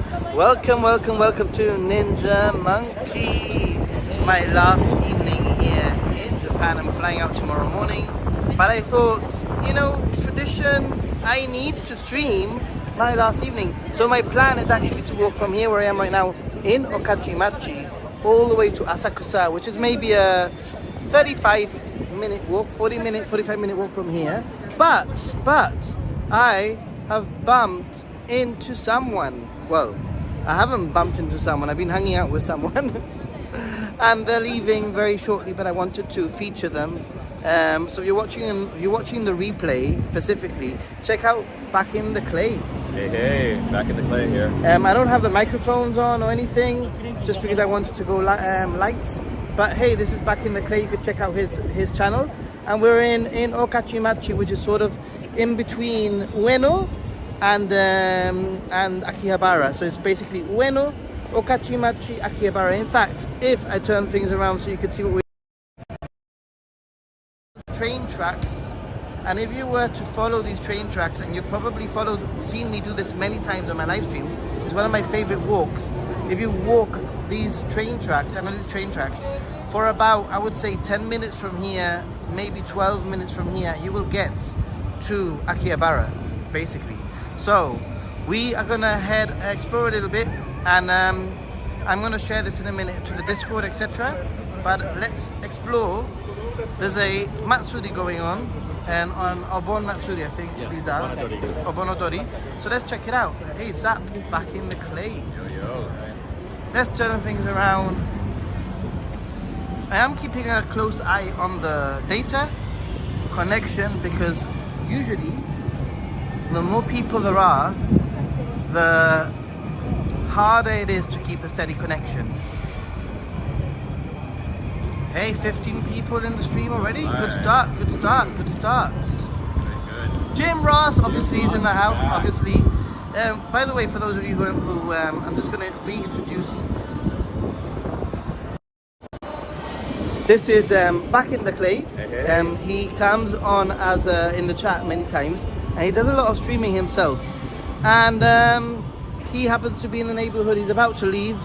Welcome to Ninja Monkey. My last evening here in Japan. I'm flying out tomorrow morning. But I thought, tradition, I need to stream my last evening. So my plan is actually to walk from here where I am right now in Okachimachi all the way to Asakusa, which is maybe a 35-minute walk, 45-minute walk from here. But I have bumped into someone. Well, I haven't bumped into someone. I've been hanging out with someone and they're leaving very shortly, but I wanted to feature them. So if you're watching the replay specifically, check out Back in the Clay. Hey, Back in the Clay here. I don't have the microphones on or anything, just because I wanted to go light. But hey, this is Back in the Clay. You could check out his channel. And we're in Okachimachi, which is sort of in between Ueno and Akihabara. So it's basically Ueno, Okachimachi, Akihabara. In fact, if I turn things around so you can see what train tracks, and if you were to follow these train tracks, and you've probably seen me do this many times on my live streams, it's one of my favorite walks. If you walk these train tracks, for about, I would say 10 minutes from here, maybe 12 minutes from here, you will get to Akihabara, basically. So we are gonna explore a little bit, and I'm gonna share this in a minute to the Discord, etc. But let's explore. There's a Matsuri going on, and on Obon Matsuri, I think these are Obon Odori. So let's check it out. Hey Zap, Back in the Clay. Yo. Let's turn things around. I am keeping a close eye on the data connection, because usually the more people there are, the harder it is to keep a steady connection. Hey, 15 people in the stream already? Good start. Very good. Jim Ross, obviously, is in the house, obviously. By the way, for those of you who I'm just going to reintroduce. This is Back in the Clay. He comes on as in the chat many times, and he does a lot of streaming himself. And he happens to be in the neighborhood. He's about to leave,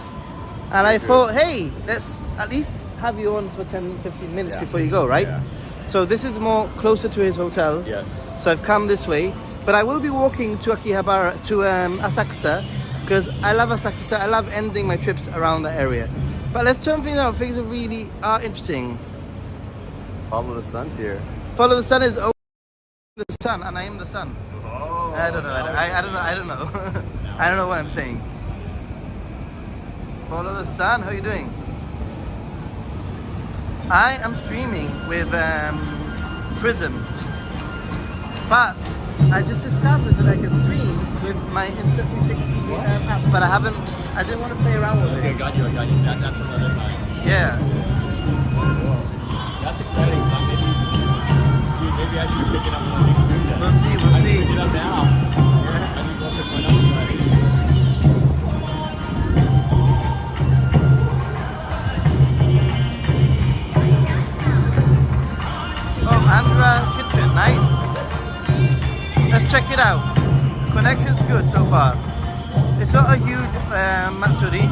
and I thought, hey, let's at least have you on for 10-15 minutes before you go, right? Yeah. So this is more closer to his hotel. Yes. So I've come this way, but I will be walking to Akihabara, to Asakusa, because I love Asakusa. I love ending my trips around that area. But let's turn things out. Things really are interesting. Follow the sun's here. Follow the sun is over the sun, and I am the sun. Oh. I don't know. I don't know. I don't know what I'm saying. Follow the sun. How are you doing? I am streaming with Prism, but I just discovered that I can stream with my Insta360 app, but I didn't want to play around with it. Okay, got you. That's another time. Yeah. That's exciting. Maybe I should pick it up one of these too. We'll see. Pick it up now. I think we'll pick one up. Andra Kitchen, nice. Let's check it out. Connection's good so far. It's not a huge Matsuri.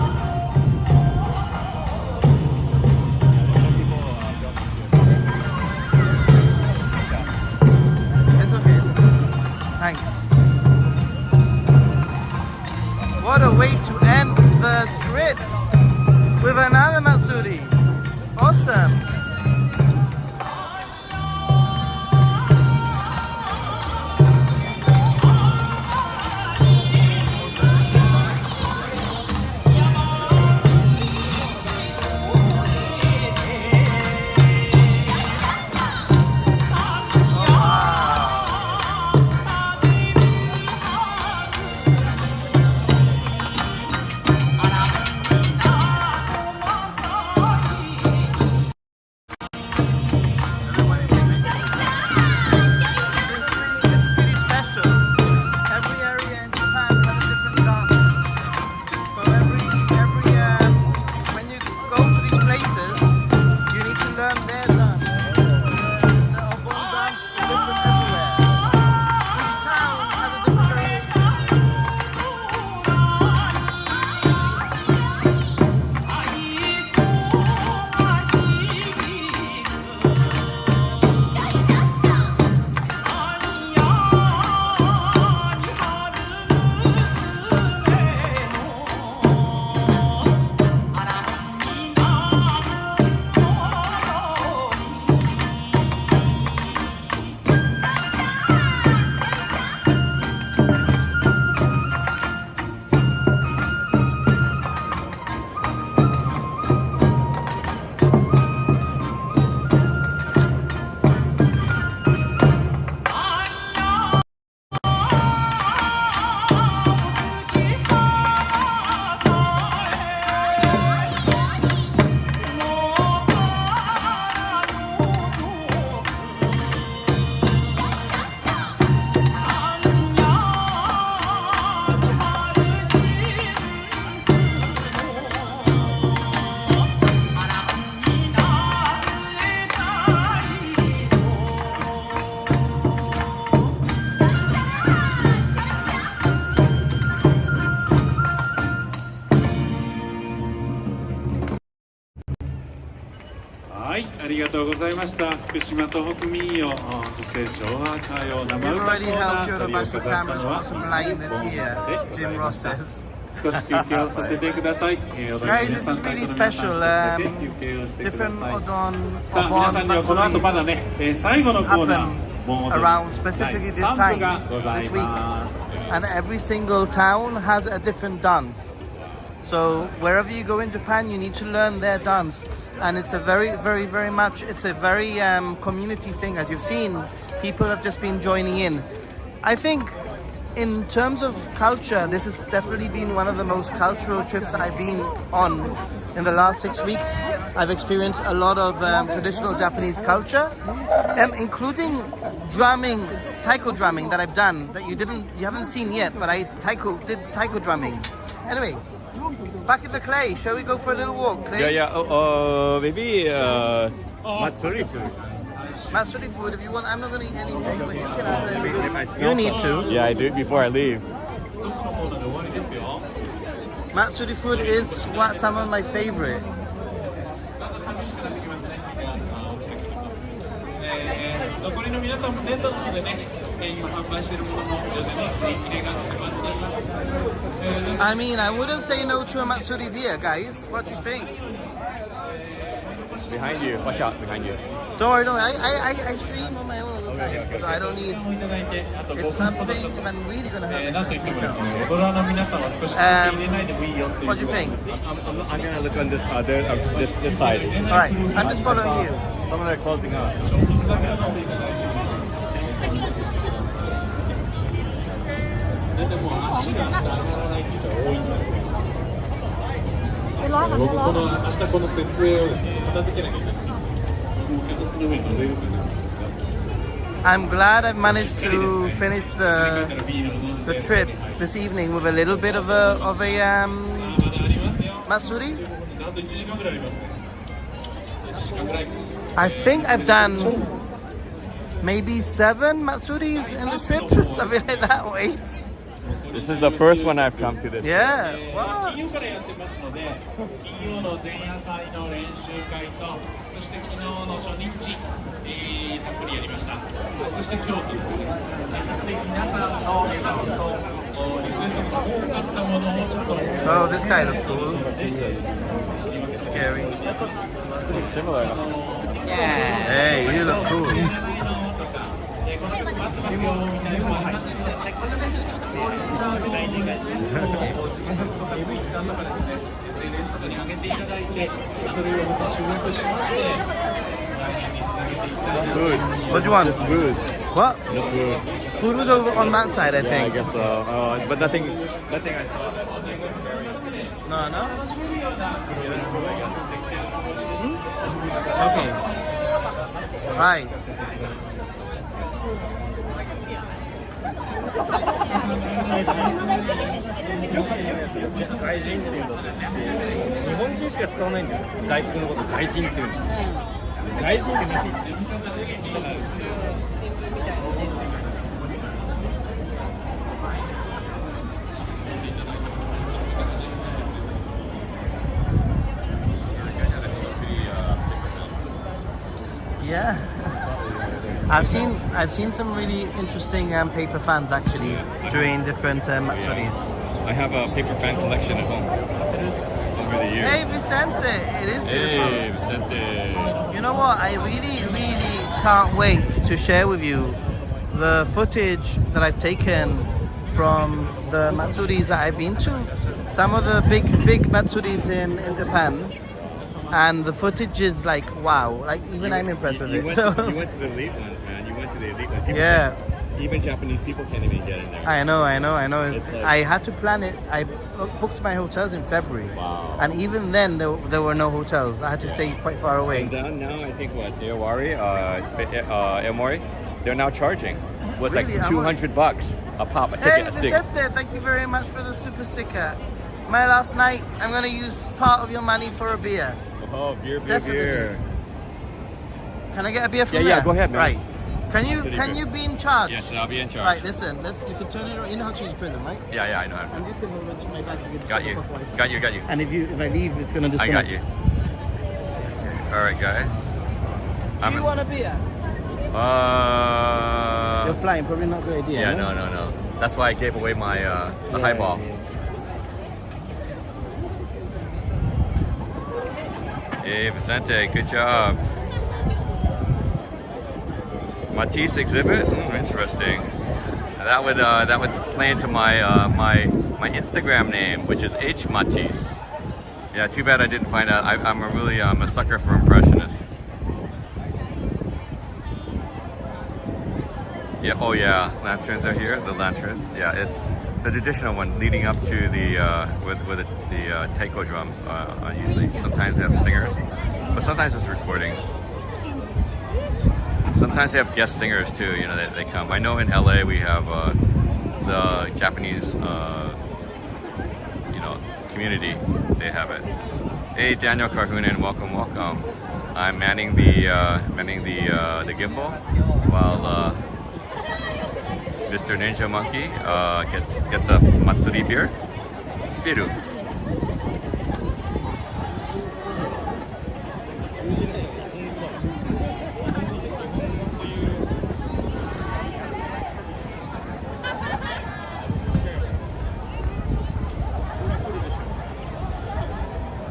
It's okay. Thanks. What a way to end the trip with another Matsuri. Awesome. とうございました。福島東北民謡、そして昭和歌謡生 We've 歌コ already ーナ helped ー your 取り Basho 飾った cameras のは bottom line this year, Jim Ross says. 少し休憩をさせてください。Guys, this is really special. Different Odon さあ皆さんにはこの後まだ Matsuris ね、最後のコーナ happen ー盆踊り around specifically this 第3部が time, ござい this week. ます。 And every single town has a different dance. So wherever you go in Japan, you need to learn their dance. And it's a very community thing. As you've seen, people have just been joining in. I think in terms of culture, this has definitely been one of the most cultural trips I've been on in the last 6 weeks. I've experienced a lot of traditional Japanese culture, including drumming, taiko drumming that I've done that you haven't seen yet, but I did taiko drumming. Anyway, back in the clay. Shall we go for a little walk? Clay? Maybe Matsuri food. Matsuri food. If you want, I'm not going to eat anything, but you can have You need to. Yeah, I do it before I leave. Matsuri food is some of my favorite. I mean, I wouldn't say no to a Matsuri beer, guys. What do you think? It's behind you. Watch out, behind you. Don't worry. I stream on my own all the time, so I don't need. If I'm really gonna hurt myself. What do you think? I'm gonna look on this side. All right, I'm just following you. Some of them are closing up. I'm glad I've managed to finish the trip this evening with a little bit of a Matsuri. I think I've done maybe 7 Matsuris in this trip, something like that, or 8. This is the first one I've come to this. Yeah. What? Oh, this guy looks cool. It's scary. It looks similar. Yeah. Hey, you look cool. Food. What do you want? Just booze. What? No food. Food was over on that side, I Yeah, I think. guess so. But nothing I saw. No? Okay. Right. 外人っていうのって日本人しか使わないんだよ。外国のこと外人っていうの。外人って何？ Yeah. I've seen some really interesting paper fans actually during different Matsuris. I have a paper fan collection at home over the years. Hey Vicente, it is beautiful. Hey Vicente. You know what? I really can't wait to share with you the footage that I've taken from the Matsuris that I've been to. Some of the big Matsuris in Japan. And the footage is like, wow, like even I'm impressed with it. You went to the elite ones, man. You went to the elite ones. People Yeah. Even Japanese people can't even get in there. I know. It's like- I had to plan it. I booked my hotels in February. Wow. And even then, there were no hotels. I had to stay quite far away. And now I think what Aomori, Aomori, they're now charging. Was Really? like $200 a pop, a ticket, Hey, a stick. Vicente, thank you very much for the super sticker. My last night, I'm going to use part of your money for a beer. Oh, beer. Definitely. Can I get a beer from Yeah, there? go ahead, man. Right. Can City you be in charge? Yes, I'll be in charge. Right, listen. You can turn it around. You know how to use Prism, right? Yeah, I know. And you can hold on to my back. You can Got stop you. the Wi-Fi. Got you. And if I leave, it's gonna I disconnect. got you. All right, guys. Do you want a beer? You're flying, probably not a good idea. Yeah, no. That's why I gave away my the highball. Hey, Vicente, good job. Matisse exhibit? Interesting. That would play into my my Instagram name, which is H Matisse. Yeah, too bad I didn't find out. I'm a sucker for impressionists. Yeah. Oh yeah, lanterns are here. The lanterns. Yeah, it's the traditional one leading up to the with the taiko drums. Usually, sometimes they have singers, but sometimes it's recordings. Sometimes they have guest singers too. You know, they come. I know in LA we have the Japanese community. They have it. Hey, Daniel Carhunen, welcome. I'm manning the gimbal while Mr. Ninja Monkey gets a Matsuri beer. Biru.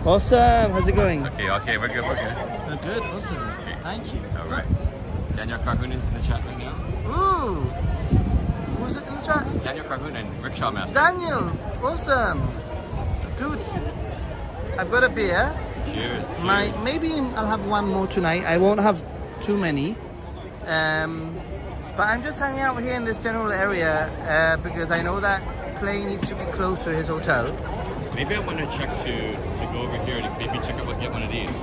Awesome. How's it going? Okay, we're good. We're good. Awesome. Okay. Thank you. All right. Daniel Carhunen's in the chat right now. Ooh. Who's it in the chat? Daniel Carhunen, Rickshaw Master. Daniel. Awesome. Dude, I've got a beer. Cheers. Maybe I'll have one more tonight. I won't have too many. But I'm just hanging out here in this general area because I know that Clay needs to be close to his hotel. Maybe I want to check to go over here to maybe check out get one of these.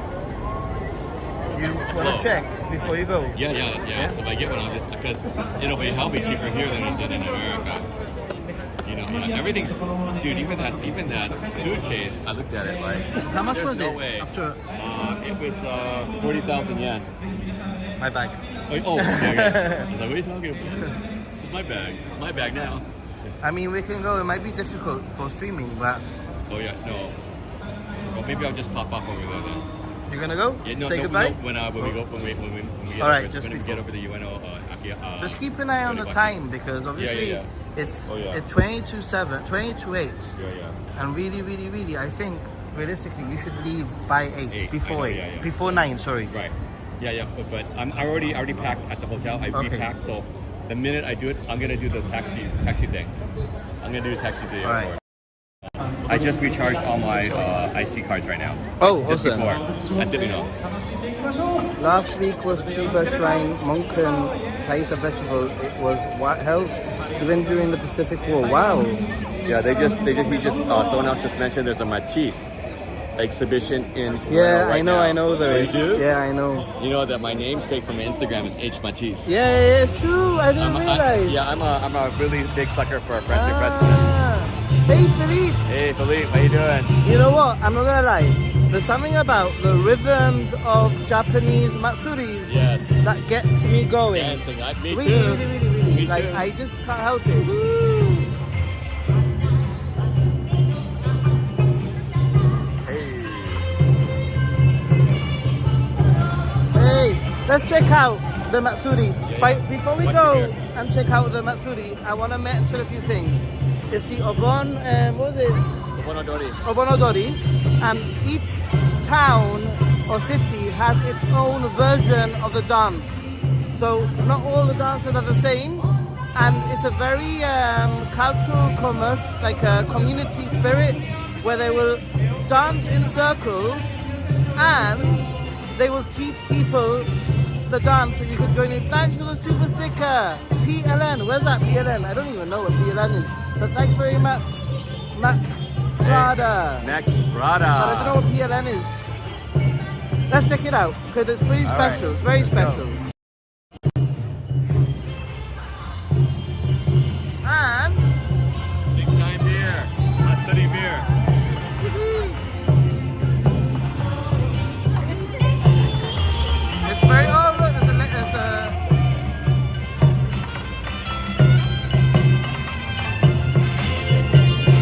You want to check before you go? Yeah. So if I get one, I'll just because it'll be cheaper here than in America. You know, everything's dude. Even that suitcase, I looked at it like. How much was no it? Way. After it was 40,000 yen. my bag. Okay. I was like, what are you talking about? It's my bag. It's my bag now. I mean, we can go. It might be difficult for streaming, but. Oh yeah, no. Well, maybe I'll just pop off over there then. You're gonna go? Yeah, no, Say no, goodbye? No, when we get All right, over, just when we before. get over the UNO, just keep an eye on the time because obviously Yeah. it's Oh, yeah. it's 20 to 8. Yeah. And really, I think realistically you should leave by 8, before I know, 8, yeah. before 9. Sorry. Right. Yeah. But I already packed at the hotel. I Okay. repacked, so the minute I do it, I'm gonna do the taxi thing. I'm gonna do a taxi to the All right. airport. I just recharged all my IC cards right now. Oh, just awesome. before. I didn't know. Last week was Chiba Shrine Monken Taisa Festival. It was held even during the Pacific War. Wow. Yeah, someone else just mentioned there's a Matisse exhibition in. Yeah, right I know now. there You is. do? Yeah, I know. You know that my namesake from Instagram is H Matisse. Yeah, it's true. I didn't realize. I'm a really big sucker for a French impressionist. Hey, Philippe. Hey, Philippe, how you doing? You know what? I'm not gonna lie. There's something about the rhythms of Japanese Matsuris that gets me going. Dancing, me Really, too. really. Me Like too. I just can't help it. Woo. Hey, let's check out the Matsuri. Before we go and check out the Matsuri, I want to mention a few things. It's the Obon, what was it? Obonodori. And each town or city has its own version of the dance. So not all the dances are the same. And it's a very cultural commerce, like a community spirit, where they will dance in circles and they will teach people the dance so you can join in. Thanks for the super sticker. PLN, where's that PLN? I don't even know what PLN is. But thanks very much, Max Prada. Max Prada. But I don't know what PLN is. Let's check it out because it's pretty special. It's very special. And Big time beer. Matsuri beer. it's very look, it's a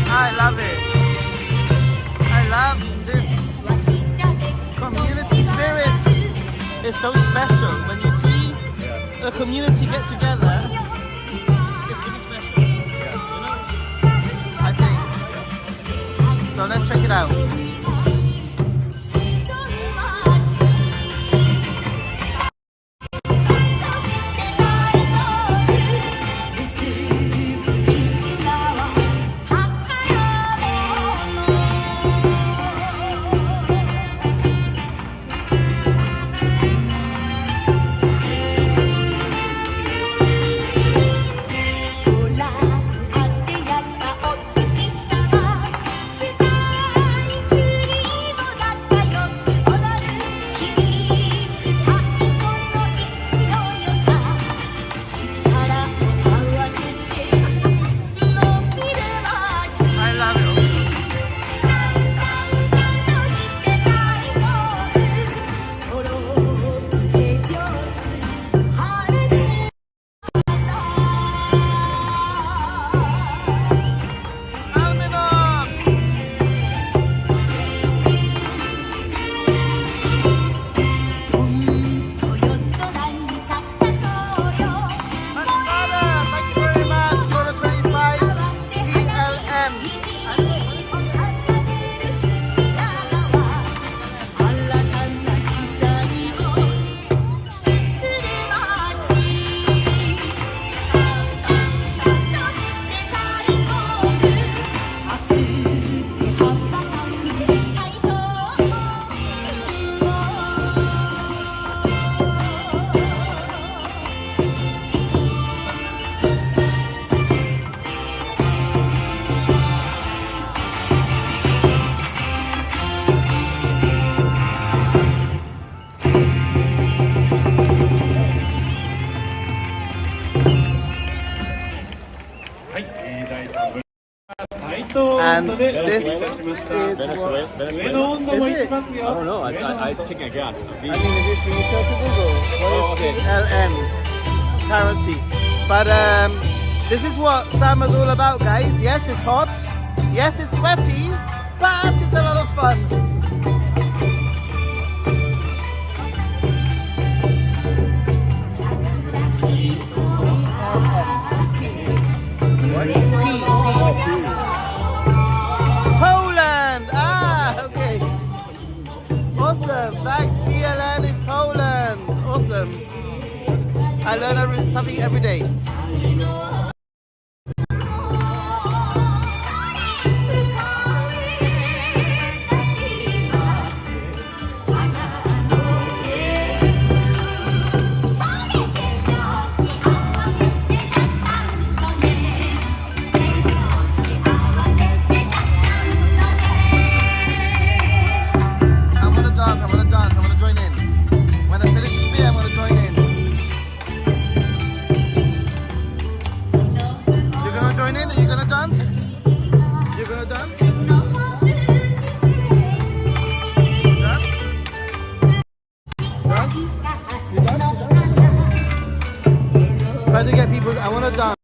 I love it. I love this community spirit. is so special. When you see a community get together, it's really special. You know? I think. So let's check it out. And this is what, is it? I don't know. I'm taking a guess. I mean, if you search Google, okay. LN currency. But this is what summer's all about, guys. Yes, it's hot. Yes, it's sweaty, but it's a lot of fun. Poland! Ah, okay. Awesome. Thanks, PLN is Poland. Awesome. I learn something every day. Try to get people. I want to dance.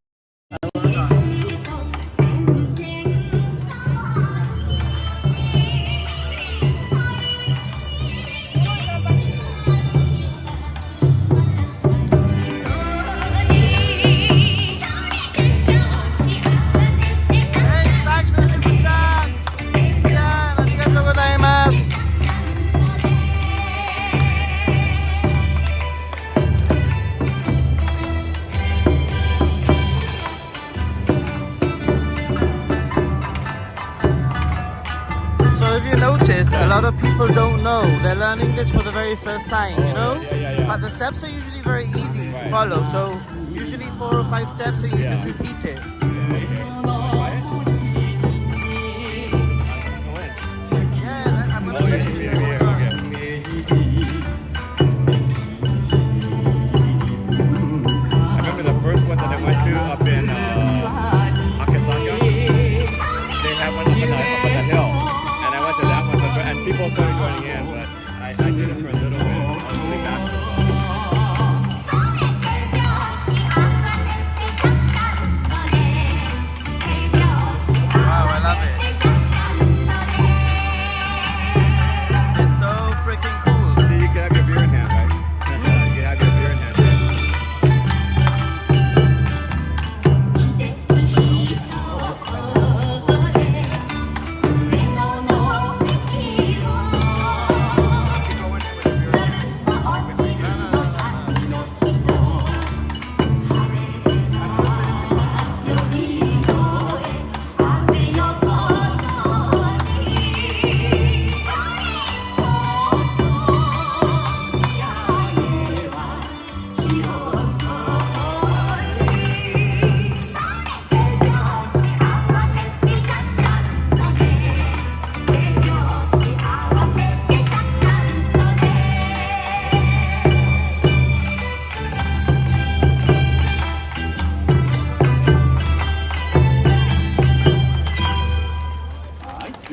A lot of people don't know. They're learning this for the very first time, you know? But the steps are usually very easy to follow. So usually 4 or 5 steps and you just repeat it. Yeah, I'm gonna finish it. I remember the first one that I went to up in Asakusa. They have one up on the hill. And I went to that one, and people started joining in, but I did it for a little bit. I was really passionate. Wow, I love it. It's so freaking cool. See, you can have your beer in hand, right?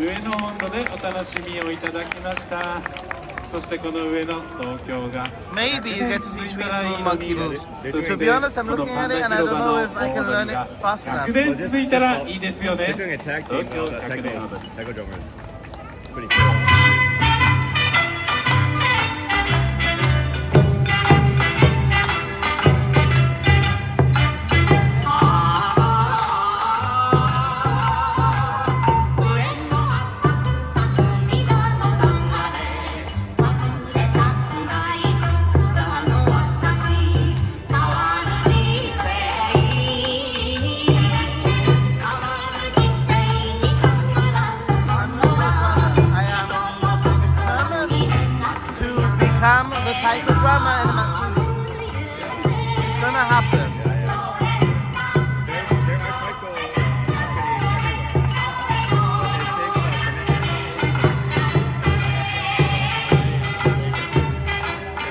上の温度でお楽しみをいただきました。そしてこの上の東京が Maybe you get to teach me some monkey moves. To be honest, I'm looking at it and I don't know if I can learn it fast enough. 100年続いたらいいですよ They're ね。 doing a tag team, 東京 the 100年踊り。 taiko drummers. It's pretty cool. Become the taiko drummer in the Matsuri. It's gonna happen. There are taiko companies everywhere.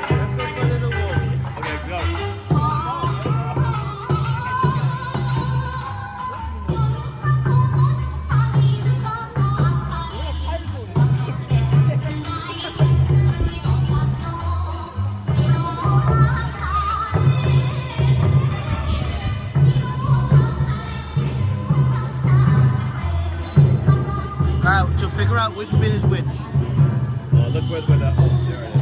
Let's go for a little walk. Okay, go. Now, to figure out which bit is which. Look where the oh, there it is.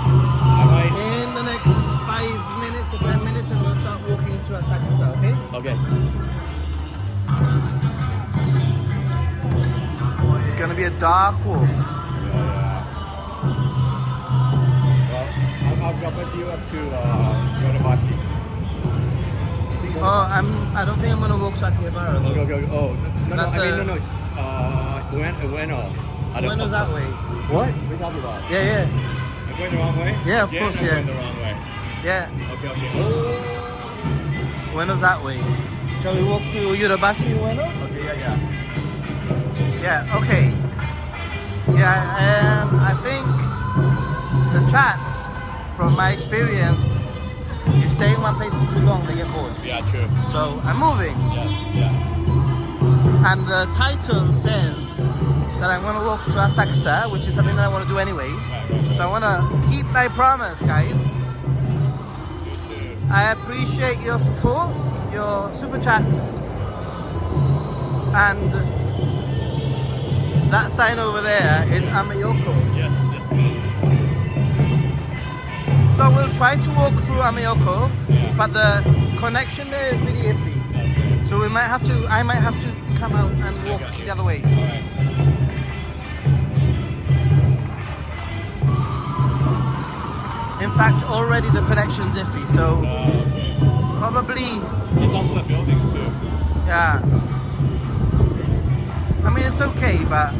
In the next 5 minutes or 10 minutes, I'm gonna start walking to Asakusa, okay? Okay. It's gonna be a dark walk. Well, I'll drop with you up to Yodobashi. Oh, I don't think I'm gonna walk to Akihabara though. Okay. Oh, no, That's I mean, no. Ueno. I don't When is that way? What? What are you talking about? Yeah. I'm going the wrong way? Yeah, of course, I'm yeah. going the wrong way. Yeah. Okay. When is that way? Shall we walk to Yodobashi, Ueno? Okay, yeah. Yeah, okay. Yeah, I think the chats, from my experience, if stay in one place for too long, they get bored. Yeah, true. So I'm moving, Yes. and the title says that I'm going to walk to Asakusa, which is something that I want to do anyway. So I want to keep my promise, guys. I appreciate your support, your super chats, and that sign over there is Amayoko. Yes, it is. So we'll try to walk through Amayoko, Yeah. but the connection there is really iffy. So I might have to come out and walk the other way. Alright. In fact, already the connection's iffy, so Okay. probably, It's also the buildings too. yeah. I mean, it's okay, but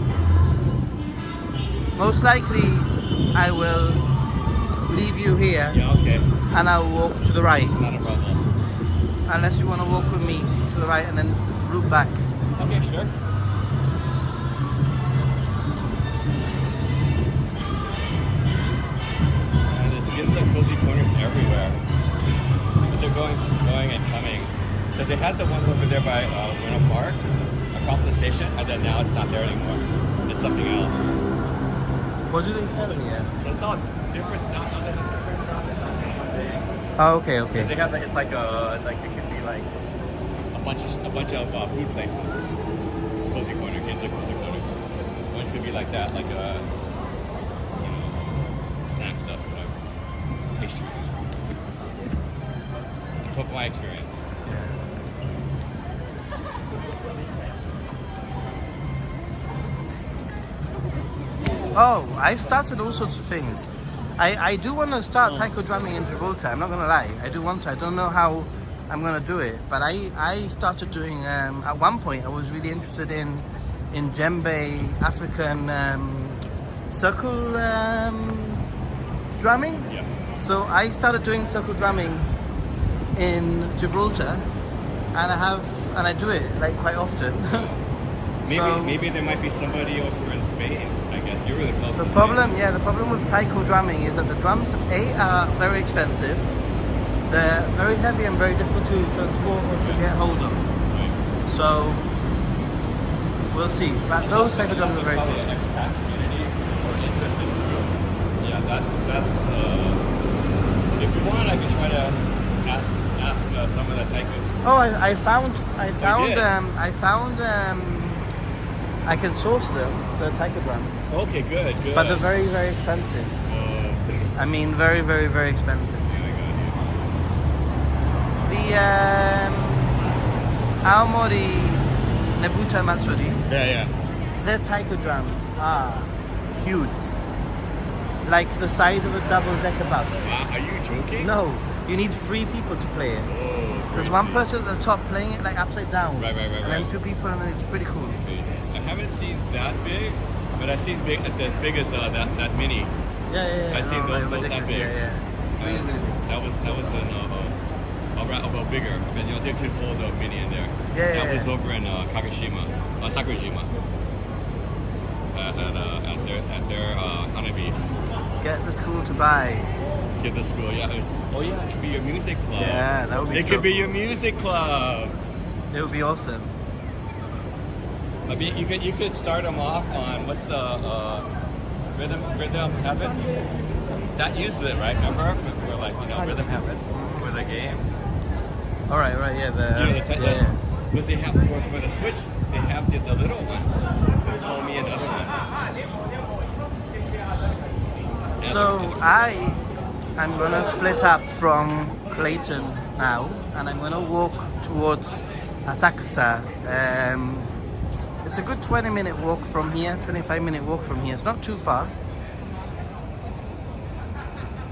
most likely I will leave you here Yeah, okay. and I'll walk to the right, Not a problem. unless you want to walk with me to the right and then loop back. Okay, sure. And there's Ginza cozy corners everywhere. But they're going and coming. Because they had the one over there by Winter Park, across the station, and then now it's not there anymore. It's something else. What do they sell here? It's all different stuff. Oh, okay. Because they have like, it's like it could be like a bunch of food places. Cozy corner, Ginza cozy corner. One could be like that, like snack stuff, whatever, pastries. On top of my experience. Oh, I've started all sorts of things. I do want to start taiko drumming in Gibraltar, I'm not going to lie. I do want to. I don't know how I'm going to do it. But I started doing, at one point, I was really interested in djembe, African circle drumming. Yeah. So I started doing circle drumming in Gibraltar, and I do it like quite often. Maybe there might be somebody over in Spain. I guess you were the closest. The problem with taiko drumming is that the drums are very expensive. They're very heavy and very difficult to transport or to get hold of. So we'll see. But those type of drums are very probably an expat community or interested group. Yeah, that's. If you want, I can try to ask some of the taiko. Oh, I found I can source them, the taiko drums. Okay, good. But they're very, very expensive. I mean, very, very, very expensive. The Aomori Nebuta Matsuri, Yeah. their taiko drums are huge. Like the size of a double-decker bus. Wow, are you joking? No, you need 3 people to play it. There's one person at the top playing it like upside down. Right. And then 2 people, and then it's pretty cool. Crazy. I haven't seen that big, but I've seen as big as that mini. Yeah. I've seen those that ridiculous, big. Yeah. Really, really big. That was about bigger. I mean, they could hold a mini in there. That was over in Sakurajima, at their Hanabi. Get the school to buy. Get the school, yeah. Oh yeah, it could be your music club. Yeah, that would be. It could be your music club. It would be awesome. I mean, you could start them off on what's the rhythm heaven. That used it, right? Remember? We're like rhythm heaven for the game. All right, yeah. Because they have for the Switch, they have the little ones, the Tomy and other ones. So I'm gonna split up from Clayton now, and I'm gonna walk towards Asakusa. It's a good 20-minute walk from here, 25-minute walk from here. It's not too far,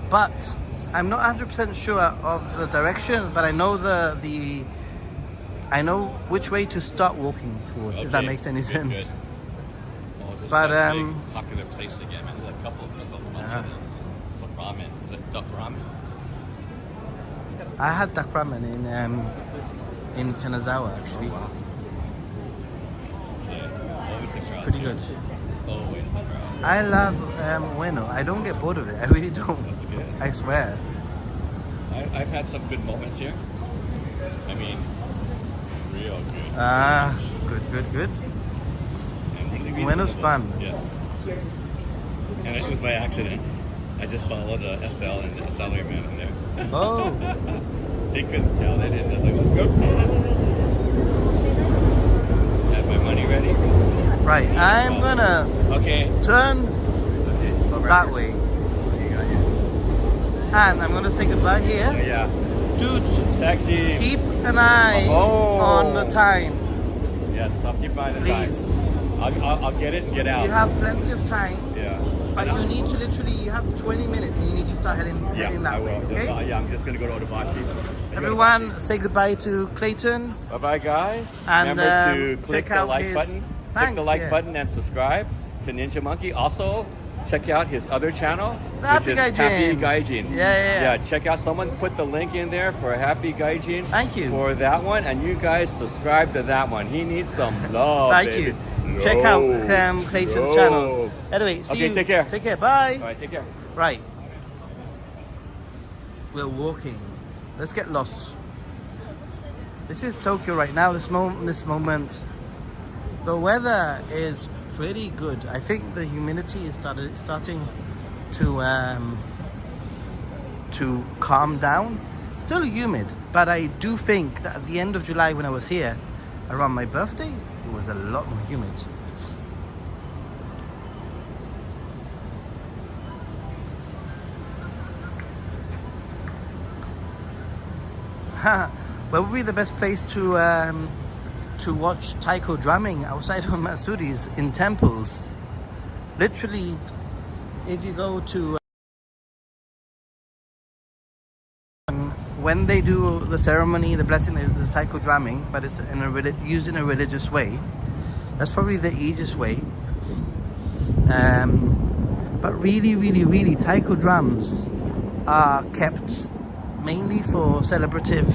but I'm not 100% sure of the direction. But I know I know which way to start walking towards. Okay. If that makes any sense. Good. Oh, this But big popular place again, man. There's a couple. There's a bunch of them. Some ramen. Is it duck ramen? I had duck ramen in Kanazawa actually. Always the crowd. Pretty good. Always the crowd. I love Ueno. I don't get bored of it. I really don't. That's good. I swear. I've had some good moments here. I mean, real good. Good. And really Ueno's reasonable. fun. Yes. And it was by accident. I just followed a SL and a salary man in there. Oh. They couldn't tell. They didn't. I was like, go. Have my money ready? Right. I'm gonna turn that way. And I'm gonna say goodbye here. Yeah. Dude, Taxi. keep an eye on the time. Yes, I'll keep by the Please. time. I'll get it and get out. You have plenty of time. Yeah. But you need to you have 20 minutes and you need to start heading that I way. will. Okay? I'm just going to go to Otobashi. Everyone, say goodbye to Clayton. Bye-bye, guys. And, remember to click check the out like his- button. Click Thanks, the like yeah. button and subscribe to Ninja Monkey. Also, check out his other channel, Happy which is Gaijin. Happy Gaijin. Yeah. Check out. Someone put the link in there for Happy Gaijin. Thank you. For that one, and you guys subscribe to that one. He needs some love. Thank baby. you. Check out Clayton's channel. Anyway, see you. Take care. Take care. Bye. All right, take care. Right. We're walking. Let's get lost. This is Tokyo right now. This moment. The weather is pretty good. I think the humidity is starting to calm down. Still humid, but I do think that at the end of July when I was here, around my birthday, it was a lot more humid. Where would be the best place to watch taiko drumming outside of Matsuri's in temples? Literally, if you go to when they do the ceremony, the blessing, there's taiko drumming, but it's used in a religious way. That's probably the easiest way. But really, taiko drums are kept mainly for celebrative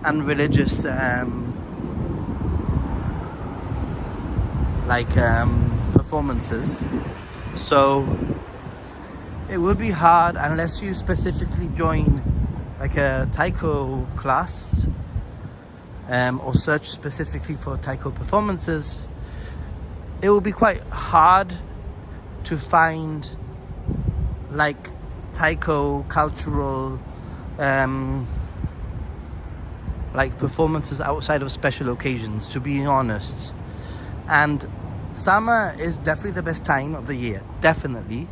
and religious performances. So it would be hard unless you specifically join like a taiko class or search specifically for taiko performances. It will be quite hard to find like taiko cultural like performances outside of special occasions, to be honest. And summer is definitely the best time of the year, definitely,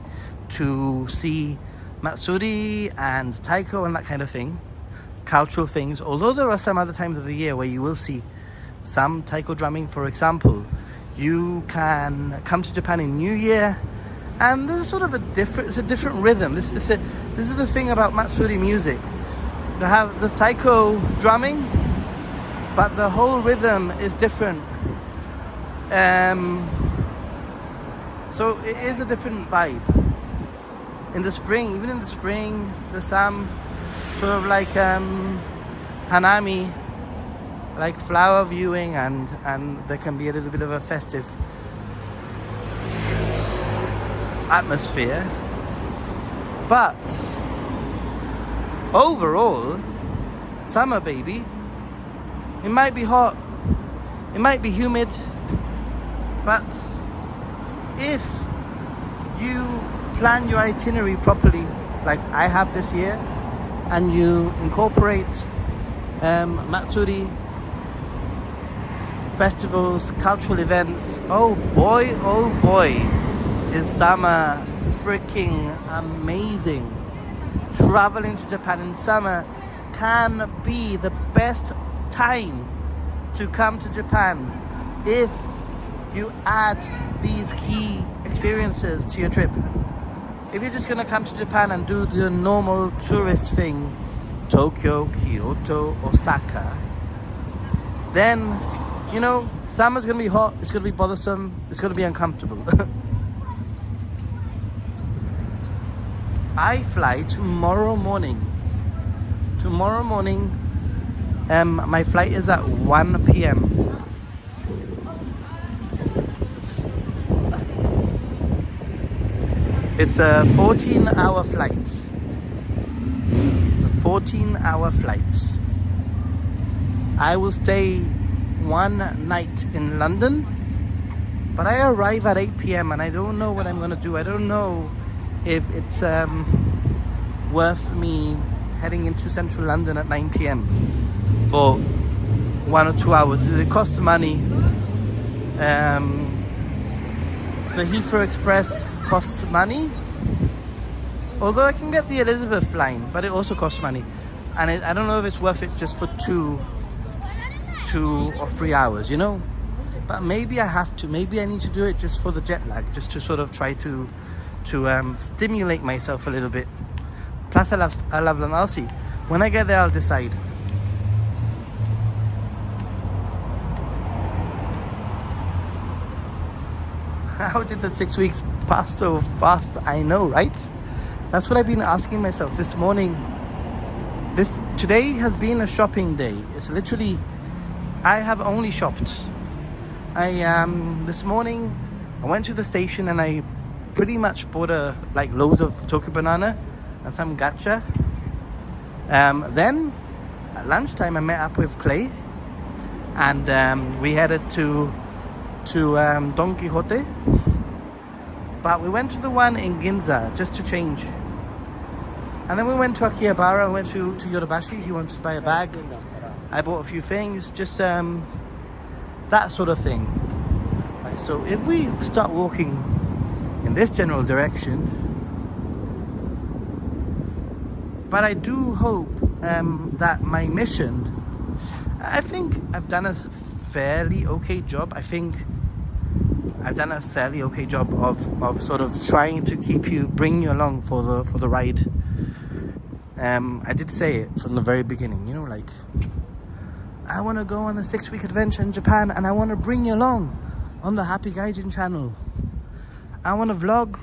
to see Matsuri and taiko and that kind of thing, cultural things. Although there are some other times of the year where you will see some taiko drumming. For example, you can come to Japan in New Year, and there's sort of a different rhythm. This is the thing about Matsuri music. There's taiko drumming, but the whole rhythm is different. So it is a different vibe. In the spring, even in the spring, there's some sort of like hanami, like flower viewing, and there can be a little bit of a festive atmosphere. But overall, summer, baby. It might be hot, it might be humid, but if you plan your itinerary properly, like I have this year, and you incorporate Matsuri, festivals, cultural events, oh boy, is summer freaking amazing. Traveling to Japan in summer can be the best time to come to Japan if you add these key experiences to your trip. If you're just gonna come to Japan and do the normal tourist thing, Tokyo, Kyoto, Osaka, then, you know, summer's gonna be hot, it's gonna be bothersome, it's gonna be uncomfortable. I fly tomorrow morning. My flight is at 1 p.m. It's a 14-hour flight. 14-hour flight. I will stay one night in London, but I arrive at 8 p.m. and I don't know what I'm gonna do. I don't know if it's worth me heading into central London at 9 p.m. for 1 or 2 hours. It costs money. The Heathrow Express costs money, although I can get the Elizabeth line, but it also costs money, and I don't know if it's worth it just for 2 or 3 hours, you know. But maybe I have to. Maybe I need to do it just for the jet lag, just to sort of try to stimulate myself a little bit. Plus, I love London. I'll see. When I get there, I'll decide. How did the 6 weeks pass so fast? I know, right? That's what I've been asking myself this morning. Today has been a shopping day. It's literally, I have only shopped. This morning I went to the station and I pretty much bought loads of Tokyo banana and some gacha. Then at lunchtime I met up with Clay, and we headed to Don Quixote, but we went to the one in Ginza just to change, and then we went to Akihabara. I went to Yodobashi. He wanted to buy a bag. I bought a few things, just that sort of thing. Right, so if we start walking in this general direction, but I do hope that my mission, I think I've done a fairly okay job. I think I've done a fairly okay job of sort of trying to bring you along for the ride. I did say it from the very beginning, you know, like, I want to go on a 6-week adventure in Japan and I want to bring you along on the Happy Gaijin channel. I want to vlog.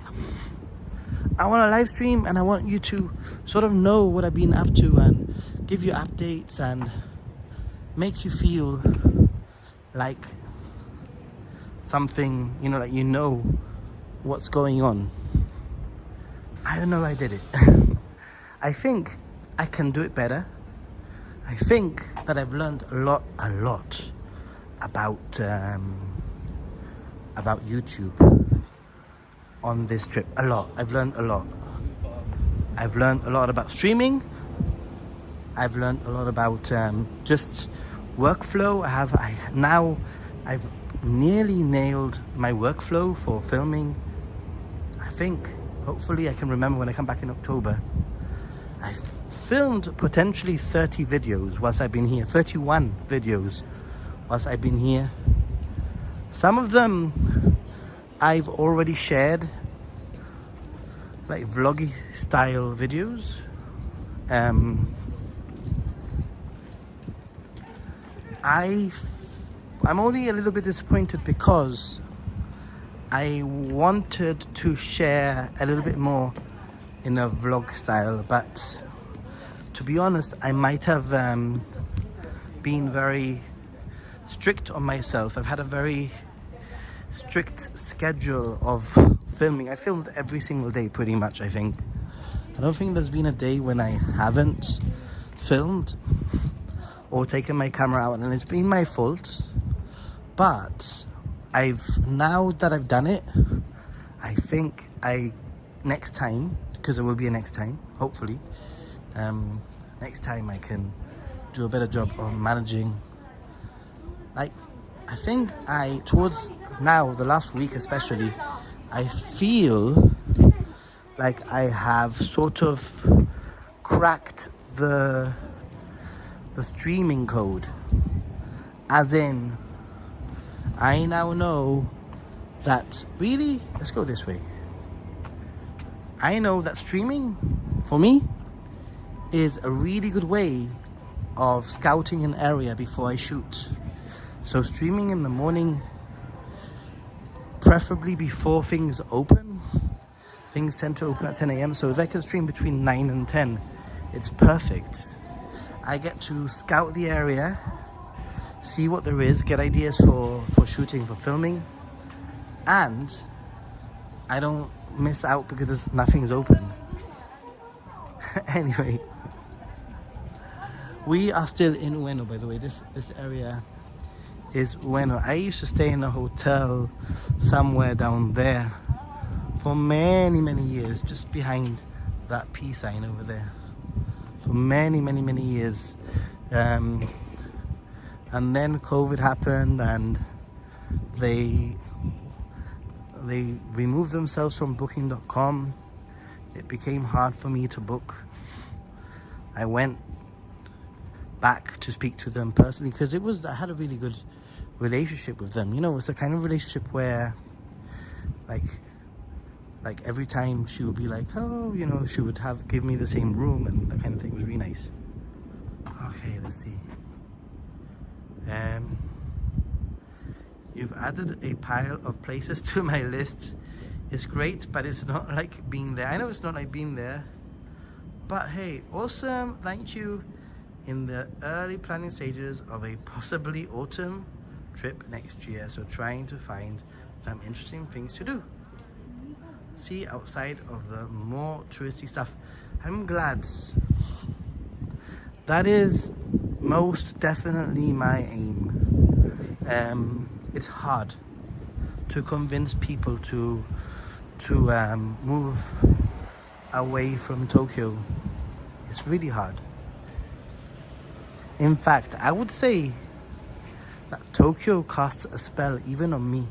I want to live stream and I want you to sort of know what I've been up to and give you updates and make you feel like something, you know, like you know what's going on. I don't know, I did it. I think I can do it better. I think that I've learned a lot about YouTube on this trip. A lot. I've learned a lot. I've learned a lot about streaming. I've learned a lot about just workflow. I've nearly nailed my workflow for filming. I think, hopefully I can remember when I come back in October. I filmed potentially 30 videos whilst I've been here, 31 videos whilst I've been here. Some of them I've already shared, like vloggy style videos. I'm only a little bit disappointed because I wanted to share a little bit more in a vlog style, but to be honest, I might have been very strict on myself. I've had a very strict schedule of filming. I filmed every single day pretty much, I think. I don't think there's been a day when I haven't filmed or taken my camera out, and it's been my fault. But now that I've done it, I think next time, because there will be a next time, hopefully, next time I can do a better job on managing. Like, I think towards now, the last week especially, I feel like I have sort of cracked the streaming code. As in, I now know that really, let's go this way. I know that streaming, for me, is a really good way of scouting an area before I shoot. So streaming in the morning, preferably before things open. Things tend to open at 10 a.m. So if I can stream between 9 and 10, it's perfect. I get to scout the area, see what there is, get ideas for shooting, for filming, and I don't miss out because nothing's open. Anyway, we are still in Ueno, by the way. This area is Ueno. I used to stay in a hotel somewhere down there for many years, just behind that peace sign over there, for many years. And then COVID happened and they removed themselves from booking.com. It became hard for me to book. I went back to speak to them personally because I had a really good relationship with them. You know, it's the kind of relationship where like every time she would be like, oh, you know, she would give me the same room and that kind of thing. It was really nice. Okay, let's see. You've added a pile of places to my list. It's great, but it's not like being there. I know it's not like being there, but hey, awesome, thank you. In the early planning stages of a possibly autumn trip next year, so trying to find some interesting things to do. See outside of the more touristy stuff. I'm glad. That is most definitely my aim. It's hard to convince people to move away from Tokyo. It's really hard. In fact, I would say that Tokyo casts a spell even on me.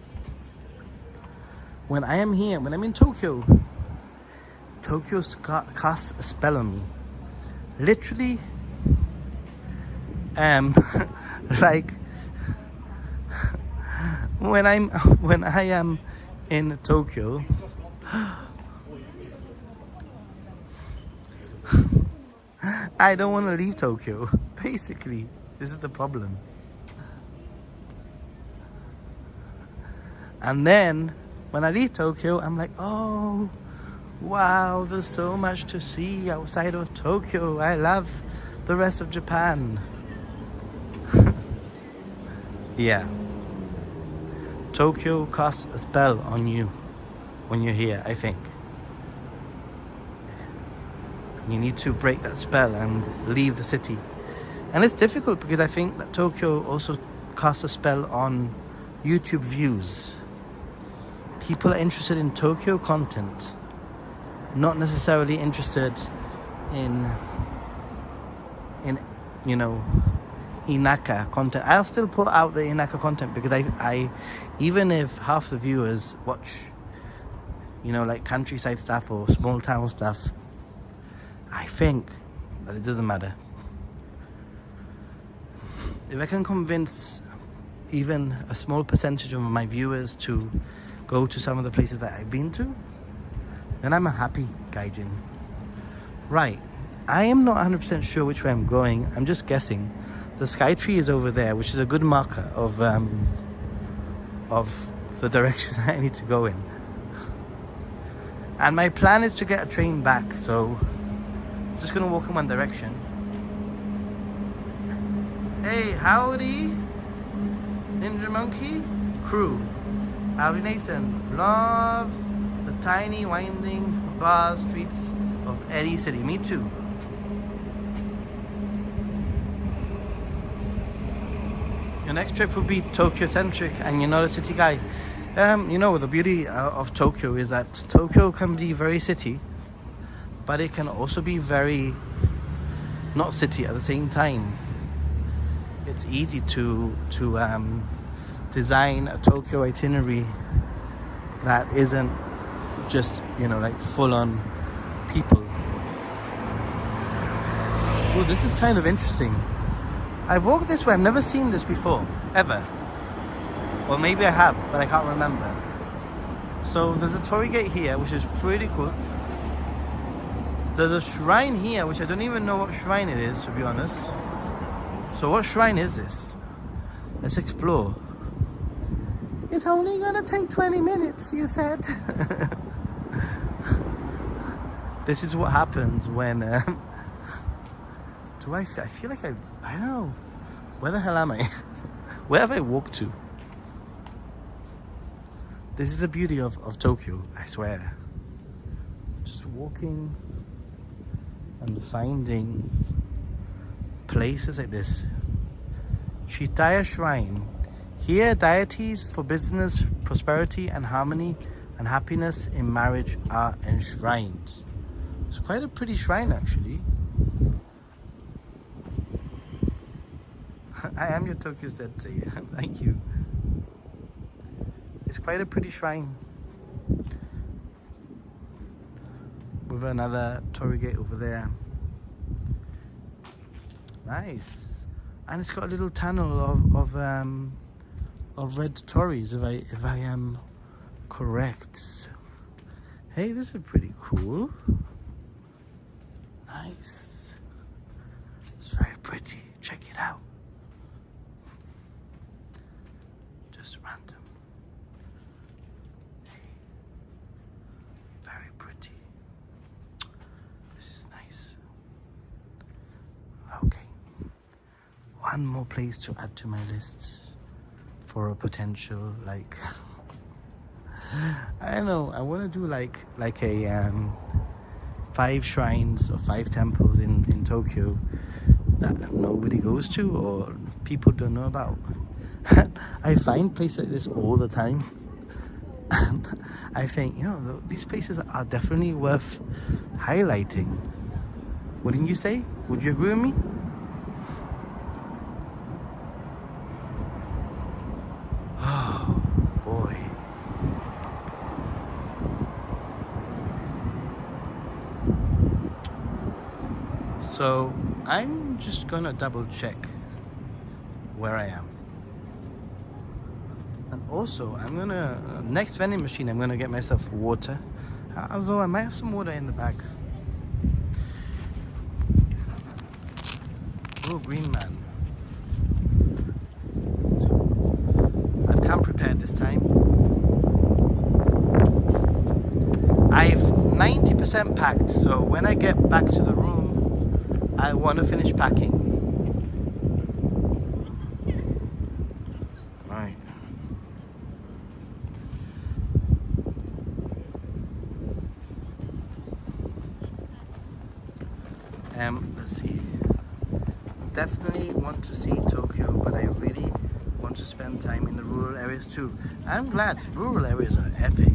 When I am here, when I'm in Tokyo, Tokyo casts a spell on me. Literally, like when I am in Tokyo, I don't want to leave Tokyo. Basically, this is the problem. And then when I leave Tokyo, I'm like, oh, Wow, there's so much to see outside of Tokyo. I love the rest of Japan. Yeah. Tokyo casts a spell on you when you're here, I think. You need to break that spell and leave the city. And it's difficult because I think that Tokyo also casts a spell on YouTube views. People are interested in Tokyo content, not necessarily interested in you know, Inaka content. I'll still put out the Inaka content because I even if half the viewers watch, you know, like countryside stuff or small town stuff, I think that it doesn't matter. If I can convince even a small percentage of my viewers to go to some of the places that I've been to, then I'm a happy gaijin. Right, I am not 100% sure which way I'm going. I'm just guessing. The sky tree is over there, which is a good marker of the direction that I need to go in. And my plan is to get a train back, so I'm just gonna walk in one direction. Hey, howdy, Ninja Monkey crew. Howdy, Nathan. Love the tiny winding bar streets of Eddie City. Me too. Your next trip will be Tokyo centric, and you're not a city guy. You know, the beauty of Tokyo is that Tokyo can be very city, but it can also be very not city at the same time. It's easy to design a Tokyo itinerary that isn't just, you know, like full on people. Oh, this is kind of interesting. I've walked this way. I've never seen this before, ever. Well, maybe I have, but I can't remember. So there's a torii gate here, which is pretty cool. There's a shrine here, which I don't even know what shrine it is, to be honest. So what shrine is this? Let's explore. It's only gonna take 20 minutes, you said. This is what happens when... I feel like I don't know. Where the hell am I? Where have I walked to? This is the beauty of Tokyo, I swear. Just walking and finding places like this. Shitaya Shrine. Here, deities for business, prosperity, and harmony and happiness in marriage are enshrined. It's quite a pretty shrine, actually. I am your Tokyo Sensei. Thank you. It's quite a pretty shrine. With another torii gate over there. Nice. And it's got a little tunnel of red tories, if I am correct. Hey, this is pretty cool. Nice. It's very pretty. Check it out. Just random. Hey. Very pretty. This is nice. Okay. One more place to add to my list for a potential, like, I don't know, I want to do like a 5 shrines or 5 temples in Tokyo that nobody goes to or people don't know about. I find places like this all the time. And I think, you know, these places are definitely worth highlighting. Wouldn't you say? Would you agree with me? Oh, boy. So I'm just gonna double check where I am. And also, I'm gonna, next vending machine, I'm gonna get myself water. Although I might have some water in the bag. Oh, green man. I've come prepared this time. I've 90% 50% packed, so when I get back to the room, I want to finish packing. Right. Let's see. Definitely want to see Tokyo, but I really want to spend time in the rural areas too. I'm glad rural areas are epic.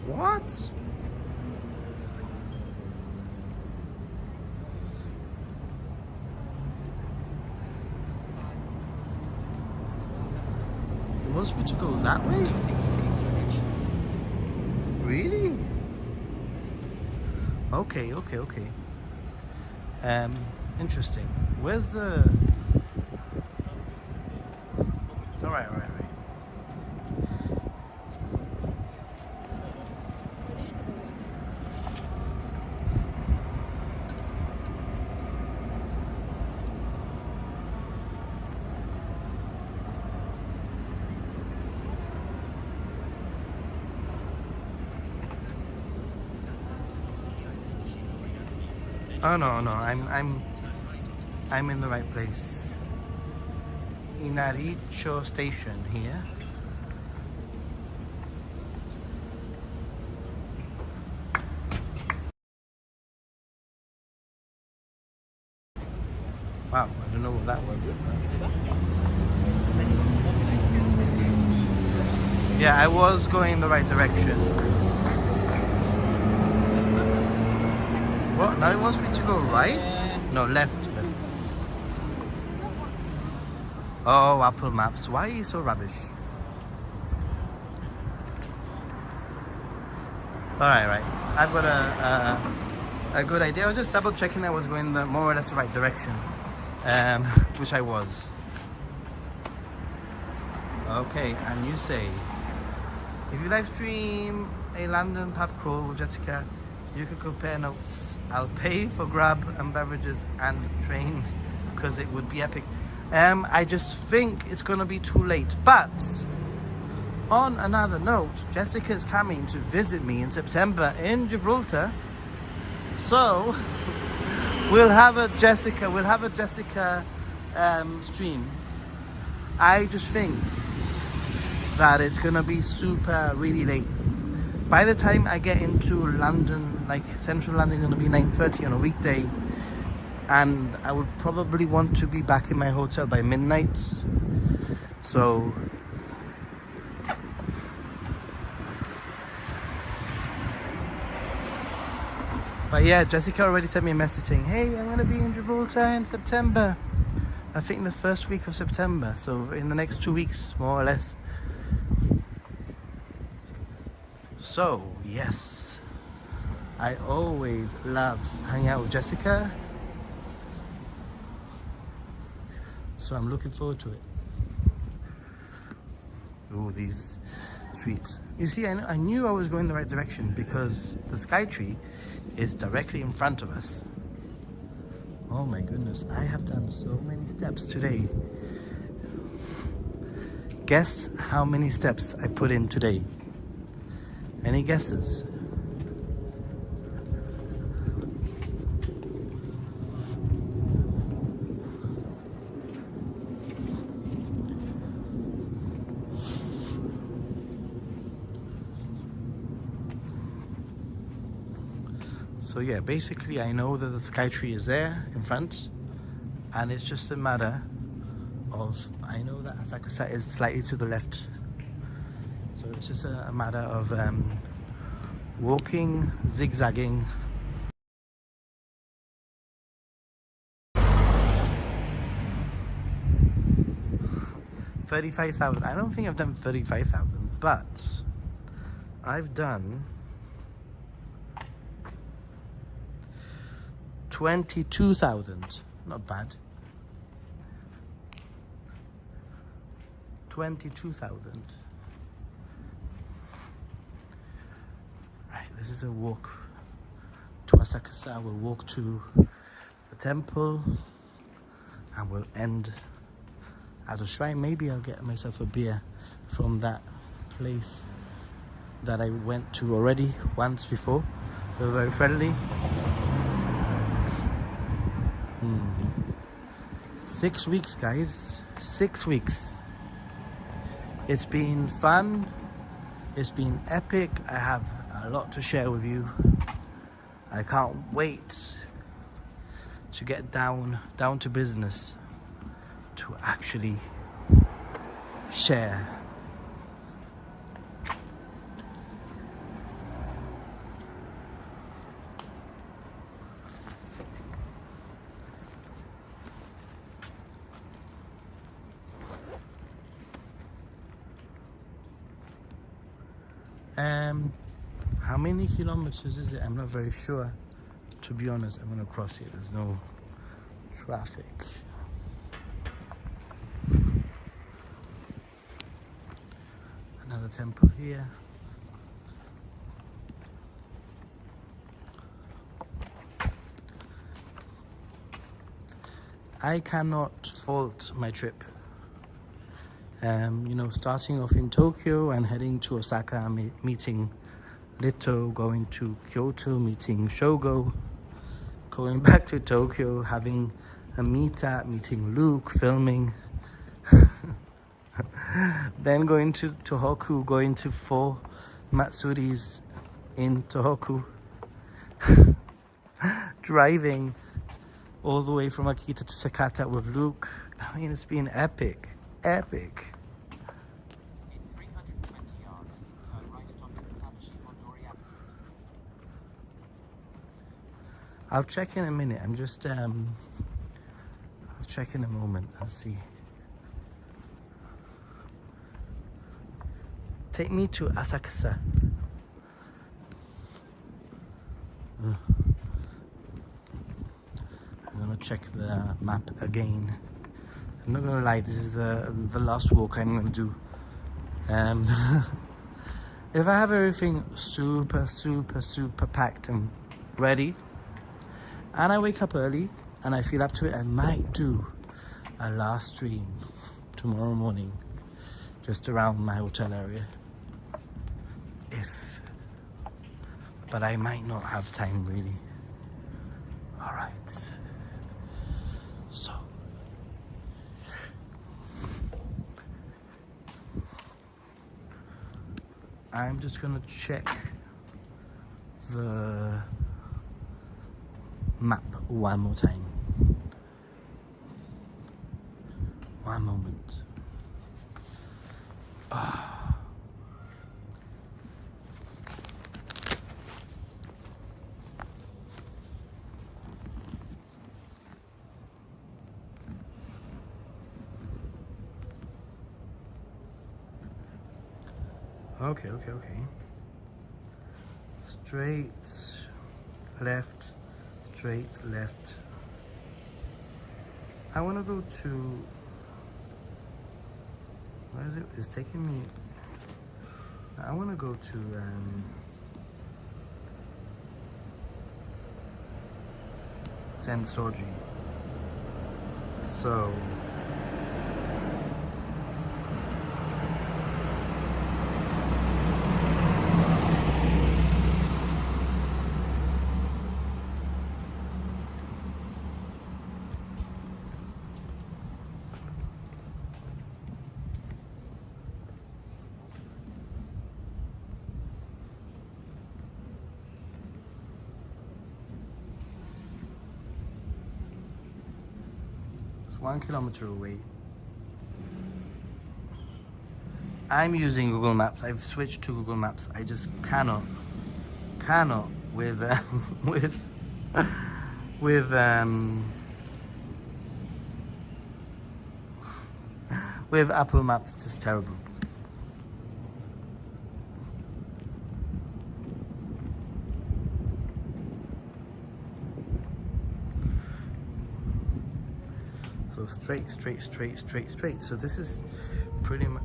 What? You want me to go that way? Really? Okay. Interesting. Where's the... Alright. Oh no, I'm in the right place. Inaricho station here. Wow, I don't know what that was. Yeah, I was going in the right direction. What? Now it wants me to go right? No, left. Oh, Apple Maps. Why are you so rubbish? Alright. I've got a good idea. I was just double checking I was going the more or less the right direction. Which I was. Okay, and you say, if you live stream a London pub crawl with Jessica, you could compare notes. I'll pay for grab and beverages and train because it would be epic. I just think it's gonna be too late. But on another note, Jessica is coming to visit me in September in Gibraltar. So we'll have a Jessica stream. I just think that it's gonna be really late. By the time I get into London, like central London, it's gonna be 9:30 on a weekday, and I would probably want to be back in my hotel by midnight. So but yeah, Jessica already sent me a message saying, hey, I'm gonna be in Gibraltar in September. I think the first week of September, so in the next 2 weeks, more or less. So, yes, I always love hanging out with Jessica. So I'm looking forward to it. Oh, these streets. You see, I knew I was going the right direction because the Skytree is directly in front of us. Oh my goodness, I have done so many steps today. Guess how many steps I put in today? Any guesses? So yeah, basically I know that the Skytree is there in front, and it's just a matter of, I know that Asakusa is slightly to the left. So it's just a matter of walking, zigzagging. 35,000. I don't think I've done 35,000, but I've done 22,000. Not bad. 22,000. Right, this is a walk to Asakusa. We'll walk to the temple and we'll end at a shrine. Maybe I'll get myself a beer from that place that I went to already once before. They were very friendly. 6 weeks, guys. 6 weeks. It's been fun. It's been epic. I have a lot to share with you. I can't wait to get down to business, to actually share. How many kilometers is it? I'm not very sure. To be honest, I'm gonna cross it. There's no traffic. Another temple here. I cannot fault my trip. You know, starting off in Tokyo and heading to Osaka, meeting Lito, going to Kyoto, meeting Shogo, going back to Tokyo, having a meetup, meeting Luke, filming, then going to Tohoku, going to 4 Matsuris in Tohoku, driving all the way from Akita to Sakata with Luke. I mean, it's been epic. Epic. In 320 yards, turn right at Okachimachi Mondori Avenue. I'll check in a minute. I'm just I'll check in a moment and see. Take me to Asakusa. I'm gonna check the map again. I'm not gonna lie, this is the last walk I'm gonna do. If I have everything super packed and ready, and I wake up early and I feel up to it, I might do a last stream tomorrow morning, just around my hotel area. But I might not have time really. All right. So. I'm just gonna check the map one more time. One moment. Okay. Straight, left, straight, left. I want to go to, where is it? It's taking me, I want to go to, Senso-ji. So, it's 1 kilometer away. I'm using Google Maps. I've switched to Google Maps. I just cannot with with Apple Maps, just terrible. So straight. So this is pretty much.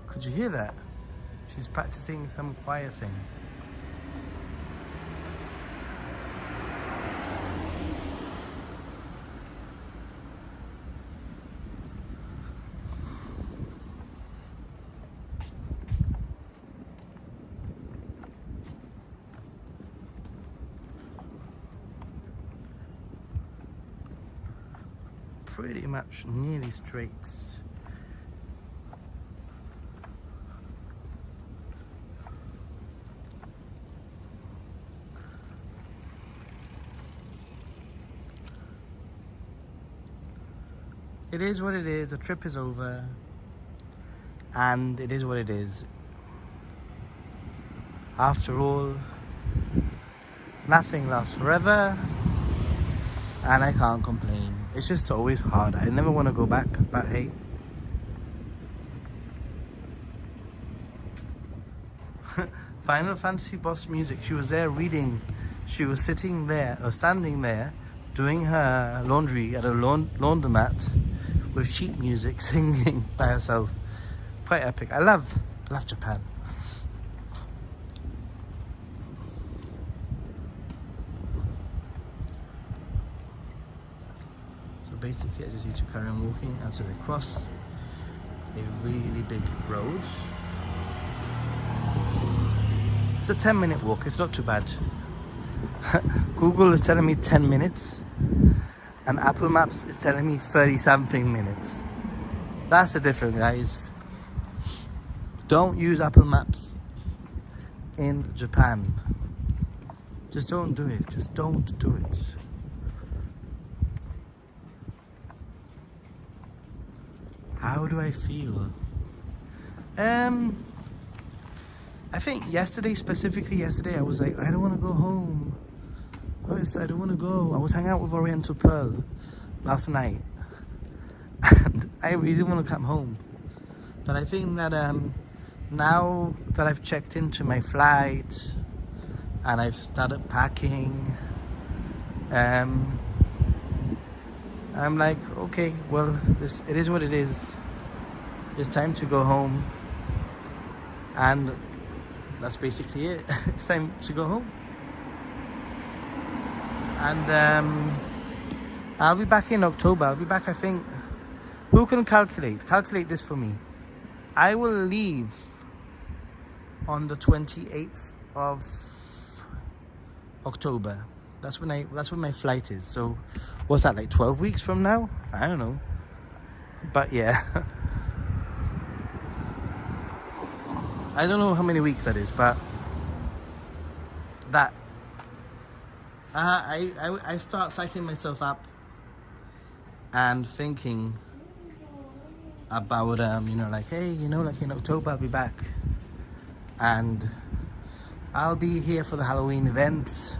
Could you hear that? She's practicing some choir thing. Pretty much nearly straight. It is what it is, the trip is over, and it is what it is. After all, nothing lasts forever, and I can't complain. It's just always hard. I never want to go back, but hey. Final Fantasy boss music. She was there reading. She was sitting there, or standing there, doing her laundry at a laundromat with sheet music, singing by herself. Quite epic. I love Japan. So basically I just need to carry on walking until I cross a really big road. It's a 10-minute walk, it's not too bad. Google is telling me 10 minutes and Apple Maps is telling me 30-something minutes. That's the difference, guys. Don't use Apple Maps in Japan. Just don't do it. Just don't do it. How do I feel? I think specifically yesterday, I was like, I don't want to go home. I don't want to go. I was hanging out with Oriental Pearl last night. And I really want to come home. But I think that now that I've checked into my flight and I've started packing, I'm like, okay, well, it is what it is. It's time to go home. And that's basically it. It's time to go home. And I'll be back in October. I'll be back, I think. Who can calculate this for me? I will leave on the 28th of October. That's when my flight is. So what's that, like 12 weeks from now? I don't know. But yeah. I don't know how many weeks that is, but that I start psyching myself up and thinking about like, hey, like in October I'll be back and I'll be here for the Halloween event.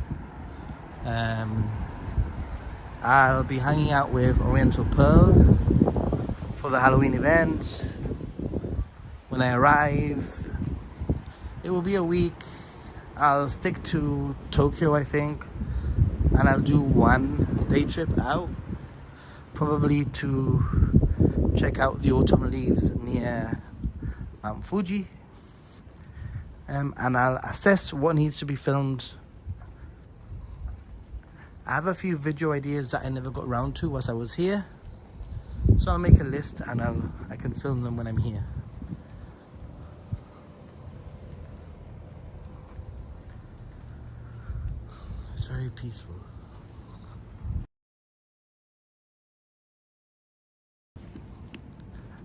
I'll be hanging out with Oriental Pearl for the Halloween event. When I arrive, it will be a week. I'll stick to Tokyo, I think, and I'll do one day trip out, probably to check out the autumn leaves near Mount Fuji, and I'll assess what needs to be filmed. I have a few video ideas that I never got around to whilst I was here, so I'll make a list and I can film them when I'm here. It's very peaceful.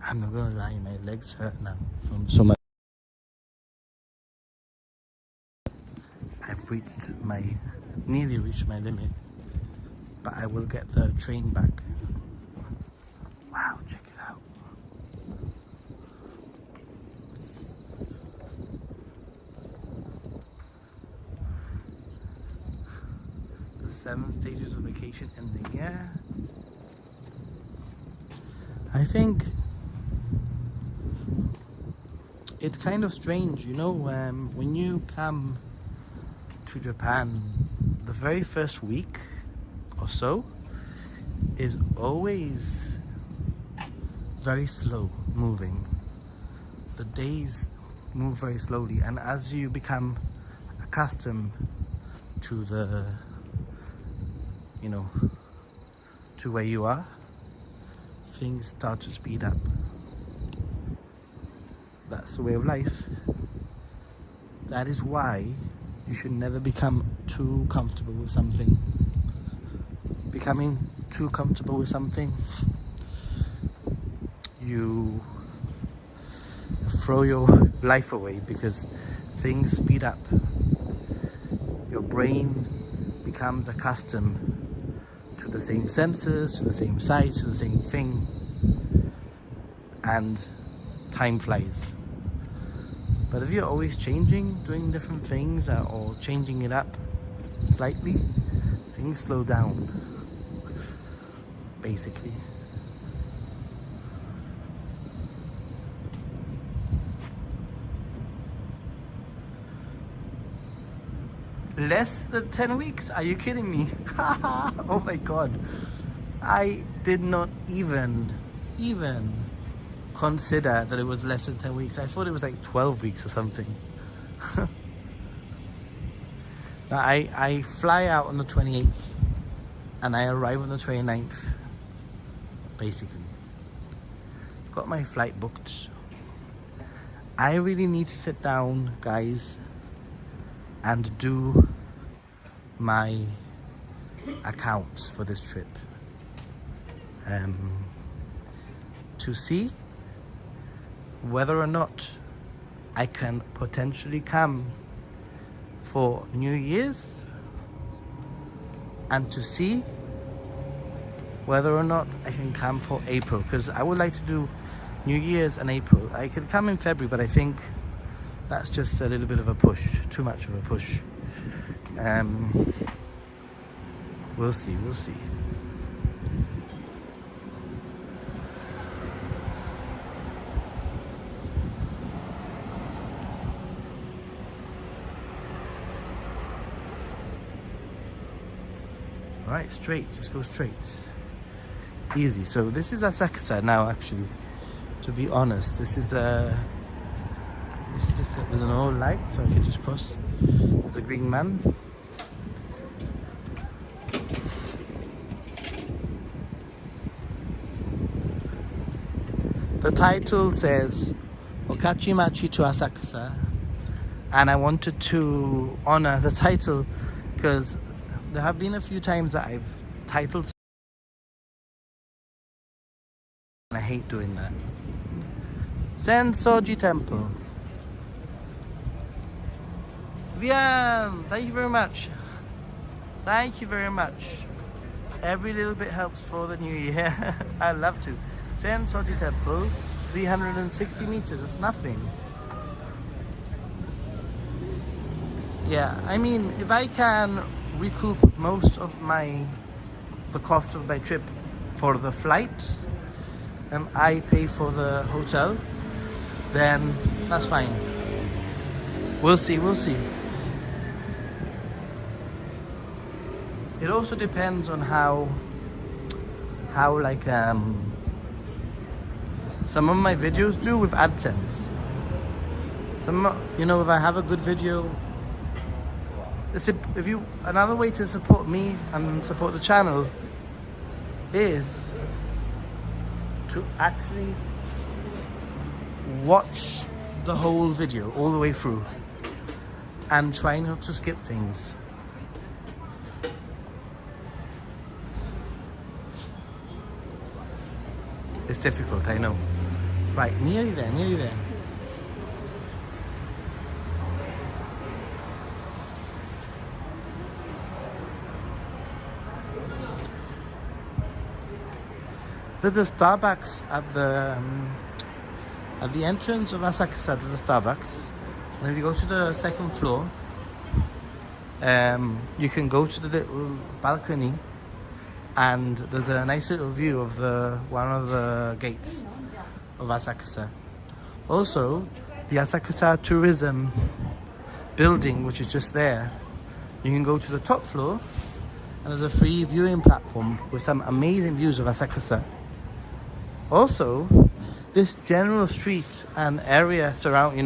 I'm not gonna lie, my legs hurt now from so much. nearly reached my limit, but I will get the train back. Wow, check it out. The 7 stages of vacation ending, yeah. I think it's kind of strange, you know, when you come to Japan, the very first week or so is always very slow moving. The days move very slowly, and as you become accustomed to the, you know, to where you are, things start to speed up. That's the way of life. That is why you should never become too comfortable with something. Becoming too comfortable with something, you throw your life away, because things speed up. Your brain becomes accustomed to the same senses, to the same sights, to the same thing, and time flies. But if you're always changing, doing different things, or changing it up slightly, things slow down, basically. Less than 10 weeks? Are you kidding me? Oh my god. I did not even consider that it was less than 10 weeks. I thought it was like 12 weeks or something. Now I fly out on the 28th and I arrive on the 29th, basically. Got my flight booked. I really need to sit down, guys, and do my accounts for this trip, to see whether or not I can potentially come for New Year's, and to see whether or not I can come for April, because I would like to do New Year's and April. I could come in February, but I think that's just a little bit of a push, too much of a push. We'll see. All right, straight, just go straight. Easy. So this is Asakusa now, actually, to be honest. This is just, there's an old light, so I can just cross. There's a green man. The title says Okachimachi to Asakusa, and I wanted to honor the title because there have been a few times that I've titled, and I hate doing that. Senso-ji Temple. Vian, thank you very much. Thank you very much. Every little bit helps for the new year. I love to. Senso-ji Temple, 360 meters, it's nothing. Yeah, I mean, if I can recoup most of the cost of my trip for the flight, and I pay for the hotel, then that's fine. We'll see. It also depends on how like some of my videos do with AdSense. If I have a good video, another way to support me and support the channel is to actually watch the whole video all the way through and try not to skip things. It's difficult, I know. Right, nearly there. There's a Starbucks at the entrance of Asakusa. There's a Starbucks, and if you go to the second floor, you can go to the little balcony, and there's a nice little view of one of the gates of Asakusa. Also, the Asakusa Tourism building, which is just there, you can go to the top floor, and there's a free viewing platform with some amazing views of Asakusa. Also, this general street and area surround,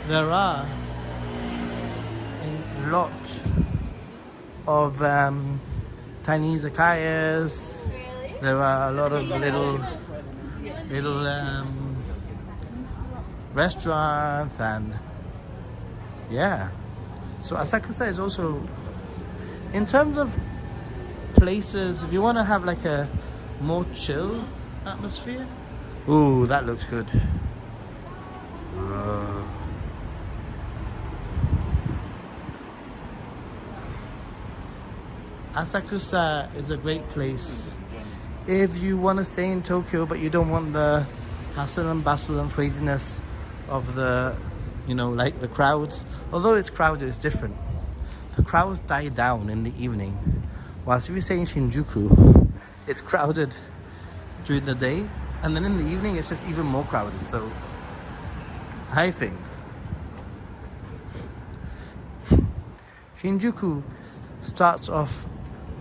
there are a lot of tiny izakayas. There are a lot of little restaurants, and yeah. So Asakusa is also, in terms of places, if you want to have like a more chill atmosphere. Ooh, that looks good. Asakusa is a great place if you want to stay in Tokyo, but you don't want the hustle and bustle and craziness of the, like the crowds. Although it's crowded, it's different. The crowds die down in the evening. Whilst if you stay in Shinjuku, it's crowded during the day, and then in the evening it's just even more crowded. So I think Shinjuku starts off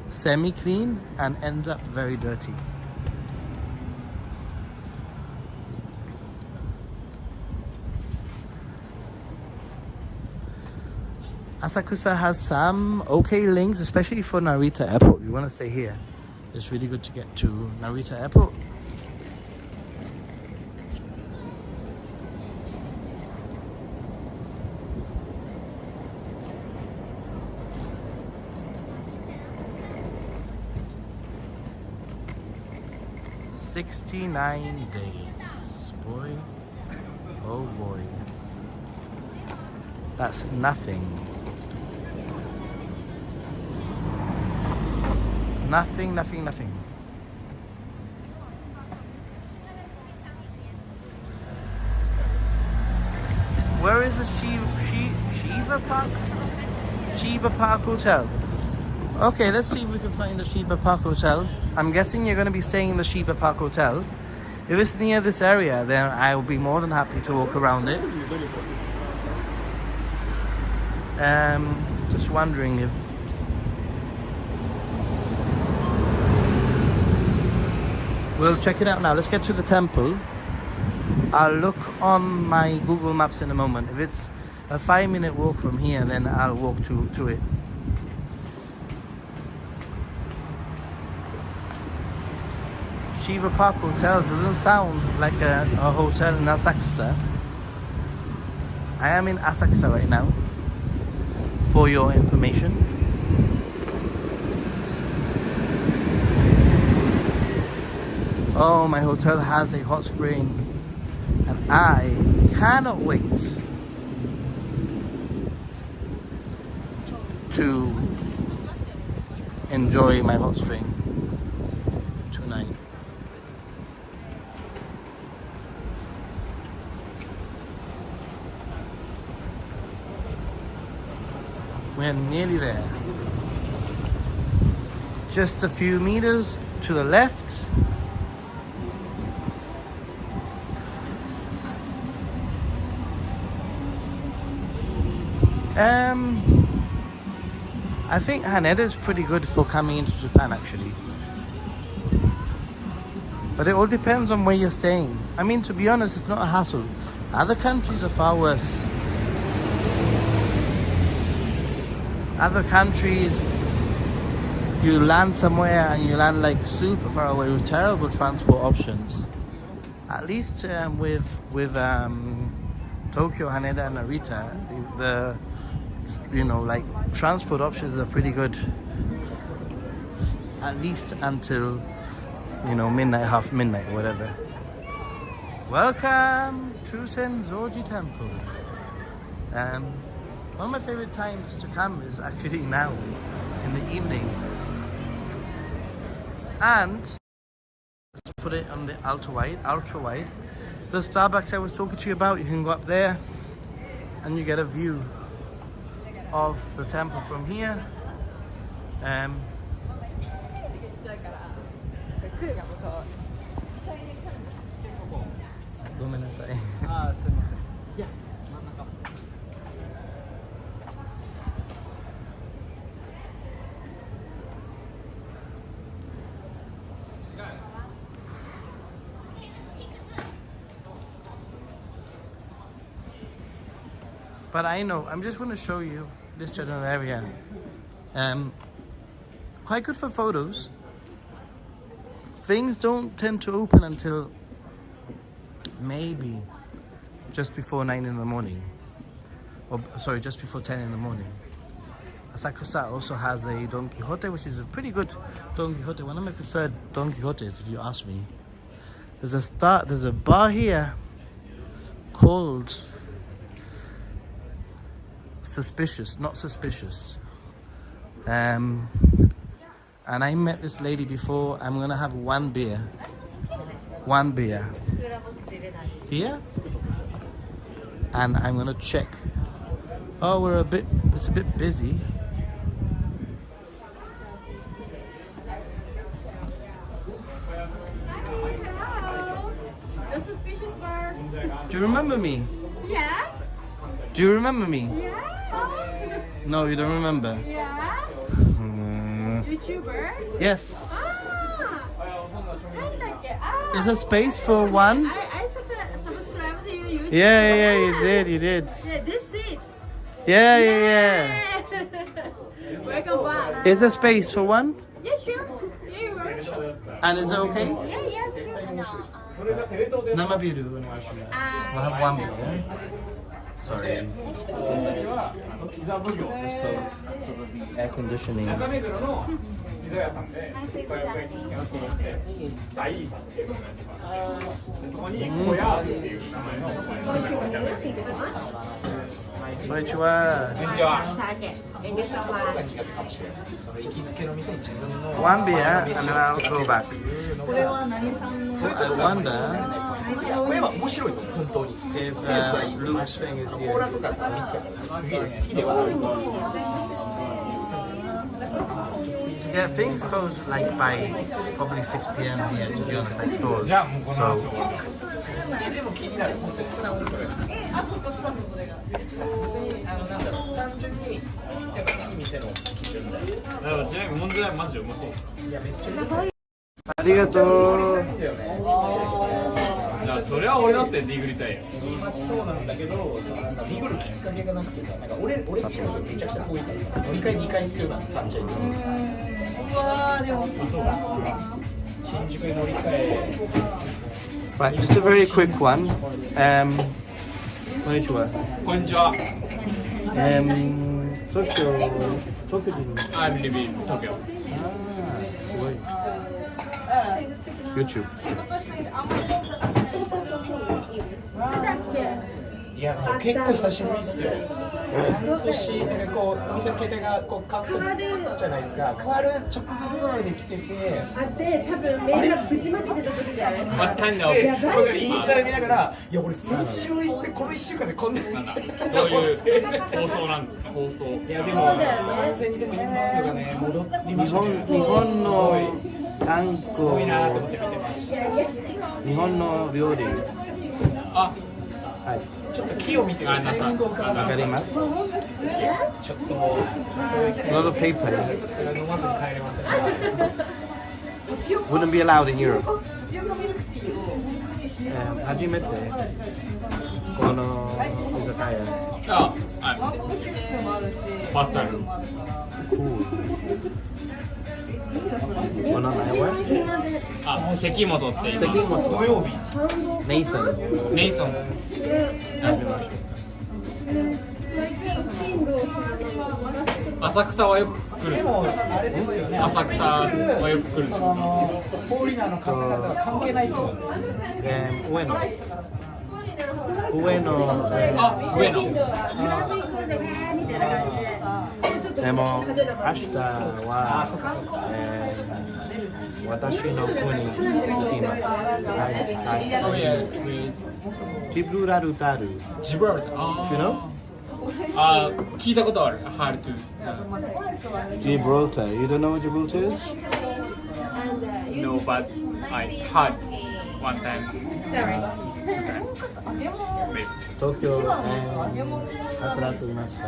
semi-clean and ends up very dirty. Asakusa has some okay links, especially for Narita Airport. You want to stay here. It's really good to get to Narita Airport. "69 days. Boy, oh boy. That's nothing. Nothing. Where is the Shiba Park? Shiba Park Hotel. Okay, let's see if we can find the Shiba Park Hotel. I'm guessing you're going to be staying in the Shiba Park Hotel. If it's near this area, then I will be more than happy to walk around it. Just wondering if... We'll check it out now. Let's get to the temple. I'll look on my Google Maps in a moment. If it's a 5-minute walk from here, then I'll walk to it. Shiba Park Hotel doesn't sound like a hotel in Asakusa. I am in Asakusa right now, for your information. Oh, my hotel has a hot spring, and I cannot wait to enjoy my hot spring tonight. We're nearly there. Just a few meters to the left. I think Haneda is pretty good for coming into Japan, actually. But it all depends on where you're staying. I mean, to be honest, it's not a hassle. Other countries are far worse. Other countries, you land somewhere and you land like super far away with terrible transport options. At least with Tokyo, Haneda, and Narita, the like transport options are pretty good. At least until midnight, half midnight, whatever. Welcome to Senso-ji Temple. One of my favorite times to come is actually now. in the evening. And let's put it on the ultra wide. The Starbucks I was talking to you about, you can go up there and you get a view of the temple from here. But I know, I'm just going to show you this general area. Quite good for photos. Things don't tend to open until maybe just before 9 in the morning. Or sorry, just before 10 in the morning. Asakusa also has a Don Quixote, which is a pretty good Don Quixote. One of my preferred Don Quixotes, if you ask me. There's a bar here called Not Suspicious. And I met this lady before. I'm gonna have one beer. Here. And I'm gonna check. Oh, it's a bit busy. The Suspicious Bar. Do you remember me? Yeah. Do you remember me? Yeah. No, you don't remember. Yeah. YouTuber. Yes. Ah. Is there space for one? I subscribed to your YouTube. Yeah, you did. Yeah, this it. Yeah. Welcome back. Is there space for one? Yeah, sure. Yeah, you're right. And is it okay? Yeah, sure. Namabiru, we'll have one beer. Sorry. Air conditioning. Konnichiwa. One beer and then I'll go back. So I wonder if Luke's thing is here. Yeah, things close like by probably 6 p.m. here, to be honest, like stores. So. ありがとう。いやそれは俺だってディグりたいよ。そうなんだけど、なんかディグるきっかけがなくてさ、なんか俺近くめちゃくちゃ遠いからさ、乗り換え2回必要なの、三茶行くの。うわーでもそう新宿に乗り換え。Right, just a very quick one. こんにちは。こんにちは。東京人。I'm living in Tokyo. すごい。YouTube。いやもう結構久しぶりっすよ。半年なんかこうお店の携帯がこう変わったじゃないですか。変わる直前ぐらいで来てて。あって多分メールがぶちまけてた時だよ。わかんない。僕がインスタで見ながら、いや俺先週行ってこの1週間でこんなに。どういう放送なんですか。放送。いやでも完全にでもインバウンドがね戻りましたね。日本の観光。すごいなと思って見てました。日本の料理。あ、はい。ちょっと木を見てください。わかります。ちょっともう。It's a lot of paper. それ飲まずに帰れません。Wouldn't be allowed in Europe. 初めてこの居酒屋。あ、はい。パスタル。Cool. お名前は？あ、関本って言います。関本。土曜日。ネイソン。ネイソン。浅草はよく来る。でもあれですよね。浅草はよく来る。そのフォーリナーの方々は関係ないですよね。上野。あ、上野。でも明日は、私の国に行きます。Oh yeah, please. ジブラルタル。ジブラルタル。You know? 聞いたことある。Hard to. Gibraltar. You don't know what Gibraltar is? No, but I heard one time. Maybe. 東京、働いていますか？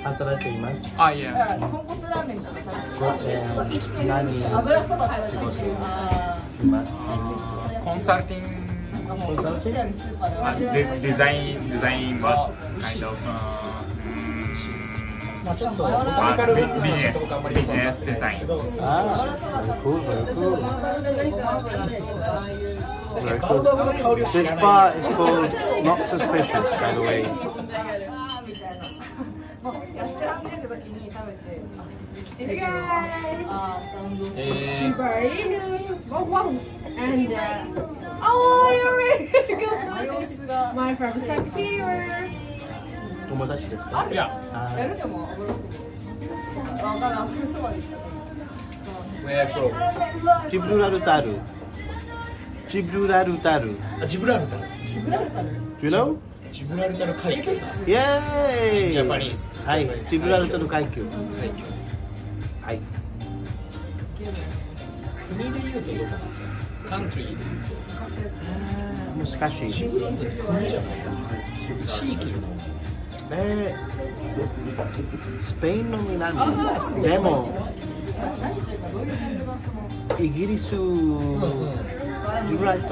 働いています。Ah, yeah. 何仕事します？コンサルティング。コンサルティング？デザインはkind of まあちょっとビジネスデザイン。Cool, very cool. Very cool. This bar is called Not Suspicious, by the way. Hey guys! Super Inu! Wow, wow! And oh, you're ready to go! My friend is here! 友達ですか？いや。Where from? ジブラルタル。ジブラルタル。ジブラルタル。 You know? ジブラルタル海峡。イェーイ。ジャパニーズ。はい、ジブラルタル海峡。海峡。はい。国で言うとどこなんですか？カントリーで言うと。難しい。ジブラルタル国じゃない。地域の。スペインの南。でも、イギリス、ジブラル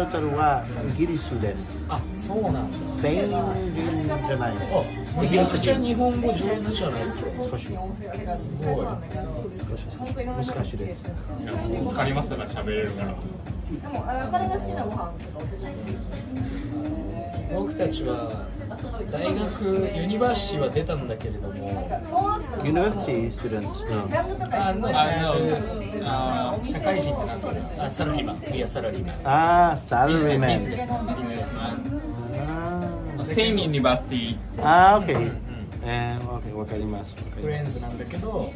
タルはイギリスです。あ、そうなんだ。スペイン人じゃない。めちゃくちゃ日本語上手じゃないですか。少し。すごい。難しいです。助かりますが喋れるから。僕たちは大学ユニバーシティは出たんだけれども、University student. 社会人ってなんだろう。サラリーマン。いやサラリーマン。サラリーマン。ビジネスマン。Same university. Okay. Okay, わかります。フレンズなんだけど。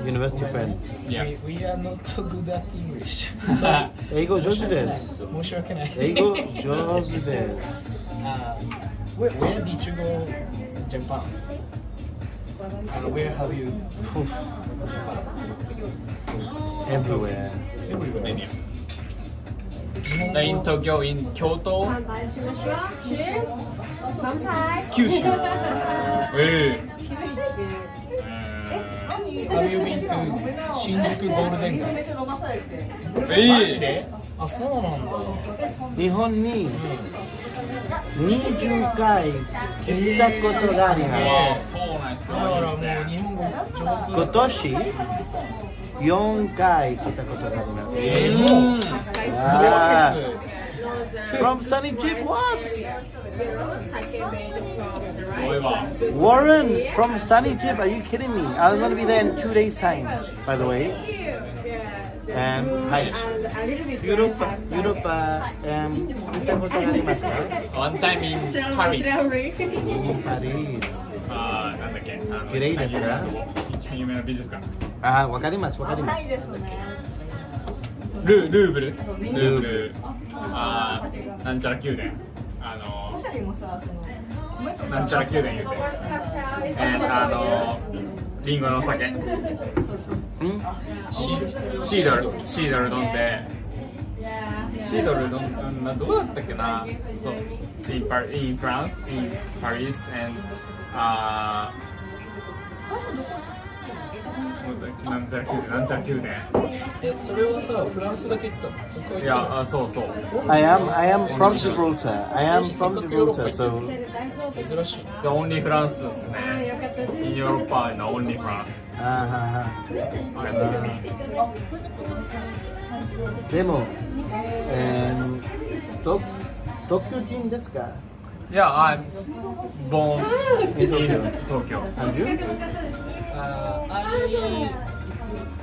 University friends. We are not good at English. 英語上手です。申し訳ない。英語上手です。Where did you go in Japan? Where have you? Everywhere. In Tokyo, in Kyoto, 乾杯しましょう。Cheers! 乾杯！九州。Have you been to 新宿ゴールデン街？マジで？あ、そうなんだ。日本に20回来たことがあります。そうなんです。だからもう日本語上手。今年4回来たことがあります。もうすごいです。From Sunny Jib, what? Warren from Sunny Jib, are you kidding me? I'm going to be there in 2 days' time, by the way. はい。ヨーロッパ、行ったことがありますか？ One time in Paris. パリース。なんだっけ？綺麗ですか？一番有名な美術館。わかります。ルーブル。なんちゃら宮殿。なんちゃら宮殿言うて。リンゴのお酒。シードル飲んで。シードル飲んだどうだったっけな。そう。in France, in Paris and なんちゃら宮殿。それはさ、フランスだけ行ったの？いや、そう。I am from Gibraltar. So 珍しい。The only France ですね。In Europe, the only France. でも、東京人ですか？ Yeah, I'm born in Tokyo. And you?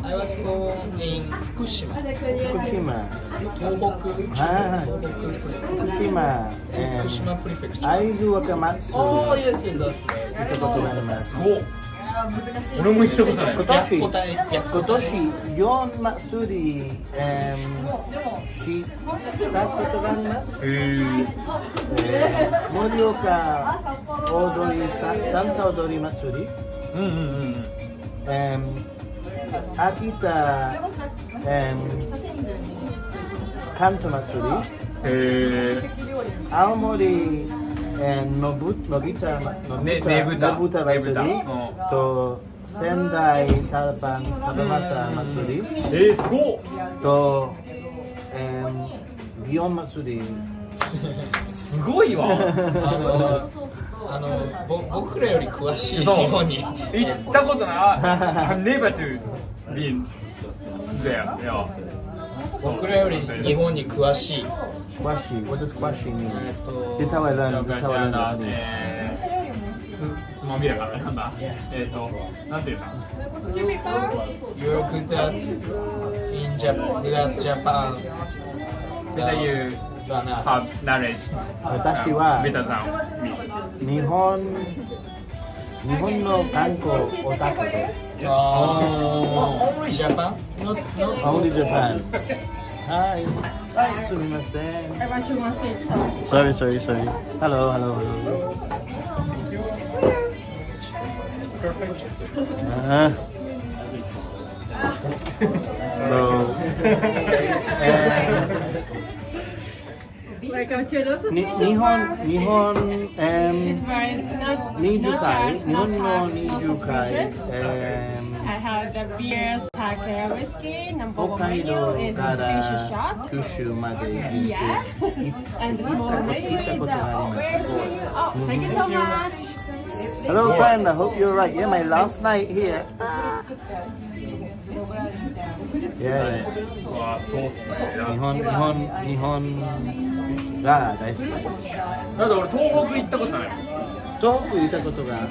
I was born in 福島。東北。福島。福島プリフェクチャー。会津若松。Oh yes, yes, that's right. 行ったことがあります。俺も行ったことない。今年答え、今年4Matsuriしたことがあります。盛岡踊り三叉踊り祭り、秋田関東祭り、青森のぶた祭りと仙台タバマタ祭りすごっ。と祇園祭り。すごいわ。僕らより詳しい日本に行ったことない。Never to be there. 僕らより日本に詳しい。What does kwashi mean? This is how I learned. This is how I learned Japanese. つまみだからなんだ。なんていうの？You're good at in Japan. 絶対言う。knowledge. 私は日本の観光オタクです。Only Japan? Only Japan. Hi. すみません。Sorry. Hello. Welcome to the 日本20回日本の20回 I have the beers, sake, whiskey, number 北 one 海 menu 道 is か fish ら shot. 九州まで行 Yeah. っ And the small た menu 行った is ことがあります。 oh, thank you so much. Hello friend, I hope you're right. Yeah, my last night here. Yeah. そうっすね。日本が大好きです。なんで俺東北行ったことない。東北行ったことが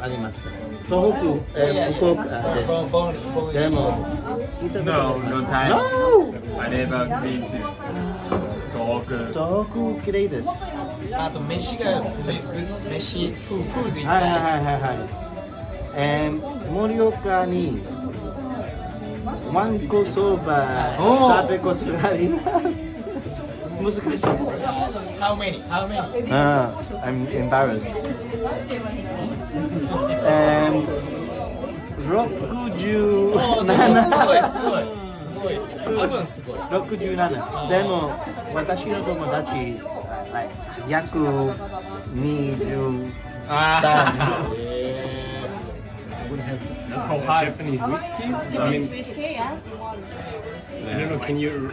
あります。東北、福岡です。でも行ったことがあります。 No time. No! I never been to 東北。東北綺麗です。あと飯が飯フードイズはいナイス。盛岡にわんこそば食べことがあります。難しい。How many? I'm embarrassed. 67。すごい。多分すごい。67。でも私の友達約23。So Japanese whiskey? I mean, Whiskey, yes. I don't know. Can you?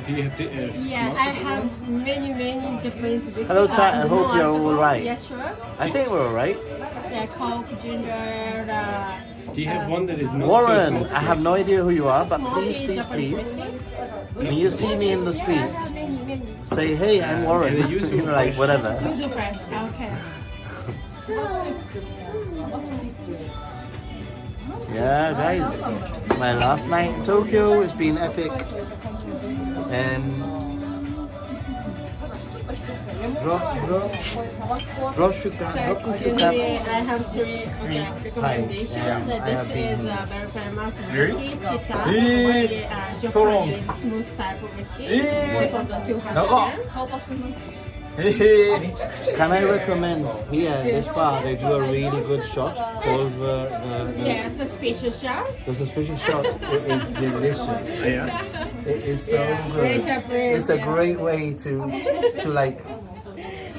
Do you have to? Yeah, I have many Japanese whiskey. Hello, chat. I hope you're all right. Yeah, sure. I think we're alright. Yeah, Coke, ginger, Do you have one that is not Warren, so small? I have no idea who you are, but smoky please, Japanese please, whiskey. when you see me in the streets, Many. say, hey, I'm Warren. And use You know, like whatever. You do fresh. Okay. Yeah, guys, my last night in Tokyo has been epic. Actually, I have three recommendations. I have This been- is a very famous Really? whiskey, Chita, Hey! Japanese smooth type of whiskey. Hey! Also the 200 長っ yen. Can I recommend here, this bar, they do a really good shot called Yes, a special shot. the suspicious shot. It is delicious. Yeah. It is so Very good. Japanese. It's a great way to like.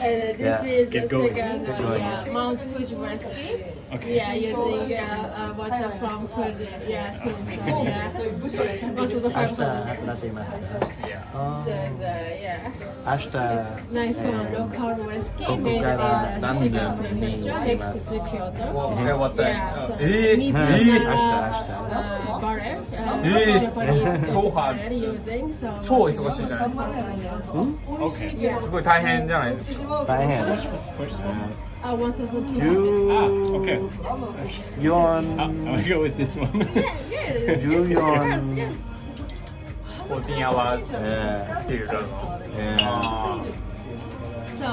And this Yeah. is Get the going. second Get going. Mount Fuji whiskey. Okay. Yeah, using water from Fuji. Yeah, also the first one. So yeah, 明日 nice one. Local whiskey ここ made in からラ the ンド Shiga ンに prefecture 行き next ます to Kyoto. これ終わった Yeah, so よ。 medium Ashta. barrel, Japanese Japanese hard. using. So 超忙しいじゃないですか。 Okay. すごい大変じゃないですか。大変 First one. 1,200. Okay. 14 I'll go with this one. Yeah. 14 14 hours っていうか。 So,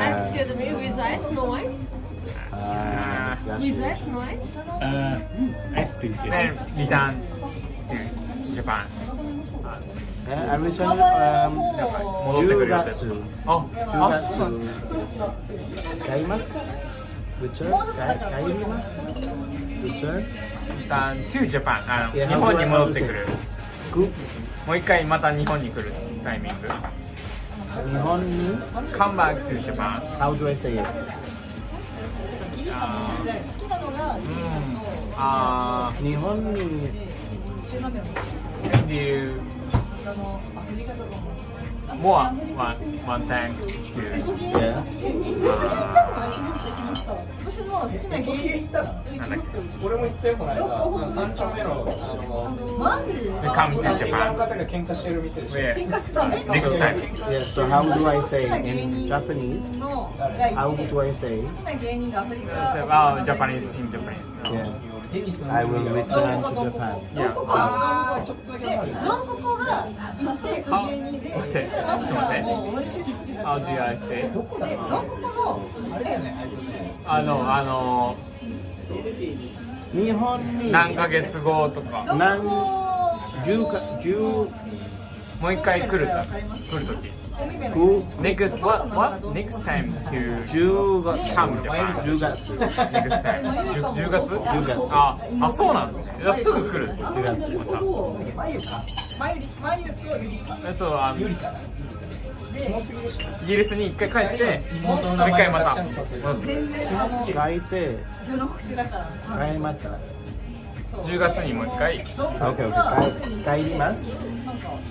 excuse me, with ice, no ice? With ice, no ice? Ice please, yes. Then return to Japan. I return 戻ってくる予定。 10月。あ、あ、そうなんです。帰りますか Return? 帰ります Return? Return to Japan. いや日本に戻ってくる。 Good. もう一回また日本に来るタイミング。日本に Come back to Japan. How do I say it? 日本に Do you more one time to Yeah. なんだっけ俺も言ったよこの間3丁目ので Come to あの Japan. 方が喧嘩してる店でしょ Where? Next time. Yeah, so how do I say in Japanese? How do I say? Japanese in Japanese. Yeah. テニスの I will return to Japan. Yeah. ちょっとだけある Okay. ちょっと待って。How do I say? あれだよね日本に何ヶ月後とか。10もう一回来るとき。Next next time to 10月 come Japan. 10月 Next time. 10月？ 10月あ、そうなんですね。いやすぐ来る。 10月そう、キモすぎでしょイギリスに一回帰って、もう一回また戻ってくる。書いて帰りました10月にもう一回。 OK 帰ります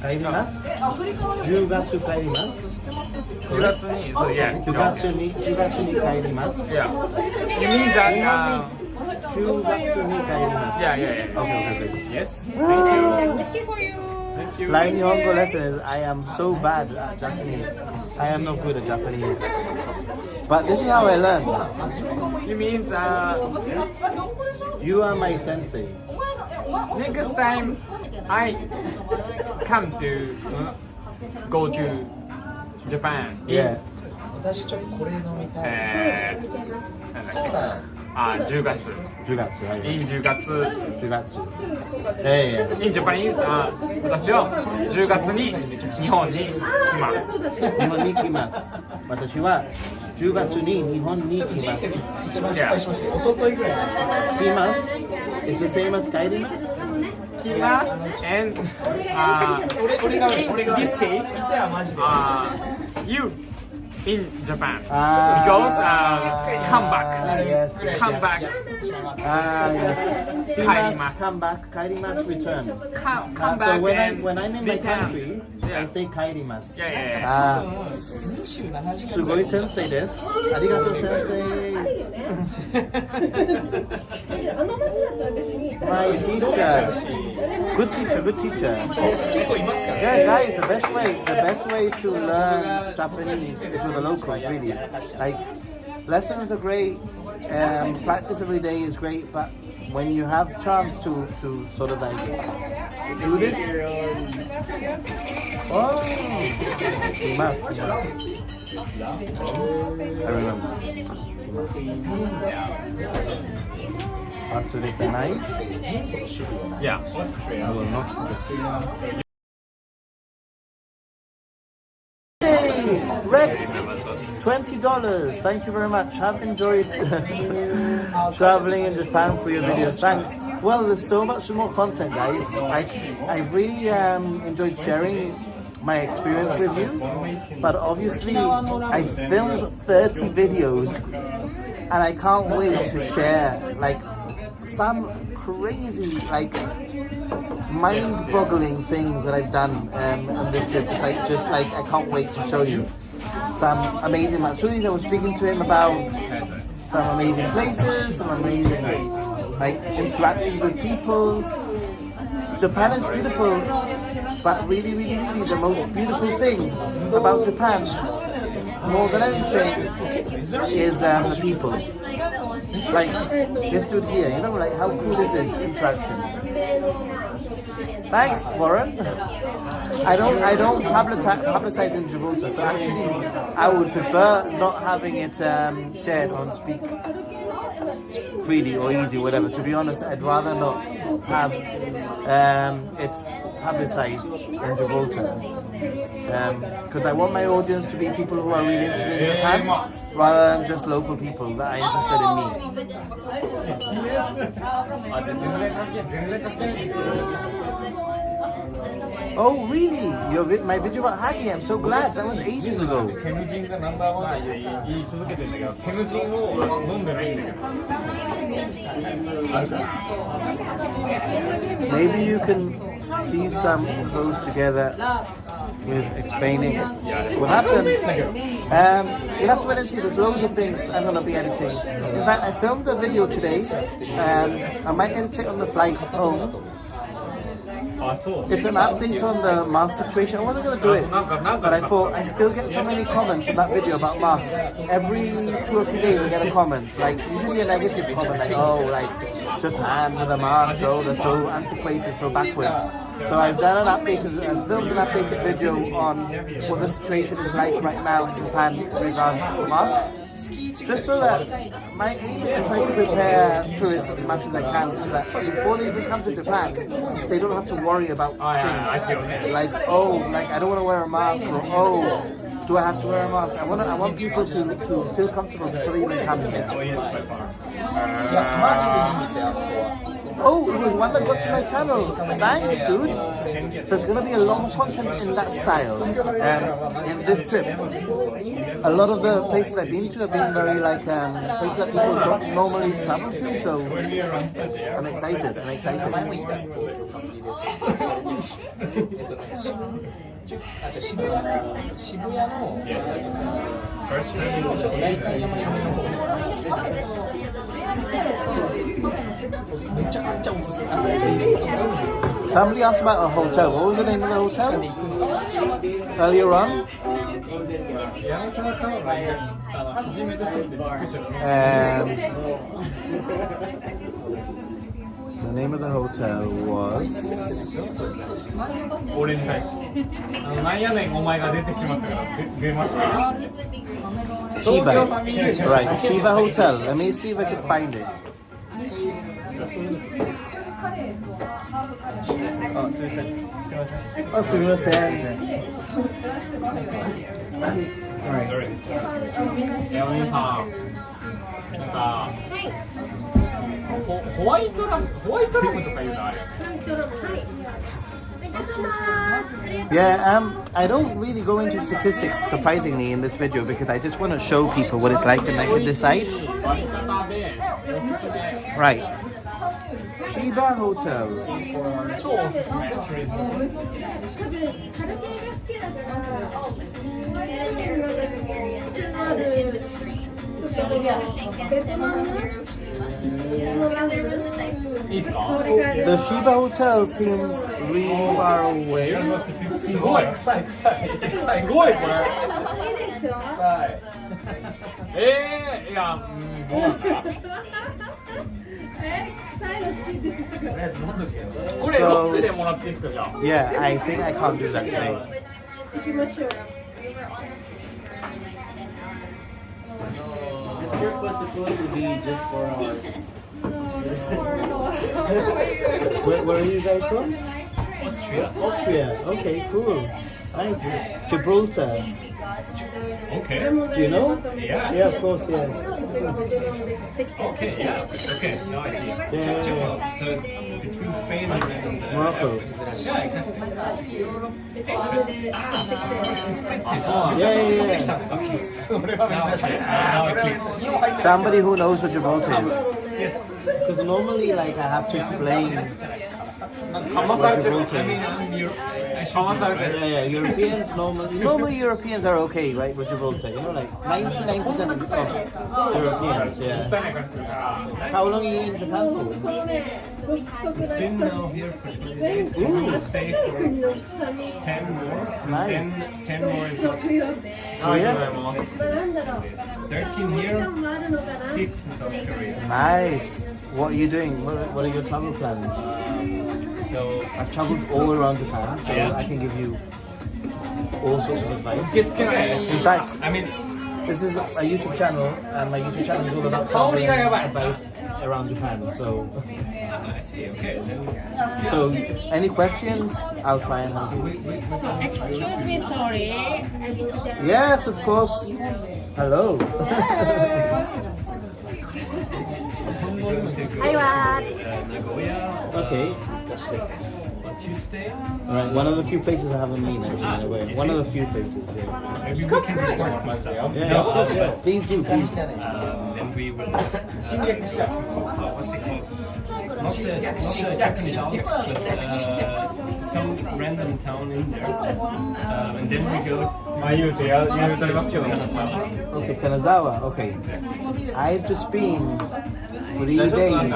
10月帰ります10月に、そう、いや、 10月に帰りますいや、you mean that? 10月に帰ります Yeah. OK Yes. Thank you. Like Nihongo lessons, I am so bad at Japanese. I am not good at Japanese. But this is how I learn. You mean You are my sensei. next time I come to go to Japan. Yeah. 私ちょっとこれ飲みたいなんだっそうだよけ。10月。 10月。はい。 in 10月。 10月。ええ。 in Japanese 私は10月に日本に来ます。日本に来ます。私は10月に日本にちょっと来ます。人生で一番失敗しましたよ一昨日ぐらいなんですけど来ます。It's the same as 帰ります。来ます。and 俺が in this case 店はマジでyou in Japan because come back. Yes. Come back. Yes. 帰ります。 Come back. 帰ります。Return. Come So back when and I'm in my return. country, I say 帰ります。Yeah. 27時間すごい先生です。ありがとう先生。My teacher. Good teacher. 結構いますからね Yeah, guys, the best way to learn Japanese is with the locals, really. Like, lessons are great, practice every day is great, but when you have chance to sort of like do this, oh, kimasu. I remember. Matsuri tonight. Yeah. I will not forget. Red, $20. Thank you very much. Have enjoyed traveling in Japan for your videos. Thanks. Well, there's so much more content, guys. I've really enjoyed sharing my experience with you. But obviously, I filmed 30 videos, and I can't wait to share like some crazy, like mind-boggling things that I've done on this trip. It's like just like I can't wait to show you some amazing Matsuris. I was speaking to him about some amazing places, some amazing like interactions with people. Japan is beautiful, but really, really, really the most beautiful thing about Japan, more than anything, is the people. Like this dude here, you know, like how cool is this interaction? Thanks, Warren. I don't publicize in Gibraltar, so actually I would prefer not having it shared on Speak. freely or easy, whatever. To be honest, I'd rather not have it publicized in Gibraltar. Because I want my audience to be people who are really interested in Japan rather than just local people that are interested in me. Oh really? My video about Hagi, I'm so glad. That was ages ago. テムジンがナンバーワンって言い続けてるんだけど、テムジンを飲んでないんだけど。Maybe you can see some of those together with explaining what happened. You'll have to wait and see. There's loads of things I'm going to be editing. In fact, I filmed a video today. I might edit it on the flight home. It's an update on the mask situation. I wasn't going to do it, but I thought I still get so many comments on that video about masks. Every 2 or 3 days I get a comment, like usually a negative comment, like, oh, like Japan with a mask, oh, they're so antiquated, so backwards. So I've filmed an updated video on what the situation is like right now in Japan in regards to masks. Just so that my aim is to try to prepare tourists as much as I can so that before they even come to Japan, they don't have to worry about things. Like, oh, like I don't want to wear a mask, or oh, do I have to wear a mask? I want people to feel comfortable before they even come here. Oh, it was one that got to my channel. Thanks, dude. There's going to be a lot of content in that style in this trip. A lot of the places I've been to have been very like places that people don't normally travel to, so I'm excited. Somebody asked about a hotel. What was the name of the hotel? Earlier on? The name of the hotel was Shiba. Right, Shiba Hotel. Let me see if I can find it. Oh, Yeah, I don't really go into statistics surprisingly in this video because I just want to show people what it's like and I can decide. Right. Shiba Hotel. The Shiba Hotel seems really far away. So, yeah, I think I can't do that today. The trip was supposed to be just 4 hours. Where are you guys from? Austria. Okay, cool. Nice. Gibraltar. Okay. Do you know? Yeah. Yeah, of course, yeah. Okay, yeah. Okay, now I see. Yeah. So between Spain and Morocco. Yeah, exactly. Yeah. Somebody who knows what Gibraltar is. Yes. Because normally, like, I have to explain what Gibraltar is. Yeah, Europeans normally Europeans are okay, right, with Gibraltar. You know, like 99% of Europeans, yeah. How long are you in Japan for? Been now here for 3 days. We'll stay for 10 more. Nice. Then 10 more in South Korea? 13 here, 6 in South Korea. Nice. What are you doing? What are your travel plans? So I've traveled all around Japan, so Yeah. I can give you all sorts of advice. in fact, I mean, This is a YouTube channel, and my YouTube channel is all about traveling advice around Japan. So, so any questions? I'll try and answer. Excuse me, sorry. Yes, of course. Hello. Okay. Tuesday. Alright, one of the few places I haven't been actually in a way. One of the few places, yeah. Maybe we can record some stuff. Yeah, of course, yeah. Please do, please. Then we will. What's it called? Not some random town in there. And then we go. Okay, Kanazawa, okay. I've just been 3 days in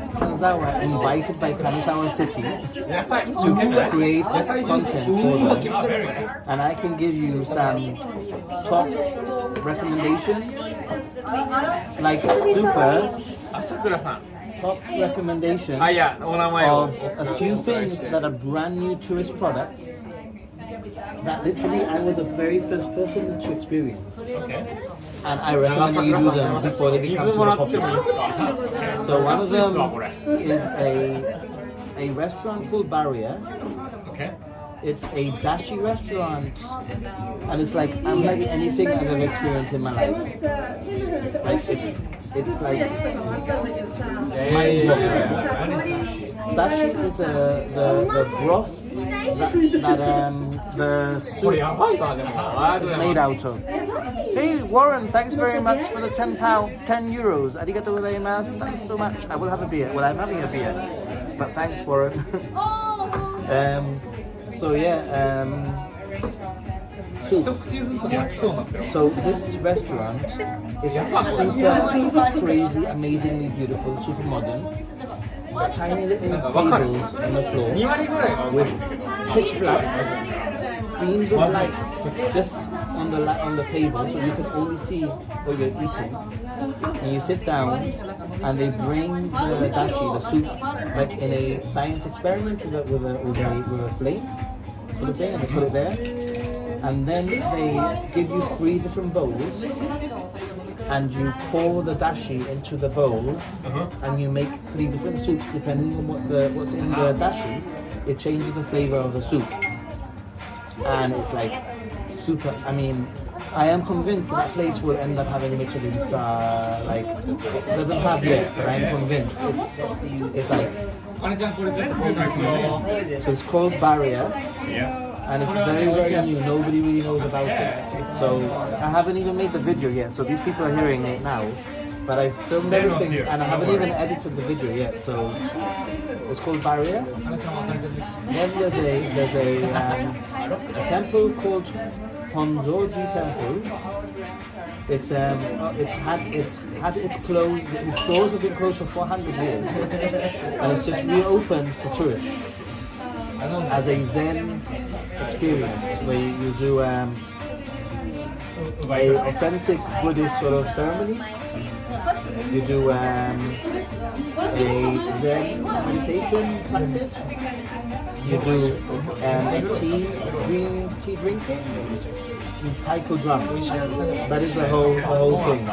Kanazawa, invited by Kanazawa City to create content for them. And I can give you some top recommendations, like super Asakusa-san. top recommendations Ah, yeah, of a few things that are brand new tourist products that literally I was the very first person to experience. Okay. And I recommend that you do them before they become super popular. So one of them is a restaurant called Barrier. Okay. It's a dashi restaurant, and it's like unlike anything I've ever experienced in my life. Like it's like mind-boggling. Dashi is the broth that the soup is made out of. Hey Warren, thanks very much for the £10, €10. Arigatou gozaimasu. Thanks so much. I will have a beer. Well, I'm having a beer, but thanks Warren. So yeah, soup. So this restaurant is super crazy, amazingly beautiful, super modern. Tiny little tables on the floor with pitch black beams of light just on the table, so you can only see what you're eating. And you sit down, and they bring the dashi, the soup, like in a science experiment with a flame, sort of thing, and they put it there. And then they give you 3 different bowls, and you pour the dashi into the bowls, and you make 3 different soups depending on what's in the dashi. It changes the flavor of the soup, and it's like super. I mean, I am convinced that place will end up having a Michelin star. Like, it doesn't have yet, but I'm convinced it's like. So it's called Barrier. Yeah. And it's very, very new. Nobody really knows about it. So I haven't even made the video yet. So these people are hearing it now. But I've filmed everything, and I haven't even edited the video yet. So it's called Barrier. Then there's a temple called Senso-ji Temple. It's had its closed. Its doors have been closed for 400 years, and it's just reopened for tourists as a Zen experience where you do a authentic Buddhist sort of ceremony. You do a Zen meditation practice. You do green tea drinking, and taiko drums. That is the whole thing.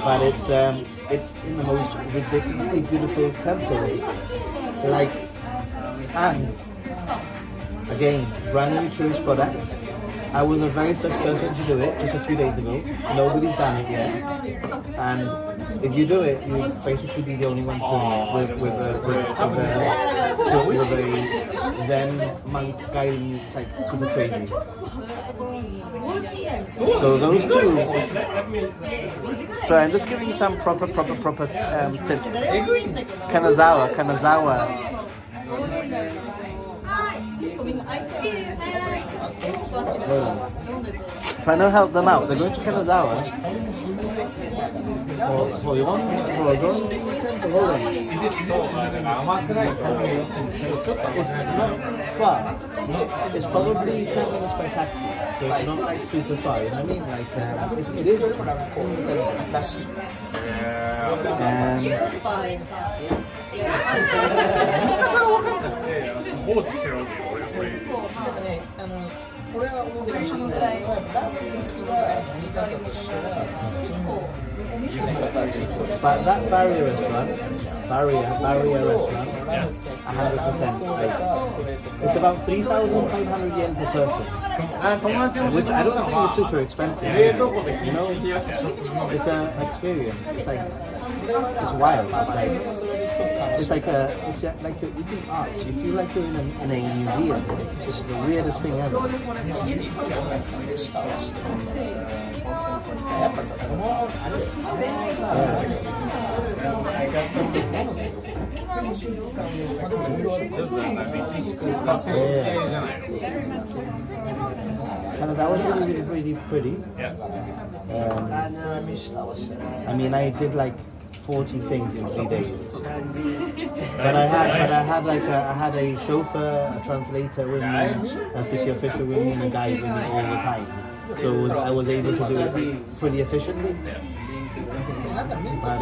But it's in the most ridiculously beautiful temple. Like, and again, brand new tourist products. I was the very first person to do it just a few days ago. Nobody's done it yet. And if you do it, you'll basically be the only one doing it with a Zen monk guiding you, like super crazy. So those two. So I'm just giving some proper tips. Kanazawa. Trying to help them out. They're going to Kanazawa. Hold on. Is it so? It's not far. It's probably 10 minutes by taxi. So it's not like super far. You know what I mean? Like it is in the center. 俺は思うけど、ラーメン好きは飲み方としては、結構好きな人はさ、ちょっと But that barrier restaurant, barrier restaurant, 100%. Like, it's about 3,500 yen per person, which I don't think is super expensive. You know, it's an experience. It's like it's wild. It's like you're eating art. You feel like you're in a museum. It's the weirdest thing ever. 家で行くよ、さ、舌をして。やっぱさ、その、あれ、そのさ、なので、沖縄の習慣がいろいろあるんですよ。メキシコがそういう系じゃないですか。And that was really pretty. I mean, I did like 40 things in 3 days. But I had a chauffeur, a translator with me, a city official with me, and a guide with me all the time. So I was able to do it pretty efficiently. But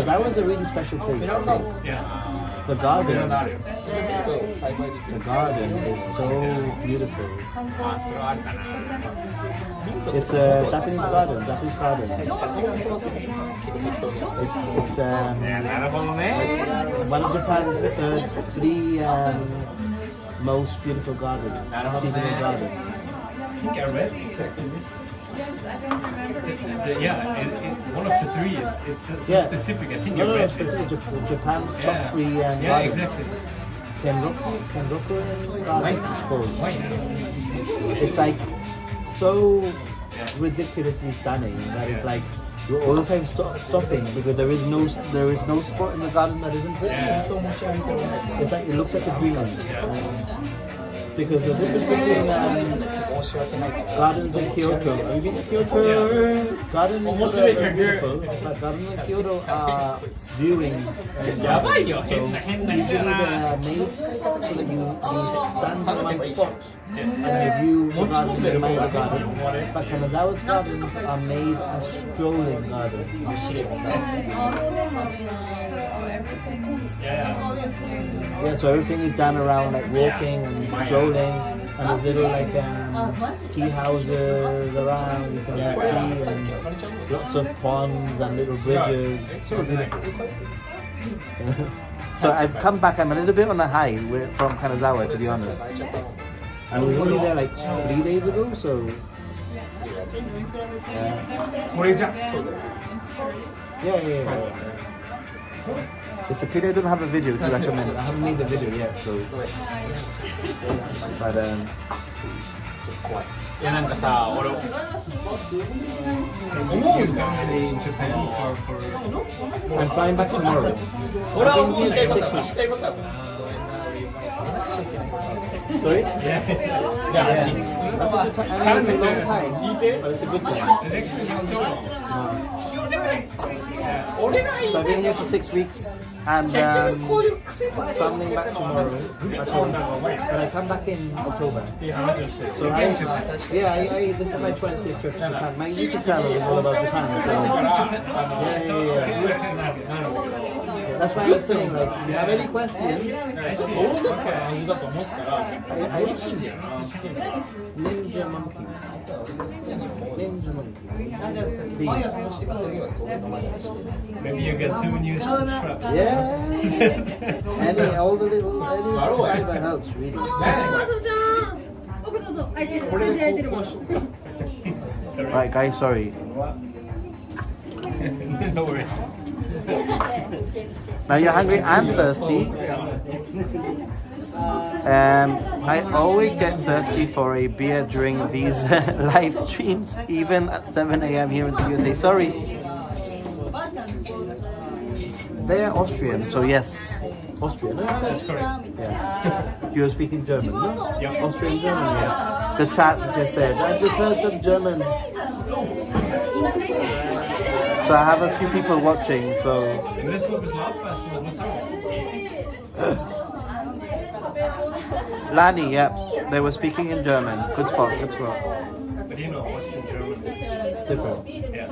that was a really special place. The garden is so beautiful. It's a Japanese garden. It's one of Japan's three most beautiful gardens, seasonal gardens. I think I read exactly this. Yes, I don't remember. One of the three, it's so specific. I think No, I read specific. this. Japan's top three Yeah, gardens. exactly. Kenroku Garden, it's called. It's like so ridiculously stunning that it's like you're all the time stopping because there is no spot in the garden that isn't pretty. It's like it looks like a dreamland. Because the difference between gardens in Kyoto, have you been to Kyoto? Gardens in Kyoto are beautiful, but gardens in Kyoto are viewing. Usually they are made so that you stand in one spot and you view the garden and admire the garden. But Kanazawa's gardens are made as strolling gardens. Yeah, so everything is done around like walking and strolling, and there's little like tea houses around. You can have tea and lots of ponds and little bridges. It's so beautiful. So I've come back. I'm a little bit on a high from Kanazawa, to be honest. I was only there like 3 days ago, so. Yeah. It's a pity I don't have a video to recommend. I haven't made the video yet, so. But いや、なんかさ、俺、思うんだよ。 I'm flying back tomorrow. 俺は思うんだけど、言いたいことは Sorry? Yeah. That's a long time, but it's a good time. So I've been here for 6 weeks and traveling back tomorrow. But I come back in October. So this is my 20th trip to Japan. My YouTube channel is all about Japan. So that's why I'm saying, like, if you have any questions, Ninja Monkey. Maybe you get 2 new subscribers. Yeah. Any subscriber helps really. Right, guys, sorry. No worries. Now you're hungry and thirsty. I always get thirsty for a beer during these live streams, even at 7 a.m. here in the USA. Sorry. They're Austrian, so yes. Austrian, no? That's correct. Yeah. You're speaking German, no? Yep. Austrian German, yeah. The chat just said, I just heard some German. So I have a few people watching, so. Lani, yeah. They were speaking in German. Good spot. But you know, Austrian German is Different. yeah.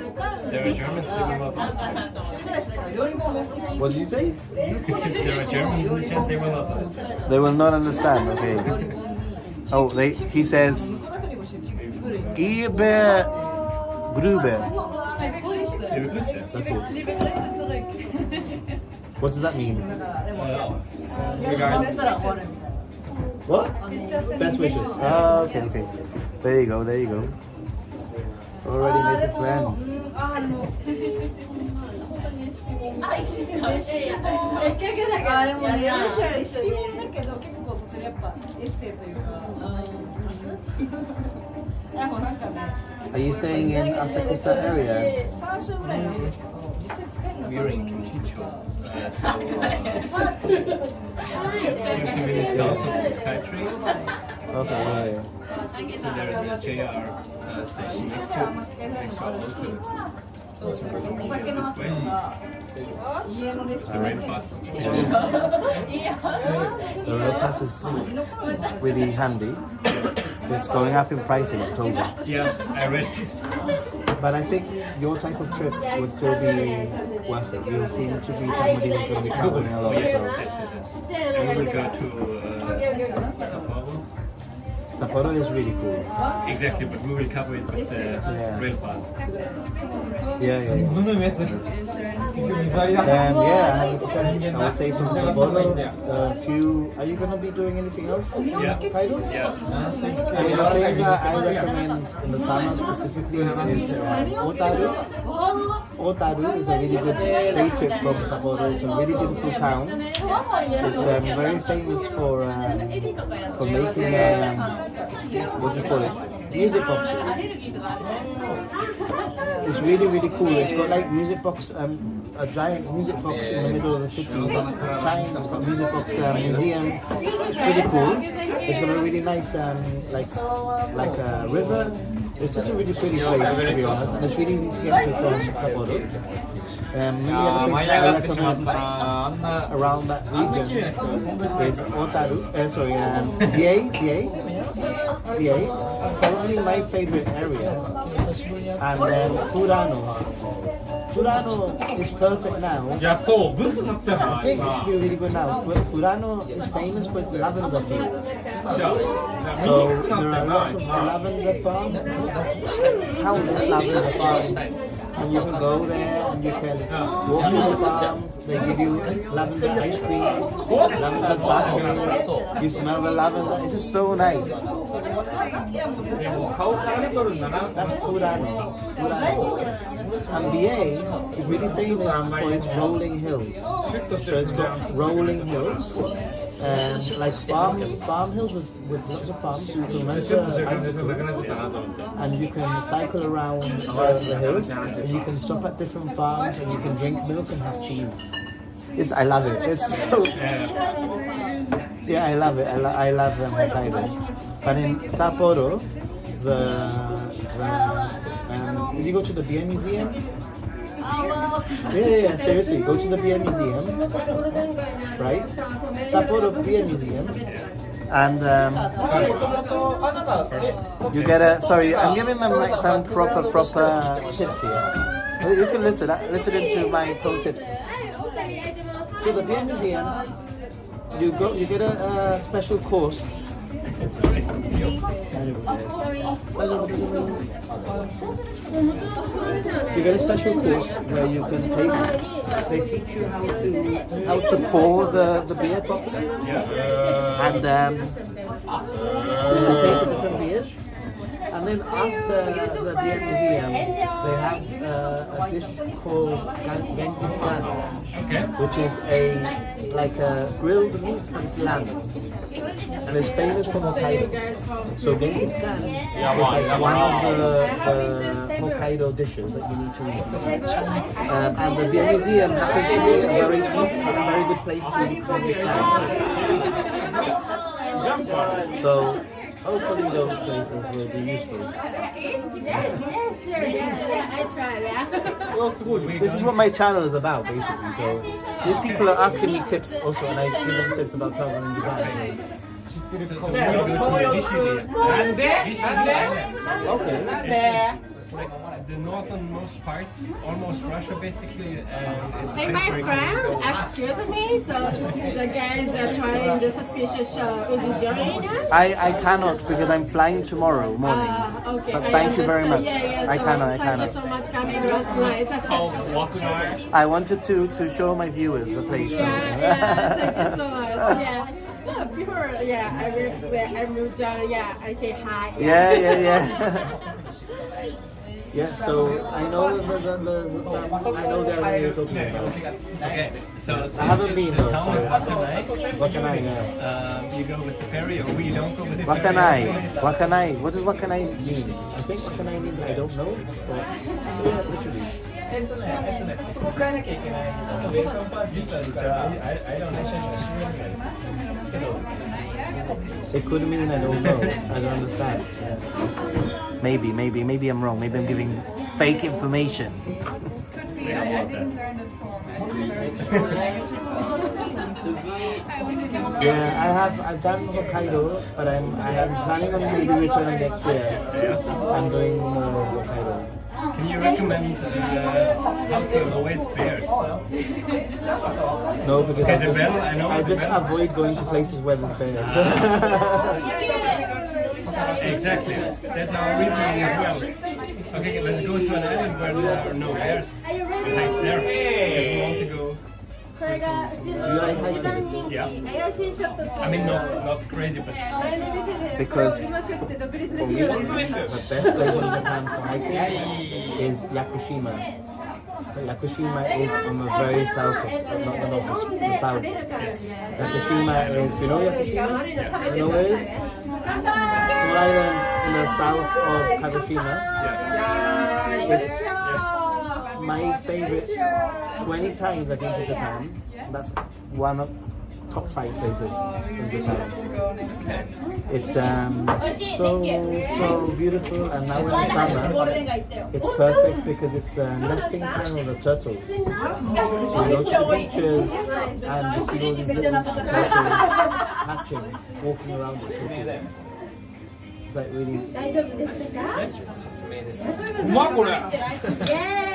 There are Germans living love. What did you say? There are Germans in the chat, they will love us. They will not understand, okay. Oh, he says, Gibe Grube. That's it. What does that mean? What? Best wishes. Oh, okay. There you go. Already making friends. あれもね、レシピもだけど結構途中でやっぱエッセイというか足すでもなんかね Are you staying in Asakusa area? 3週ぐらいなんだけど実際使えるの3分の1とか 50 minutes south of the Skytree. Okay. So there is a JR station next to our locals. お酒の後とか家のレシピ The だ rail け pass. The road pass is really handy. It's going up in price in October. Yeah, I read it. But I think your type of trip would still be worth it. You seem to be somebody who's going to be traveling a lot. Yes. So And we will go to Sapporo. Sapporo is really cool. Exactly, but we will cover it with the rail pass. Yeah. このメス結局水ありだ Yeah, 100%. I would say from Sapporo, are you going to be doing anything else? Yeah. Kaido? Yeah. I mean, the things that I recommend in the summer specifically is Otaru. Otaru is a really good day trip from Sapporo. It's a really beautiful town. It's very famous for making, what do you call it? Music boxes. It's really, really cool. It's got like music box, a giant music box in the middle of the city. It's got music box museum. It's really cool. It's got a really nice like a river. It's just a really pretty place, to be honest. And it's really easy to get to from Sapporo. Many other places I recommend around that region is Otaru. BA, probably my favorite area. And then Furano. Furano is perfect now. いやそうブスになったよ I な think it should be really good now. Furano is famous for its lavender fields. じゃあ So there are lots of lavender farms, countless lavender farms, and you can go there and you can walk through the farms. They give you lavender ice cream, lavender sake. You smell the lavender. It's just so nice. 顔から出とるんだな That's Furano. And BA is really famous for its rolling hills. So it's got rolling hills. Like farm hills with lots of farms, so you can rent a bicycle and you can cycle around the hills and you can stop at different farms and you can drink milk and have cheese. I love it. It's so I love it. I love Hokkaido. But in Sapporo, did you go to the beer museum? Yeah, seriously, go to the beer museum, right? Sapporo Beer Museum, and you get sorry, I'm giving them like some proper tips here. You can listen into my pro tips. So the beer museum, you get a special course. You get a special course where you can they teach you how to pour the beer properly, and you can taste the different beers. And then after the beer museum, they have a dish called Genghis Khan, which is like a grilled meat with lamb, and it's famous from Hokkaido. So Genghis Khan is like one of the Hokkaido dishes that you need to eat. And the beer museum happens to be a very good place to eat Genghis Khan. So hopefully those places will be useful. This is what my channel is about, basically. So these people are asking me tips also, and I give them tips about traveling in Japan. Okay. like the northernmost part, almost Russia basically, and it's Hey, my friend, excuse me. So the guys are trying the suspicious Uzi join us. I cannot because I'm flying tomorrow morning. Okay. But I thank you very understand. much. Yeah, yeah. I So cannot. Thank you so much coming last night. what can I wanted to show my viewers the place. Yeah, thank you so much. Yeah. Oh, before, yeah, I moved down. Yeah, I say hi. Yeah. Yes, so I know I know the area you're talking about. Okay, so I haven't been though. town is So. Wakanai. Wakanai, yeah. You go with the ferry, or we don't go with the ferry. Wakanai. What does Wakanai mean? I think Wakanai means I don't know. But literally. あそこ変えなきゃいけないウェルカムパーティーしたから間の練習が終了になるけど It could mean I don't know. I don't understand. Yeah. Maybe I'm wrong. Maybe I'm giving fake information. Yeah, I've done Hokkaido, but I am planning on maybe returning next year. I'm doing more Hokkaido. Can you recommend how to avoid bears? No, because Okay, the bell, I know I the just bell. avoid going to places where there's bears. Exactly, that's our reasoning as well. Okay, let's go to an island where there are no bears. Are you ready? Right there, because we want to go. これがうちの Do you like 一番 hiking? 人気 Yeah. 怪しいショットっていう I mean, not crazy, but 前の店でこれ Because を見まくって独立で For き me, る the ようになりました best place in Japan for hiking is Yakushima. But Yakushima is on the very south, not the south. Yakushima is, you know Yakushima? You know where it is? Small island in the south of Kagoshima. It's my favorite. 20 times I've been to Japan. That's one of top 5 places in Japan. It's so beautiful, and now in the summer it's perfect because it's the nesting time of the turtles. So you go to the beaches and you see all these little turtles hatching, walking around. It's so cool. It's like really. 大丈夫でしたか？うまっこれ。イエ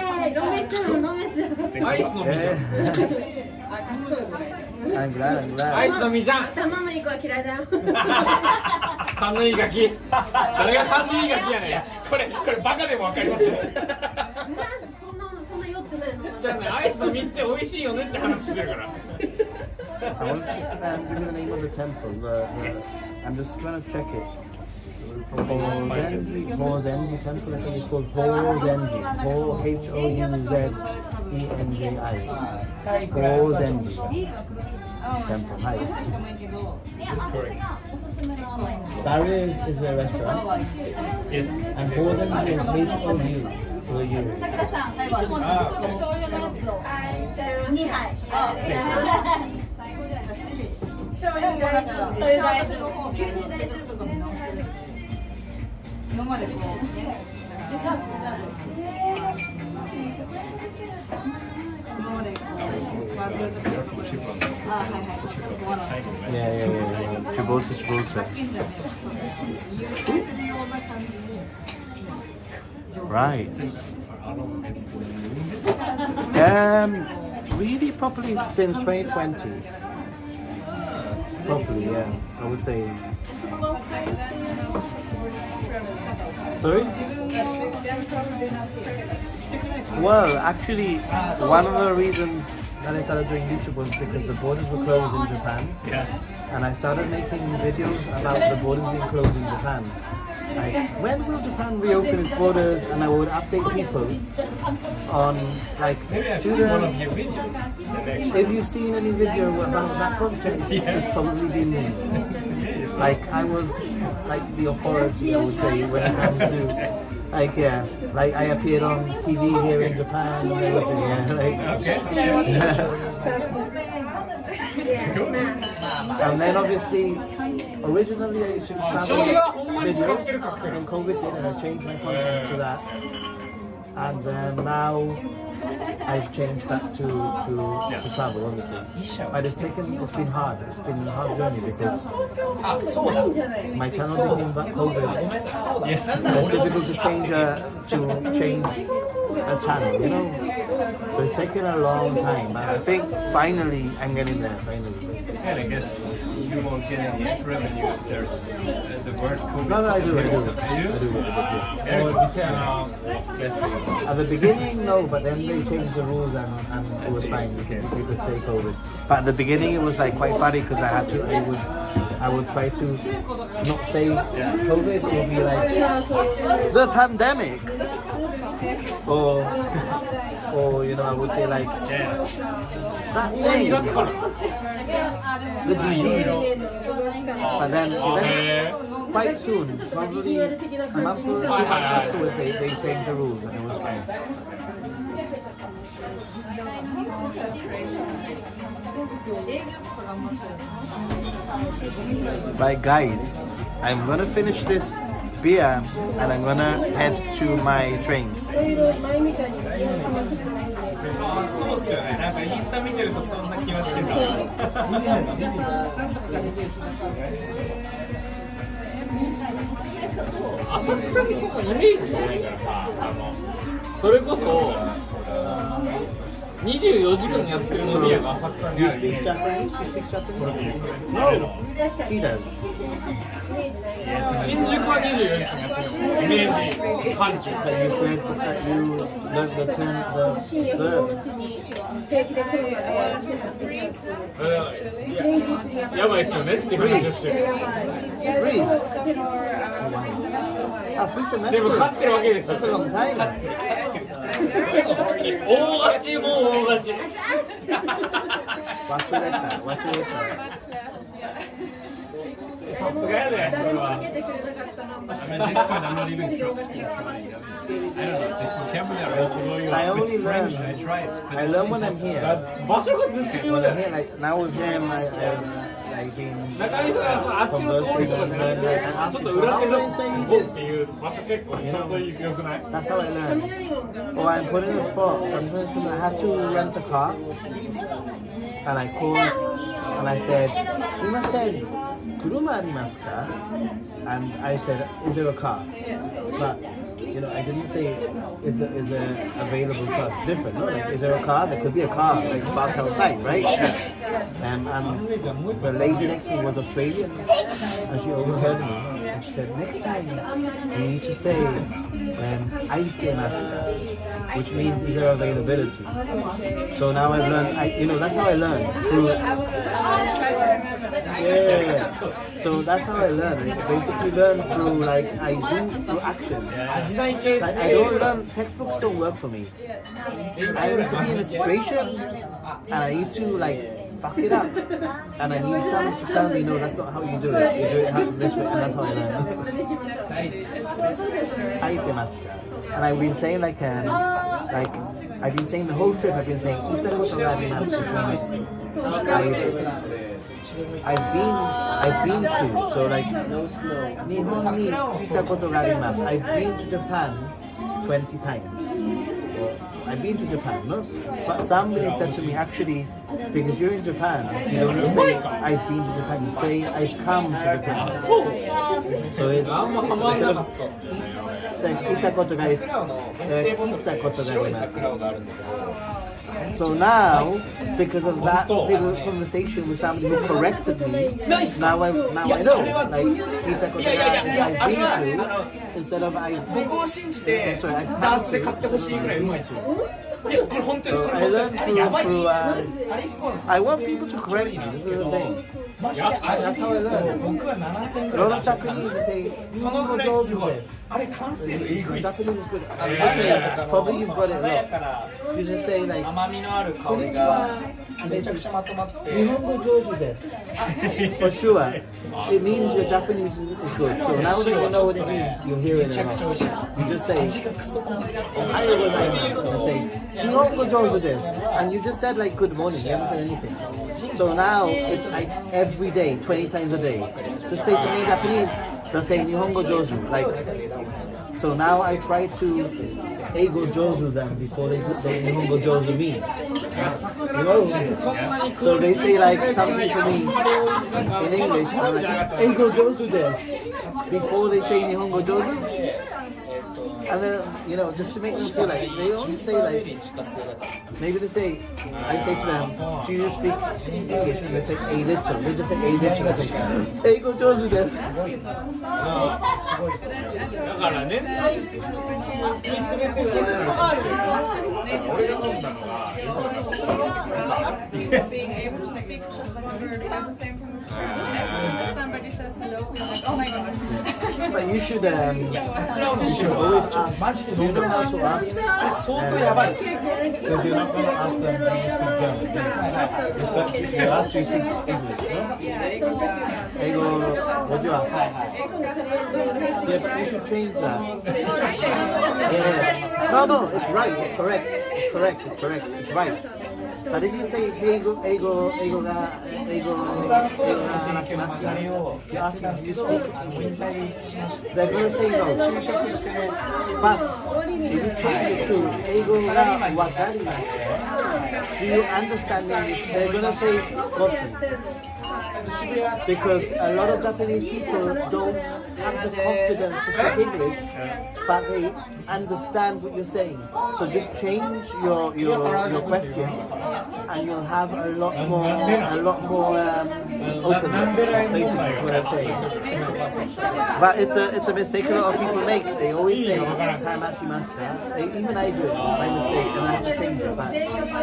ーイ飲めちゃう飲めちゃう。アイスの実じゃん。 I'm glad. アイスの実じゃん。頭のいい子は嫌いだよ。勘のいいガキ。誰が勘のいいガキやねん。これバカでもわかります。そんな酔ってないの。じゃあね、アイスの実って美味しいよねって話してるから。 I want to give you the name of the temple. I'm just trying to check it. Hozenji temple, I think it's called Hozenji. H-O-U-Z-E-N-J-I. Hozenji temple. Hi. Barrier is a restaurant. Yes. And Hozenji is H-O-U for the U. 今までこう今までこうワークショップはいはいちょっと終わらない Yeah. Gibraltar. するような感じに Right. Really properly since 2020. Properly, yeah. I would say. Sorry? Well, actually, one of the reasons that I started doing YouTube was because the borders were closed in Japan. Yeah. And I started making videos about the borders being closed in Japan. Like, when will Japan reopen its borders? And I would update people on, like, Maybe I've seen one of your videos. if you've seen any video about that content, it's probably been me. Like, I was like the authority, I would say, when it comes to, like, yeah, like I appeared on TV here in Japan and everything, yeah, like. And then obviously, originally I used to travel videos, and COVID did, and I changed my content to that. And then now I've changed back to travel, obviously. But it's been hard. It's been a hard journey because あ、そうだ。 my channel became back COVID. ごめんなさい、そうだ。 It's difficult to change a channel, you know. So it's taken a long time, but I think finally I'm getting there. Finally. And I guess you won't get any revenue if there's the word COVID. No, I do. You do? At the beginning, no, but then they changed the rules and it was fine. You could say COVID. But at the beginning, it was like quite funny because I would try to not say COVID. It would be like the pandemic, or you know, I would say like that thing, the disease. But then quite soon, probably a month or 2 months afterwards, they changed the rules and it was fine. Right, guys, I'm gonna finish this beer and I'm gonna head to my train. あ、そうっすよね。なんかインスタ見てるとそんな気はしてた。浅草にそんなイメージないからさ、それこそ24時間やってる飲み屋が浅草にあるイメージ。 No, she does. 新宿は24時間やってるイメージ範疇。 But you said that you learned the term, the verb. やばいっすよねって話をしてる。 Free. Free semester. でも勝ってるわけですよ。 That's a long time. 大勝ちも大勝ち。忘れた。さすがやで、これは。I mean, at this point, I'm not even trying. I don't know, this vocabulary, I only learn. French, I tried. I learn when I'm here. 場所が絶妙 When だ I'm よ。 here, like now with him, I've been 中見さんはあっちの遠いとこじゃなくて、ちょっと裏手のここっていう場所結構ちょっと良くない？ That's how I learn. Or I'm put in a spot. Sometimes when I had to rent a car, and I called and I said, "Sumimasen, kuruma arimasu ka?" And I said, "Is there a car?" But you know, I didn't say, "Is there available car?" It's different, no? Like, is there a car? There could be a car like parked outside, right? And the lady next to me was Australian, and she overheard me. And she said, "Next time, you need to say." Aitemasu, which means is there availability. So now I've learned, that's how I learn through. Yeah. So that's how I learn. I basically learn through I do through action. Like, I don't learn. Textbooks don't work for me. I need to be in a situation, and I need to fuck it up, and I need someone to tell me, no, that's not how you do it. You do it this way, and that's how I learn. And I've been saying I've been saying the whole trip. I've been saying itakoto ga arimasu, which means I've been to. So Nihon ni itakoto ga arimasu. I've been to Japan 20 times. I've been to Japan, no? But somebody said to me, actually, because you're in Japan, you don't say, I've been to Japan, you say, I've come to Japan. So it's instead of itakoto ga arimasu. So now, because of that little conversation with somebody who corrected me, now I know. Itakoto ga I've been to, instead of I've come to. So I learned through I want people to correct me, this is the thing. That's how I learn. A lot of Japanese say, Japanese is good. Probably you've got it wrong. You just say konnichiwa, and then Nihongo joju desu. For sure. It means your Japanese is good. So now that you know what it means, you hear it a lot. You just say, Ohayo gozaimasu, and say, Nihongo joju desu. And you just said good morning, you haven't said anything. So now it's every day, 20 times a day. Just say something in Japanese, they'll say Nihongo Jozu. Like, so now I try to Eigo Jozu them before they say Nihongo Jozu me. You know? So they say like something to me in English, and I'm like, Eigo Jozu desu, before they say Nihongo Jozu. And then, you know, just to make them feel like, they always say like, maybe they say, I say to them, do you speak English? And they say, a little. They just say, a little. I say, Eigo Jozu desu. だからね、見つめてそういうのが俺が飲んだのは being able to speak just like a word and the same from as soon as somebody says hello, we're like, oh my god. But you should always ask, do you know how to ask? 相当やばいです。 Because you're not going to ask them how you speak German. You ask you speak English, no? Eigo, what do you ask? Yes, you should change that. Yeah. No, it's right, it's correct. It's correct, it's right. But if you say Eigo, you ask them, do you speak English? They're going to say no. But if you change it to Eigo ga wakarimasu, do you understand English? They're going to say Goshu. Because a lot of Japanese people don't have the confidence to speak English, but they understand what you're saying. So just change your question, and you'll have a lot more openness. Basically, is what I'm saying. But it's a mistake a lot of people make. They always say "hanashimasu ka." Even I do it by mistake, and I have to change it. But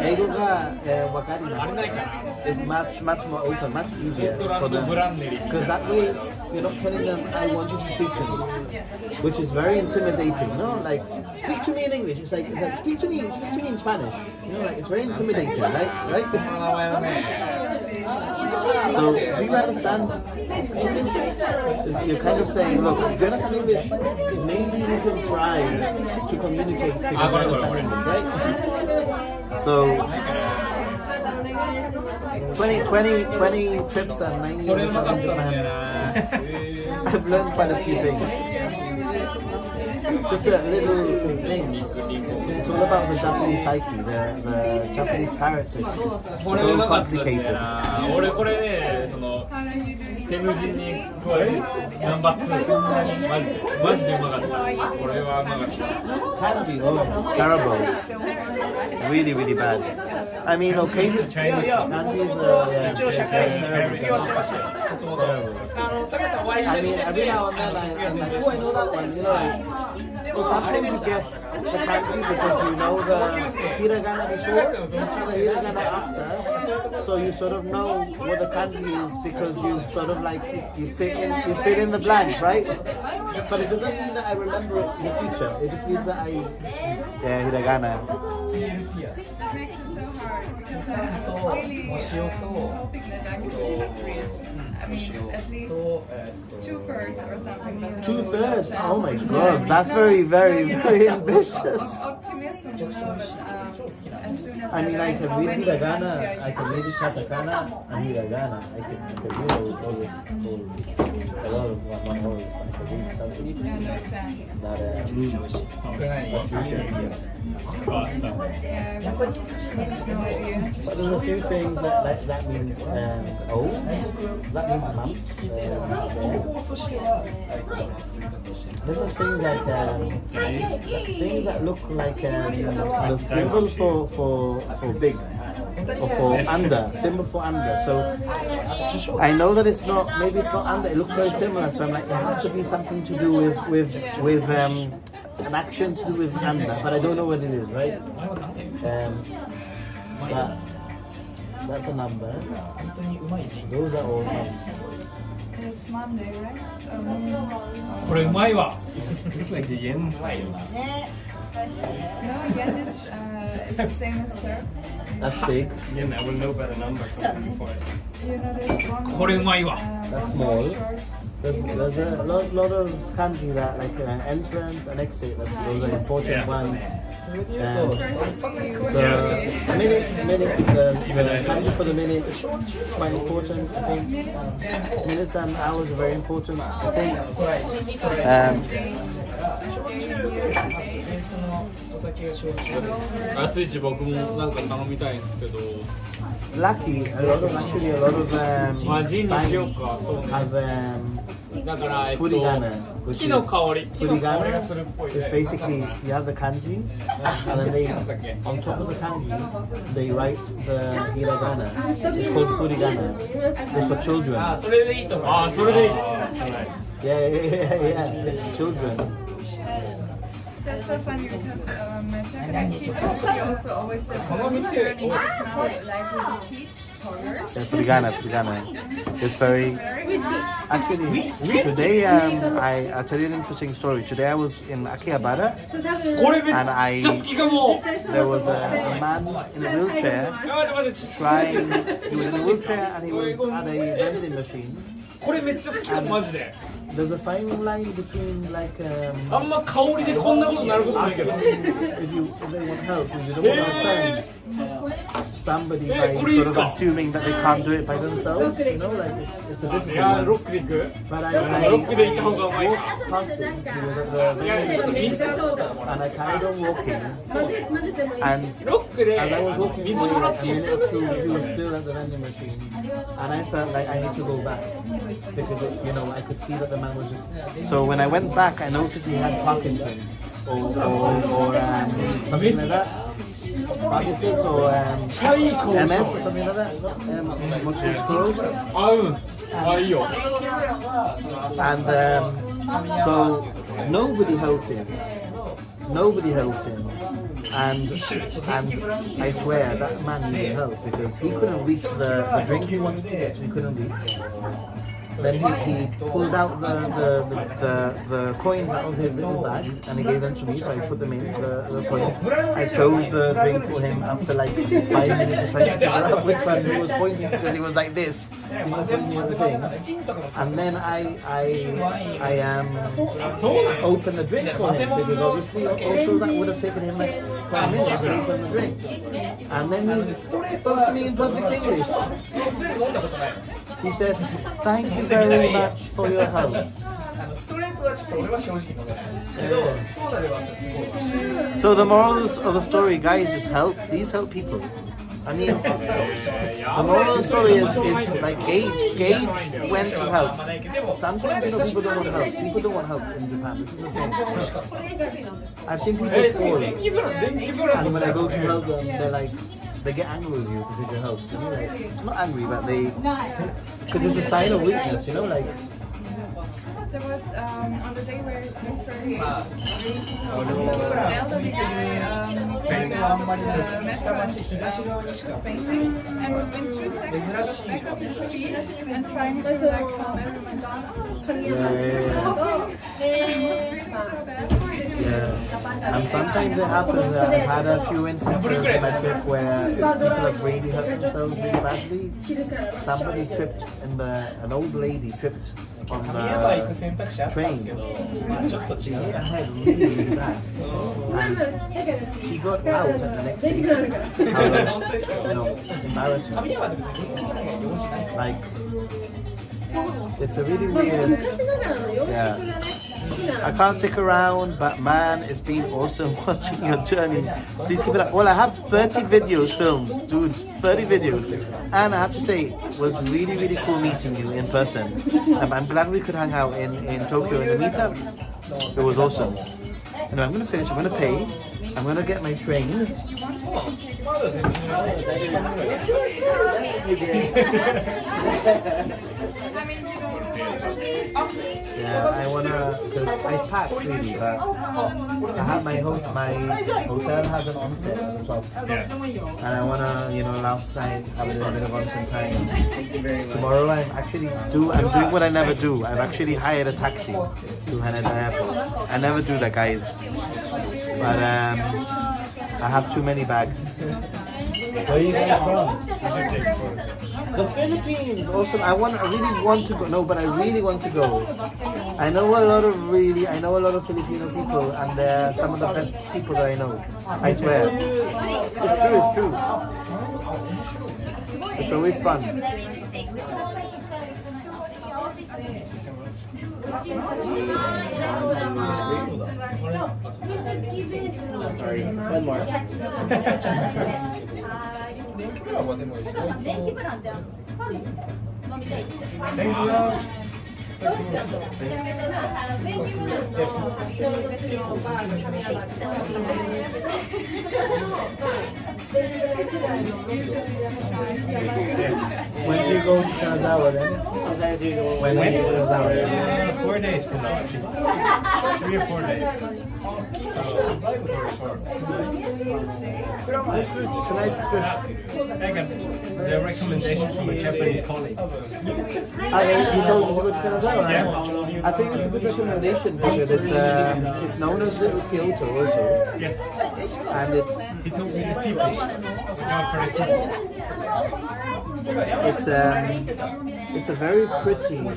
"eigo ga wakarimasu" is much more open, much easier for them, because that way you're not telling them I want you to speak to me, which is very intimidating. You know, like speak to me in English. It's like speak to me in Spanish. You know, like it's very intimidating, right? So do you understand English? You're kind of saying, look, do you understand English? Maybe we can try to communicate because you understand English, right? So 20 trips and 9 years of travel in Japan. I've learned quite a few things. Just a little things. It's all about the Japanese psyche, the Japanese characters. So complicated. 俺これね、そのセムジに加えるナンバー2、マジでうまかった。これはうまかった。 Kanji, oh, terrible. Really bad. I mean, occasionally Kanji is yeah, 一応社会人卒業してましたよ。 terrible. 坂井さんお会いし I て mean, every now and then I'm like, oh, I know that one, you know, like, well, sometimes you guess the kanji because you know the hiragana before and the hiragana after, so you sort of know what the kanji is because you sort of like, you fit in the blank, right? But it doesn't mean that I remember it in the future, it just means that hiragana. That makes it so hard because I was really hoping that I could read. I mean, at least 2/3 or something. 2/3? Oh my god, that's very ambitious. Optimism, you know, but as soon as I mean, I realize can how read many hiragana, kanji I can read katakana and hiragana. I can read all this, a lot of, well, not all of this, but I can read something Yeah, no chance. that Yeah, I have no idea. but there's a few things that means that means month. There's things like things that look like the symbol for big or for under, symbol for under. So I know that it's not, maybe it's not under, it looks very similar, so I'm like, it has to be something to do with an action to do with under, but I don't know what it is, right? But that's a number. Those are all numbers. It's Monday, right? これうまいわ。Looks like the yen sign. No, yen is the same as sir. That's big. Yen, I will know by the number. You know, there's one. これうまいわ。That's small. There's a lot of kanji that like entrance and exit. Those are important ones. The kanji for the minute is quite important. I think minutes and hours are very important. I think. スイッチ僕もなんか頼みたいんですけど Lucky, a lot ofジンにしようか have だからfurigana, which 木の香りが furigana するっぽい is basically you have the kanji and then they on top of the kanji they write the hiragana. It's called furigana. It's for children. あそれでいいと思います。それでいい Yeah. It's children. That's so funny because my Japanese teacher, she also always says that learning is now like when you teach toddlers. Yeah, furigana. It's very. Actually, today I'll tell you an interesting story. Today I was in Akihabara これめっ and ちゃ好きかも there was a man in a wheelchair 待って trying. He was in a wheelchair and he was at a vending machine. これめっちゃ好きかもマジで There's a fine line between like あんま香りでこんなことなることないけど if they want help, if you don't want to offend somebody by sort of assuming that they can't do it by themselves, you know, like it's a い difficult や one. ロックで行く But ロックで行った方がうまい walked past him. He was at いやちょっと the 水はそうだもん and I carried on walking. And ロックで as I was walking 水 away, もらっ a ていい minute or two, he was still at the vending machine, and I felt like I need to go back because you know I could see that the man was just. So when I went back, I noticed he had Parkinson's or something like that. Parkinson's or MS or something like that. Multiple sclerosis. あうんあいいよ And so nobody helped him. Nobody helped him. And I swear that man needed help because he couldn't reach the drink he wanted to get. He couldn't reach. Then he pulled out the coins out of his little bag and he gave them to me, so I put them in the coins. I chose the drink for him after like 5 minutes of trying to figure out which one he was pointing because he was like this. He was pointing at the thing. And then I opened the drink for him because obviously also that would have taken him like 5 minutes to open the drink. And then he spoke to me in perfect English. He said, "Thank you very much for your help." ストレートはちょっと俺は正直飲めないけどソーダで割ってすごい美味しい So the moral of the story, guys, is help. Please help people. I mean, the moral of the story is like gauge when to help. Sometimes people don't want help. People don't want help in Japan. This is the same. I've seen people fall, and when I go to help them, they're like. They get angry with you because you help. You know, like, not angry, but because it's a sign of weakness. You know, like. There was on the day where we an elderly guy facing out the restaurant fainting, and within 2 seconds back up his feet and trying to like calm everyone down. It was really so bad for him. Yeah, and sometimes it happens. I've had a few instances in my trip where people have really hurt themselves really badly. Somebody tripped an old lady tripped on the train. She hit her head really, really bad. And she got out at the next station. Embarrassment. Like, it's a really weird. Yeah. I can't stick around, but man, it's been awesome watching your journey. Please keep it up. Well, I have 30 videos filmed, dude, 30 videos. And I have to say, it was really, really cool meeting you in person. I'm glad we could hang out in Tokyo in the meetup. It was awesome. Anyway, I'm going to finish, I'm going to pay, I'm going to get my train. Yeah, I wanna, because I packed really, but I have my hotel has an onset at the top, and I wanna, last night have a little bit of onsen time. Tomorrow I'm doing what I never do. I've actually hired a taxi to Haneda Airport. I never do that, guys, but I have too many bags. Where are you guys from? The Philippines, awesome. I really want to go. No, but I really want to go. I know a lot of Filipino people, and they're some of the best people that I know. I swear. It's true. It's always fun. Sorry, one more. 電気プランってあるの？飲みたい。どうしようと。電気プランと小豆のバーの食べながWhen do you go to Kanazawa then? When do you go to Kanazawa? 4 days from now, I think. 3 or 4 days. Tonight's good. I got the recommendation from a Japanese colleague. You told you to go to Kanazawa? Yeah. I think it's a good recommendation because it's known as Little Kyoto also. Yes. And He told me the seafood. Not for the seafood. it's a very pretty city.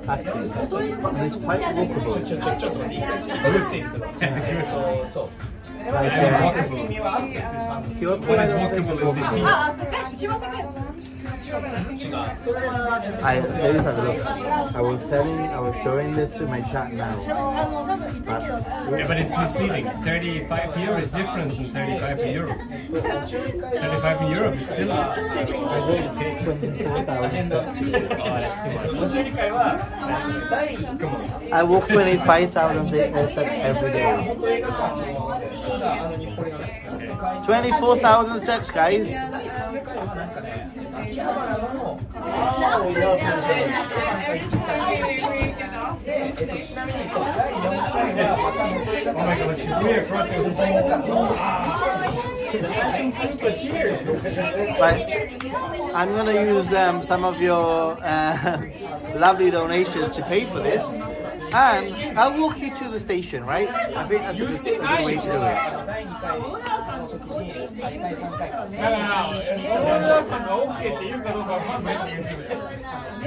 Actually, and it's quite walkable. Nice there. Kyoto, I don't think is walkable. I was showing this to my chat now. Yeah, but it's misleading. 35 euro is different than 35 in Europe. 35 in Europe is still I think 24,000. I walk 25,000 steps every day. 24,000 steps, guys. Oh my god, she's really crossing the But I'm gonna use some of your lovely donations to pay for this, and I'll walk you to the station, right? I think that's a good way to do it.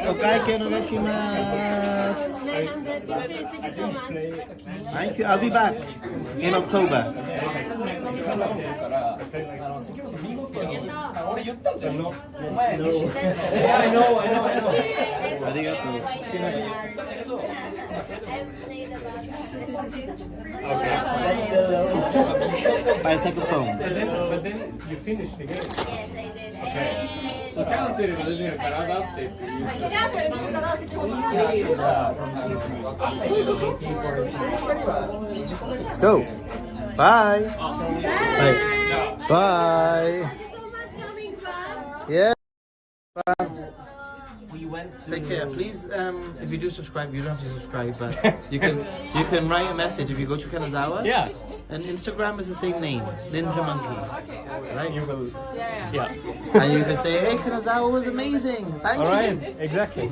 お会計お願いします。Thank you. I'll be back in October. ありがとう。By a separate phone. But then you finished the game. Okay. So cancel が出てるからだってって言う。Let's go. Bye. Bye. Bye. Yeah. Bye. Take care. Please, if you do subscribe, you don't have to subscribe, but you can write a message if you go to Kanazawa. Yeah. And Instagram is the same name, Ninja Monkey. Right? You will. Yeah. And you can say, hey, Kanazawa was amazing. Thank you. All right. Exactly.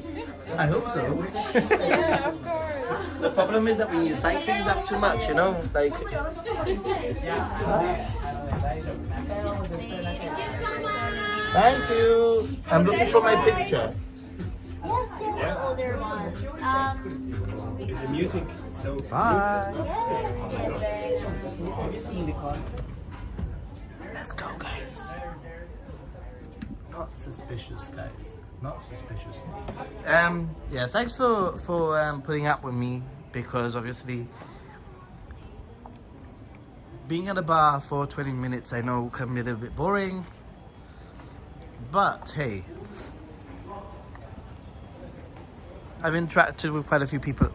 I hope so. Yeah, of course. The problem is that when you cite things up too much, you know, like. Thank you. I'm looking for my picture. Yes, older ones. Is the music so Bye. Let's go, guys. Not suspicious, guys. Not suspicious. Yeah, thanks for putting up with me, because obviously being at a bar for 20 minutes I know can be a little bit boring, but hey, I've interacted with quite a few people.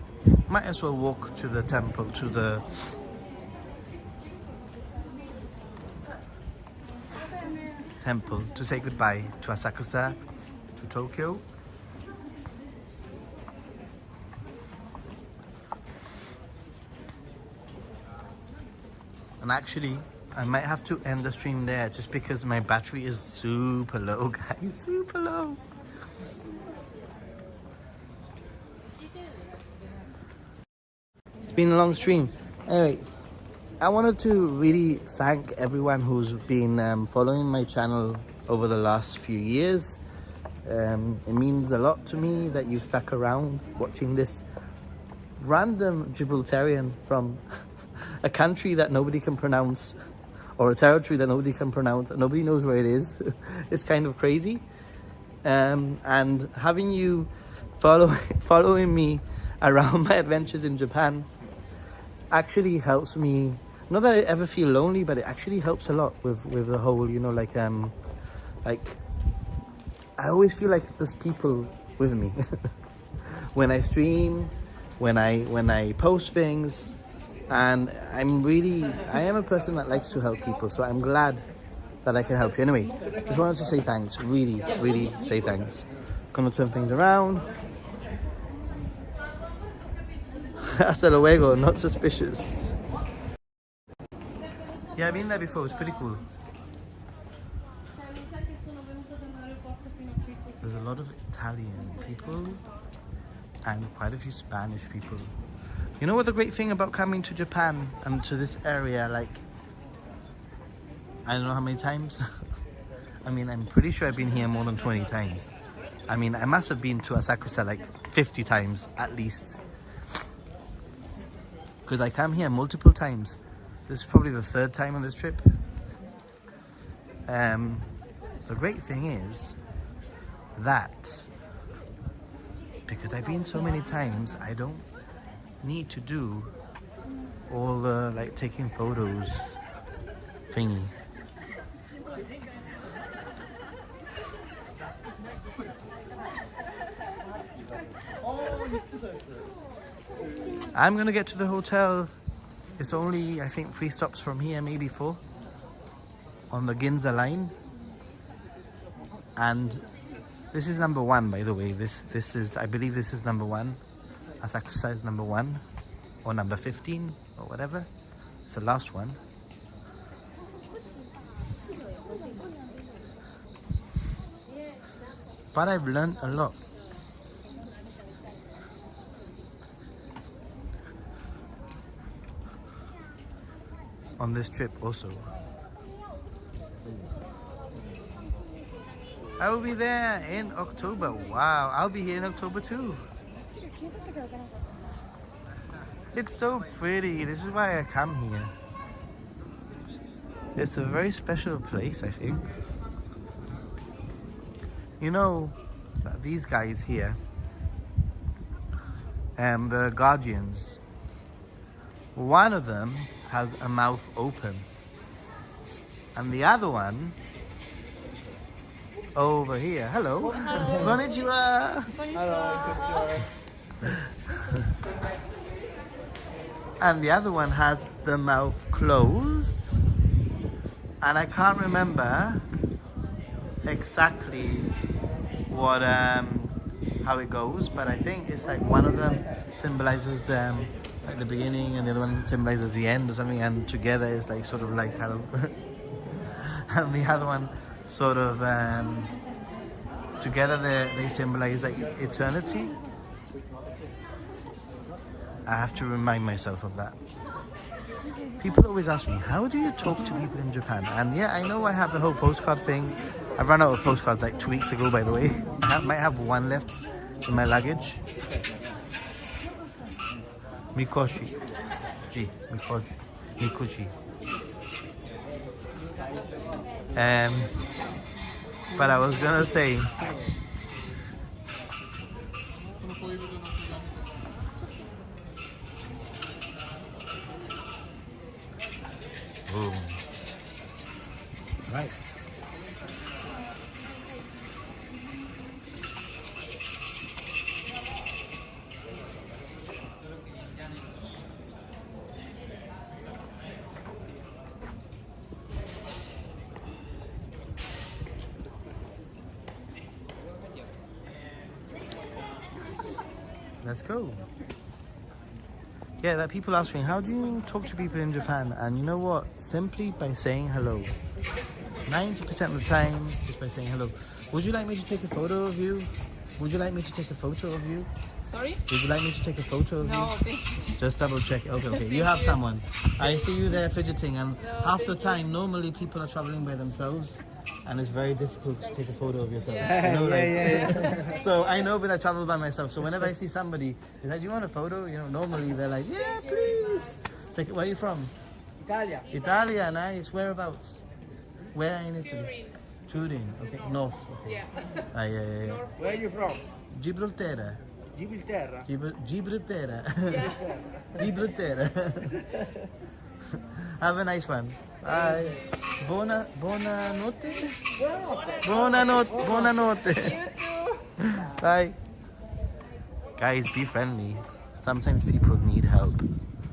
Might as well walk to the temple, to the temple to say goodbye to Asakusa, to Tokyo. And actually, I might have to end the stream there just because my battery is super low, guys, super low. It's been a long stream. Anyway, I wanted to really thank everyone who's been following my channel over the last few years. It means a lot to me that you stuck around watching this random Gibraltarian from a country that nobody can pronounce, or a territory that nobody can pronounce, and nobody knows where it is. It's kind of crazy. And having you following me around my adventures in Japan actually helps me. Not that I ever feel lonely, but it actually helps a lot with the whole, you know, like I always feel like there's people with me when I stream, when I post things, and I am a person that likes to help people, so I'm glad that I can help you. Anyway, just wanted to say thanks, really say thanks. Gonna turn things around. Hasta luego, not suspicious. Yeah, I've been there before, it's pretty cool. There's a lot of Italian people and quite a few Spanish people. You know what the great thing about coming to Japan and to this area, like, I don't know how many times. I mean, I'm pretty sure I've been here more than 20 times. I mean, I must have been to Asakusa like 50 times at least. Because I come here multiple times. This is probably the third time on this trip. The great thing is that because I've been so many times, I don't need to do all the like taking photos thingy. I'm gonna get to the hotel. It's only, I think, 3 stops from here, maybe 4, on the Ginza line. And this is number 1, by the way. This is, I believe this is number 1. Asakusa is number 1, or number 15, or whatever. It's the last one. But I've learned a lot. On this trip also. I will be there in October. Wow, I'll be here in October too. It's so pretty. This is why I come here. It's a very special place, I think. You know, these guys here, the guardians, one of them has a mouth open, and the other one over here, hello, konnichiwa. And the other one has the mouth closed, and I can't remember exactly what how it goes, but I think it's like one of them symbolizes like the beginning and the other one symbolizes the end or something, and together it's like sort of like hello. And the other one sort of together they symbolize like eternity. I have to remind myself of that. People always ask me, how do you talk to people in Japan? And yeah, I know I have the whole postcard thing. I've run out of postcards like 2 weeks ago, by the way. I might have one left in my luggage. Mikoshi. Ji, Mikoshi. Mikoshi. But I was gonna say, boom. Right. Let's go. Yeah, that people ask me, how do you talk to people in Japan? And you know what? Simply by saying hello. 90% of the time is by saying hello. Would you like me to take a photo of you? Would you like me to take a photo of you? Sorry? Would you like me to take a photo of No, you? thank you. Just double check. Okay. You have someone. I see you there fidgeting, and half the time, normally people are traveling by themselves. and it's very difficult to take a photo of yourself. You know, like, so I know, but I travel by myself. So whenever I see somebody, is like, "Do you want a photo?" You know, normally they're like, "Yeah, please." Take it. Where are you from? Italia. Italia, nice. Whereabouts? Where in Italy? Turin. Okay, north. Okay. Yeah. Where are you from? Gibraltar. Gibraltar. Gibraltar. Gibraltar. Have a nice one. Bye. Buonanotte. Buonanotte. Bye. Guys, be friendly. Sometimes people need help.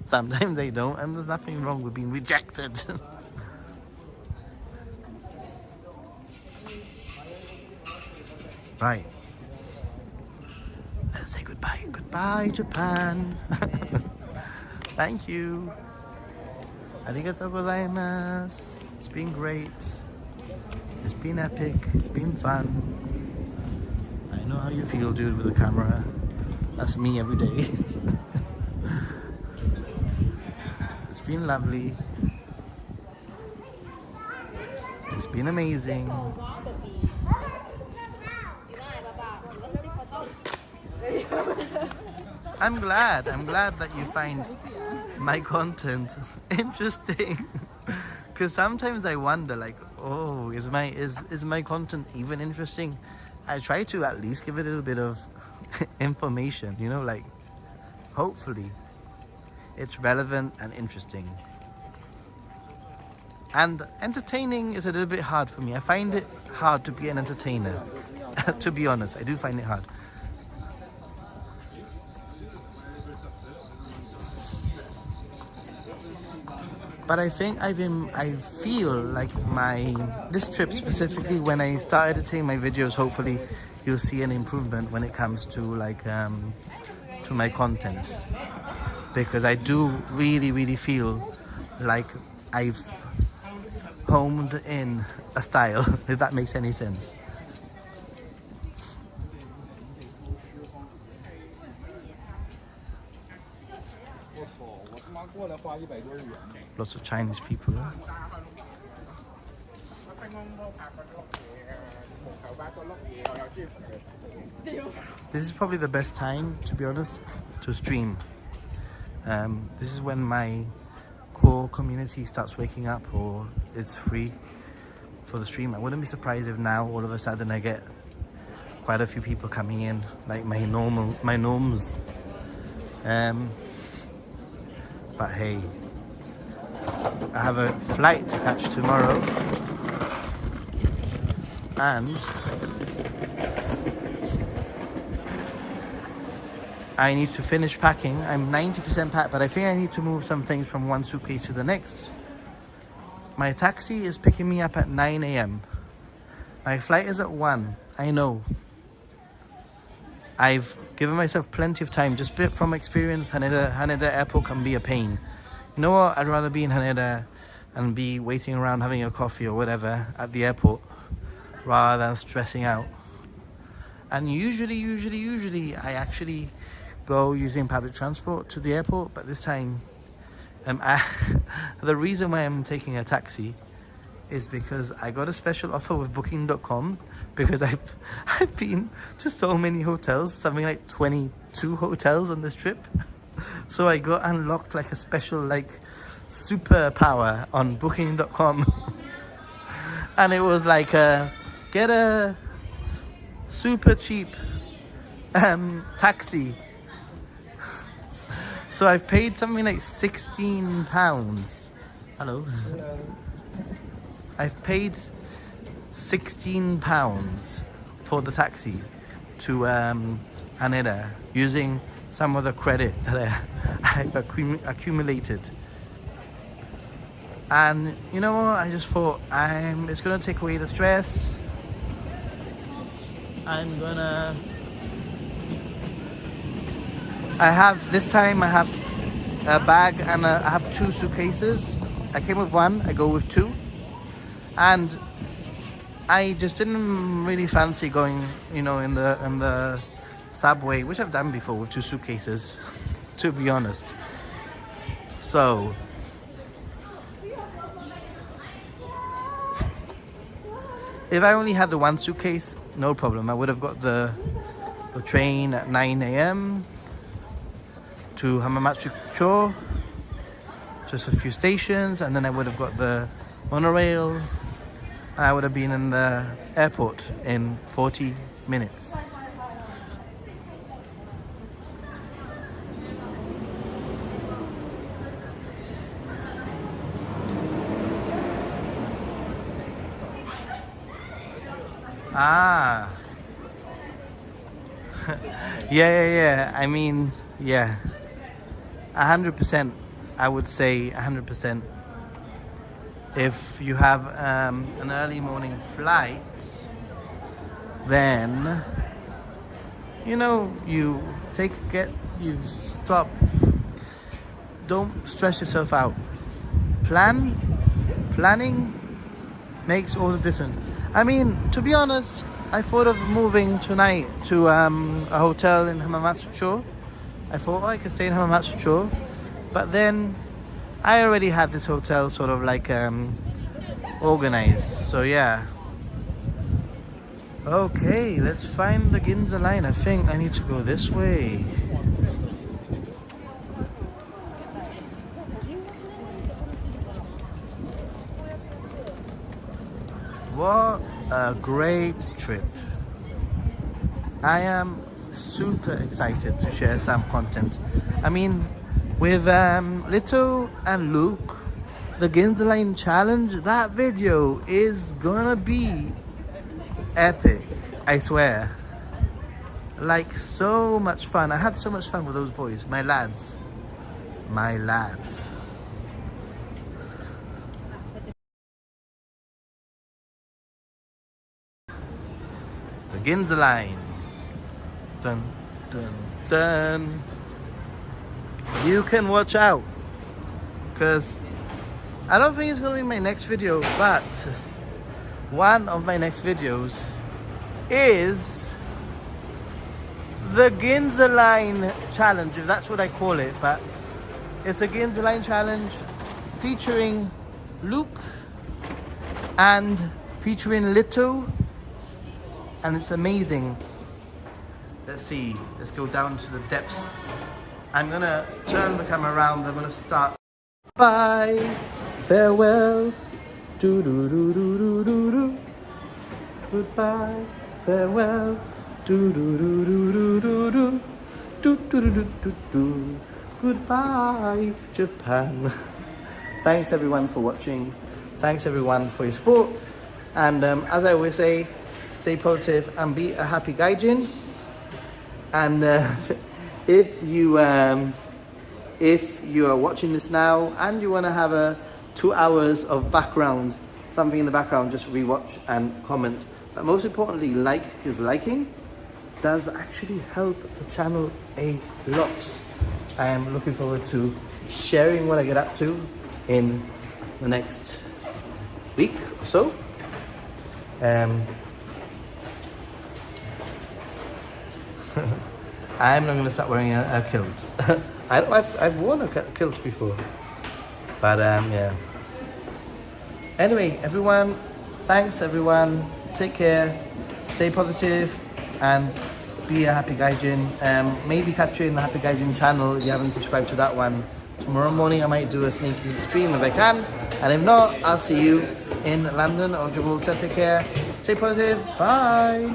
Sometimes they don't, and there's nothing wrong with being rejected. Right. Let's say goodbye. Goodbye, Japan. Thank you. Arigatou gozaimasu. It's been great. It's been epic. It's been fun. I know how you feel, dude, with the camera. That's me every day. It's been lovely. It's been amazing. I'm glad that you find my content interesting. Because sometimes I wonder, like, oh, is my content even interesting? I try to at least give it a little bit of information, you know, like, hopefully it's relevant and interesting. And entertaining is a little bit hard for me. I find it hard to be an entertainer. To be honest, I do find it hard. But I think I feel like this trip specifically, when I start editing my videos, hopefully you'll see an improvement when it comes to like to my content, because I do really feel like I've homed in a style, if that makes any sense. Lots of Chinese people. This is probably the best time, to be honest, to stream. This is when my core community starts waking up, or it's free for the stream. I wouldn't be surprised if now all of a sudden I get quite a few people coming in, like my norms. But hey, I have a flight to catch tomorrow, and I need to finish packing. I'm 90% packed, but I think I need to move some things from one suitcase to the next. My taxi is picking me up at 9 a.m. My flight is at 1. I know. I've given myself plenty of time. Just from experience, Haneda Airport can be a pain. You know what? I'd rather be in Haneda and be waiting around having a coffee or whatever at the airport rather than stressing out. And usually I actually go using public transport to the airport, but this time the reason why I'm taking a taxi is because I got a special offer with Booking.com, because I've been to so many hotels, something like 22 hotels on this trip. So I got unlocked like a special like superpower on Booking.com. And it was like get a super cheap taxi. So I've paid something like £16. Hello. I've paid £16 for the taxi to Haneda using some of the credit that I've accumulated. And you know what? I just thought it's gonna take away the stress. This time I have a bag and I have 2 suitcases. I came with 1, I go with 2. And I just didn't really fancy going, you know, in the subway, which I've done before with 2 suitcases, to be honest. So If I only had the one suitcase, no problem. I would have got the train at 9 a.m. to Hamamatsu-cho, just a few stations, and then I would have got the monorail, and I would have been in the airport in 40 minutes. Ah. yeah. I mean, yeah. 100%. I would say 100%. If you have an early morning flight, then you know you stop. Don't stress yourself out. Planning makes all the difference. I mean, to be honest, I thought of moving tonight to a hotel in Hamamatsu-cho. I thought, I could stay in Hamamatsu-cho, but then I already had this hotel sort of like organized. So yeah. Okay, let's find the Ginza line. I think I need to go this way. What a great trip. I am super excited to share some content. I mean, with Lito and Luke, the Ginza Line challenge, that video is gonna be epic, I swear. Like, so much fun. I had so much fun with those boys, my lads. The Ginza Line. Dun, dun, dun. You can watch out, because I don't think it's going to be my next video, but one of my next videos is the Ginza Line challenge, if that's what I call it. But it's a Ginza Line challenge featuring Luke and featuring Lito, and it's amazing. Let's see, let's go down to the depths. I'm gonna turn the camera around. I'm gonna start. Bye, farewell, do do do do do do do. Goodbye, farewell, do do do do do do do do do do do do do. Goodbye, Japan. Thanks everyone for watching. Thanks everyone for your support. And as I always say, stay positive and be a happy gaijin. And if you are watching this now and you want to have 2 hours of background, something in the background, just rewatch and comment. But most importantly, like, because liking does actually help the channel a lot. I am looking forward to sharing what I get up to in the next week or so. I'm not going to start wearing a kilt. I've worn a kilt before, but yeah. Anyway, everyone, thanks everyone. Take care, stay positive, and be a happy gaijin. Maybe catch you in the Happy Gaijin channel if you haven't subscribed to that one. Tomorrow morning I might do a sneaky stream if I can, and if not, I'll see you in London or Gibraltar. Take care, stay positive, bye.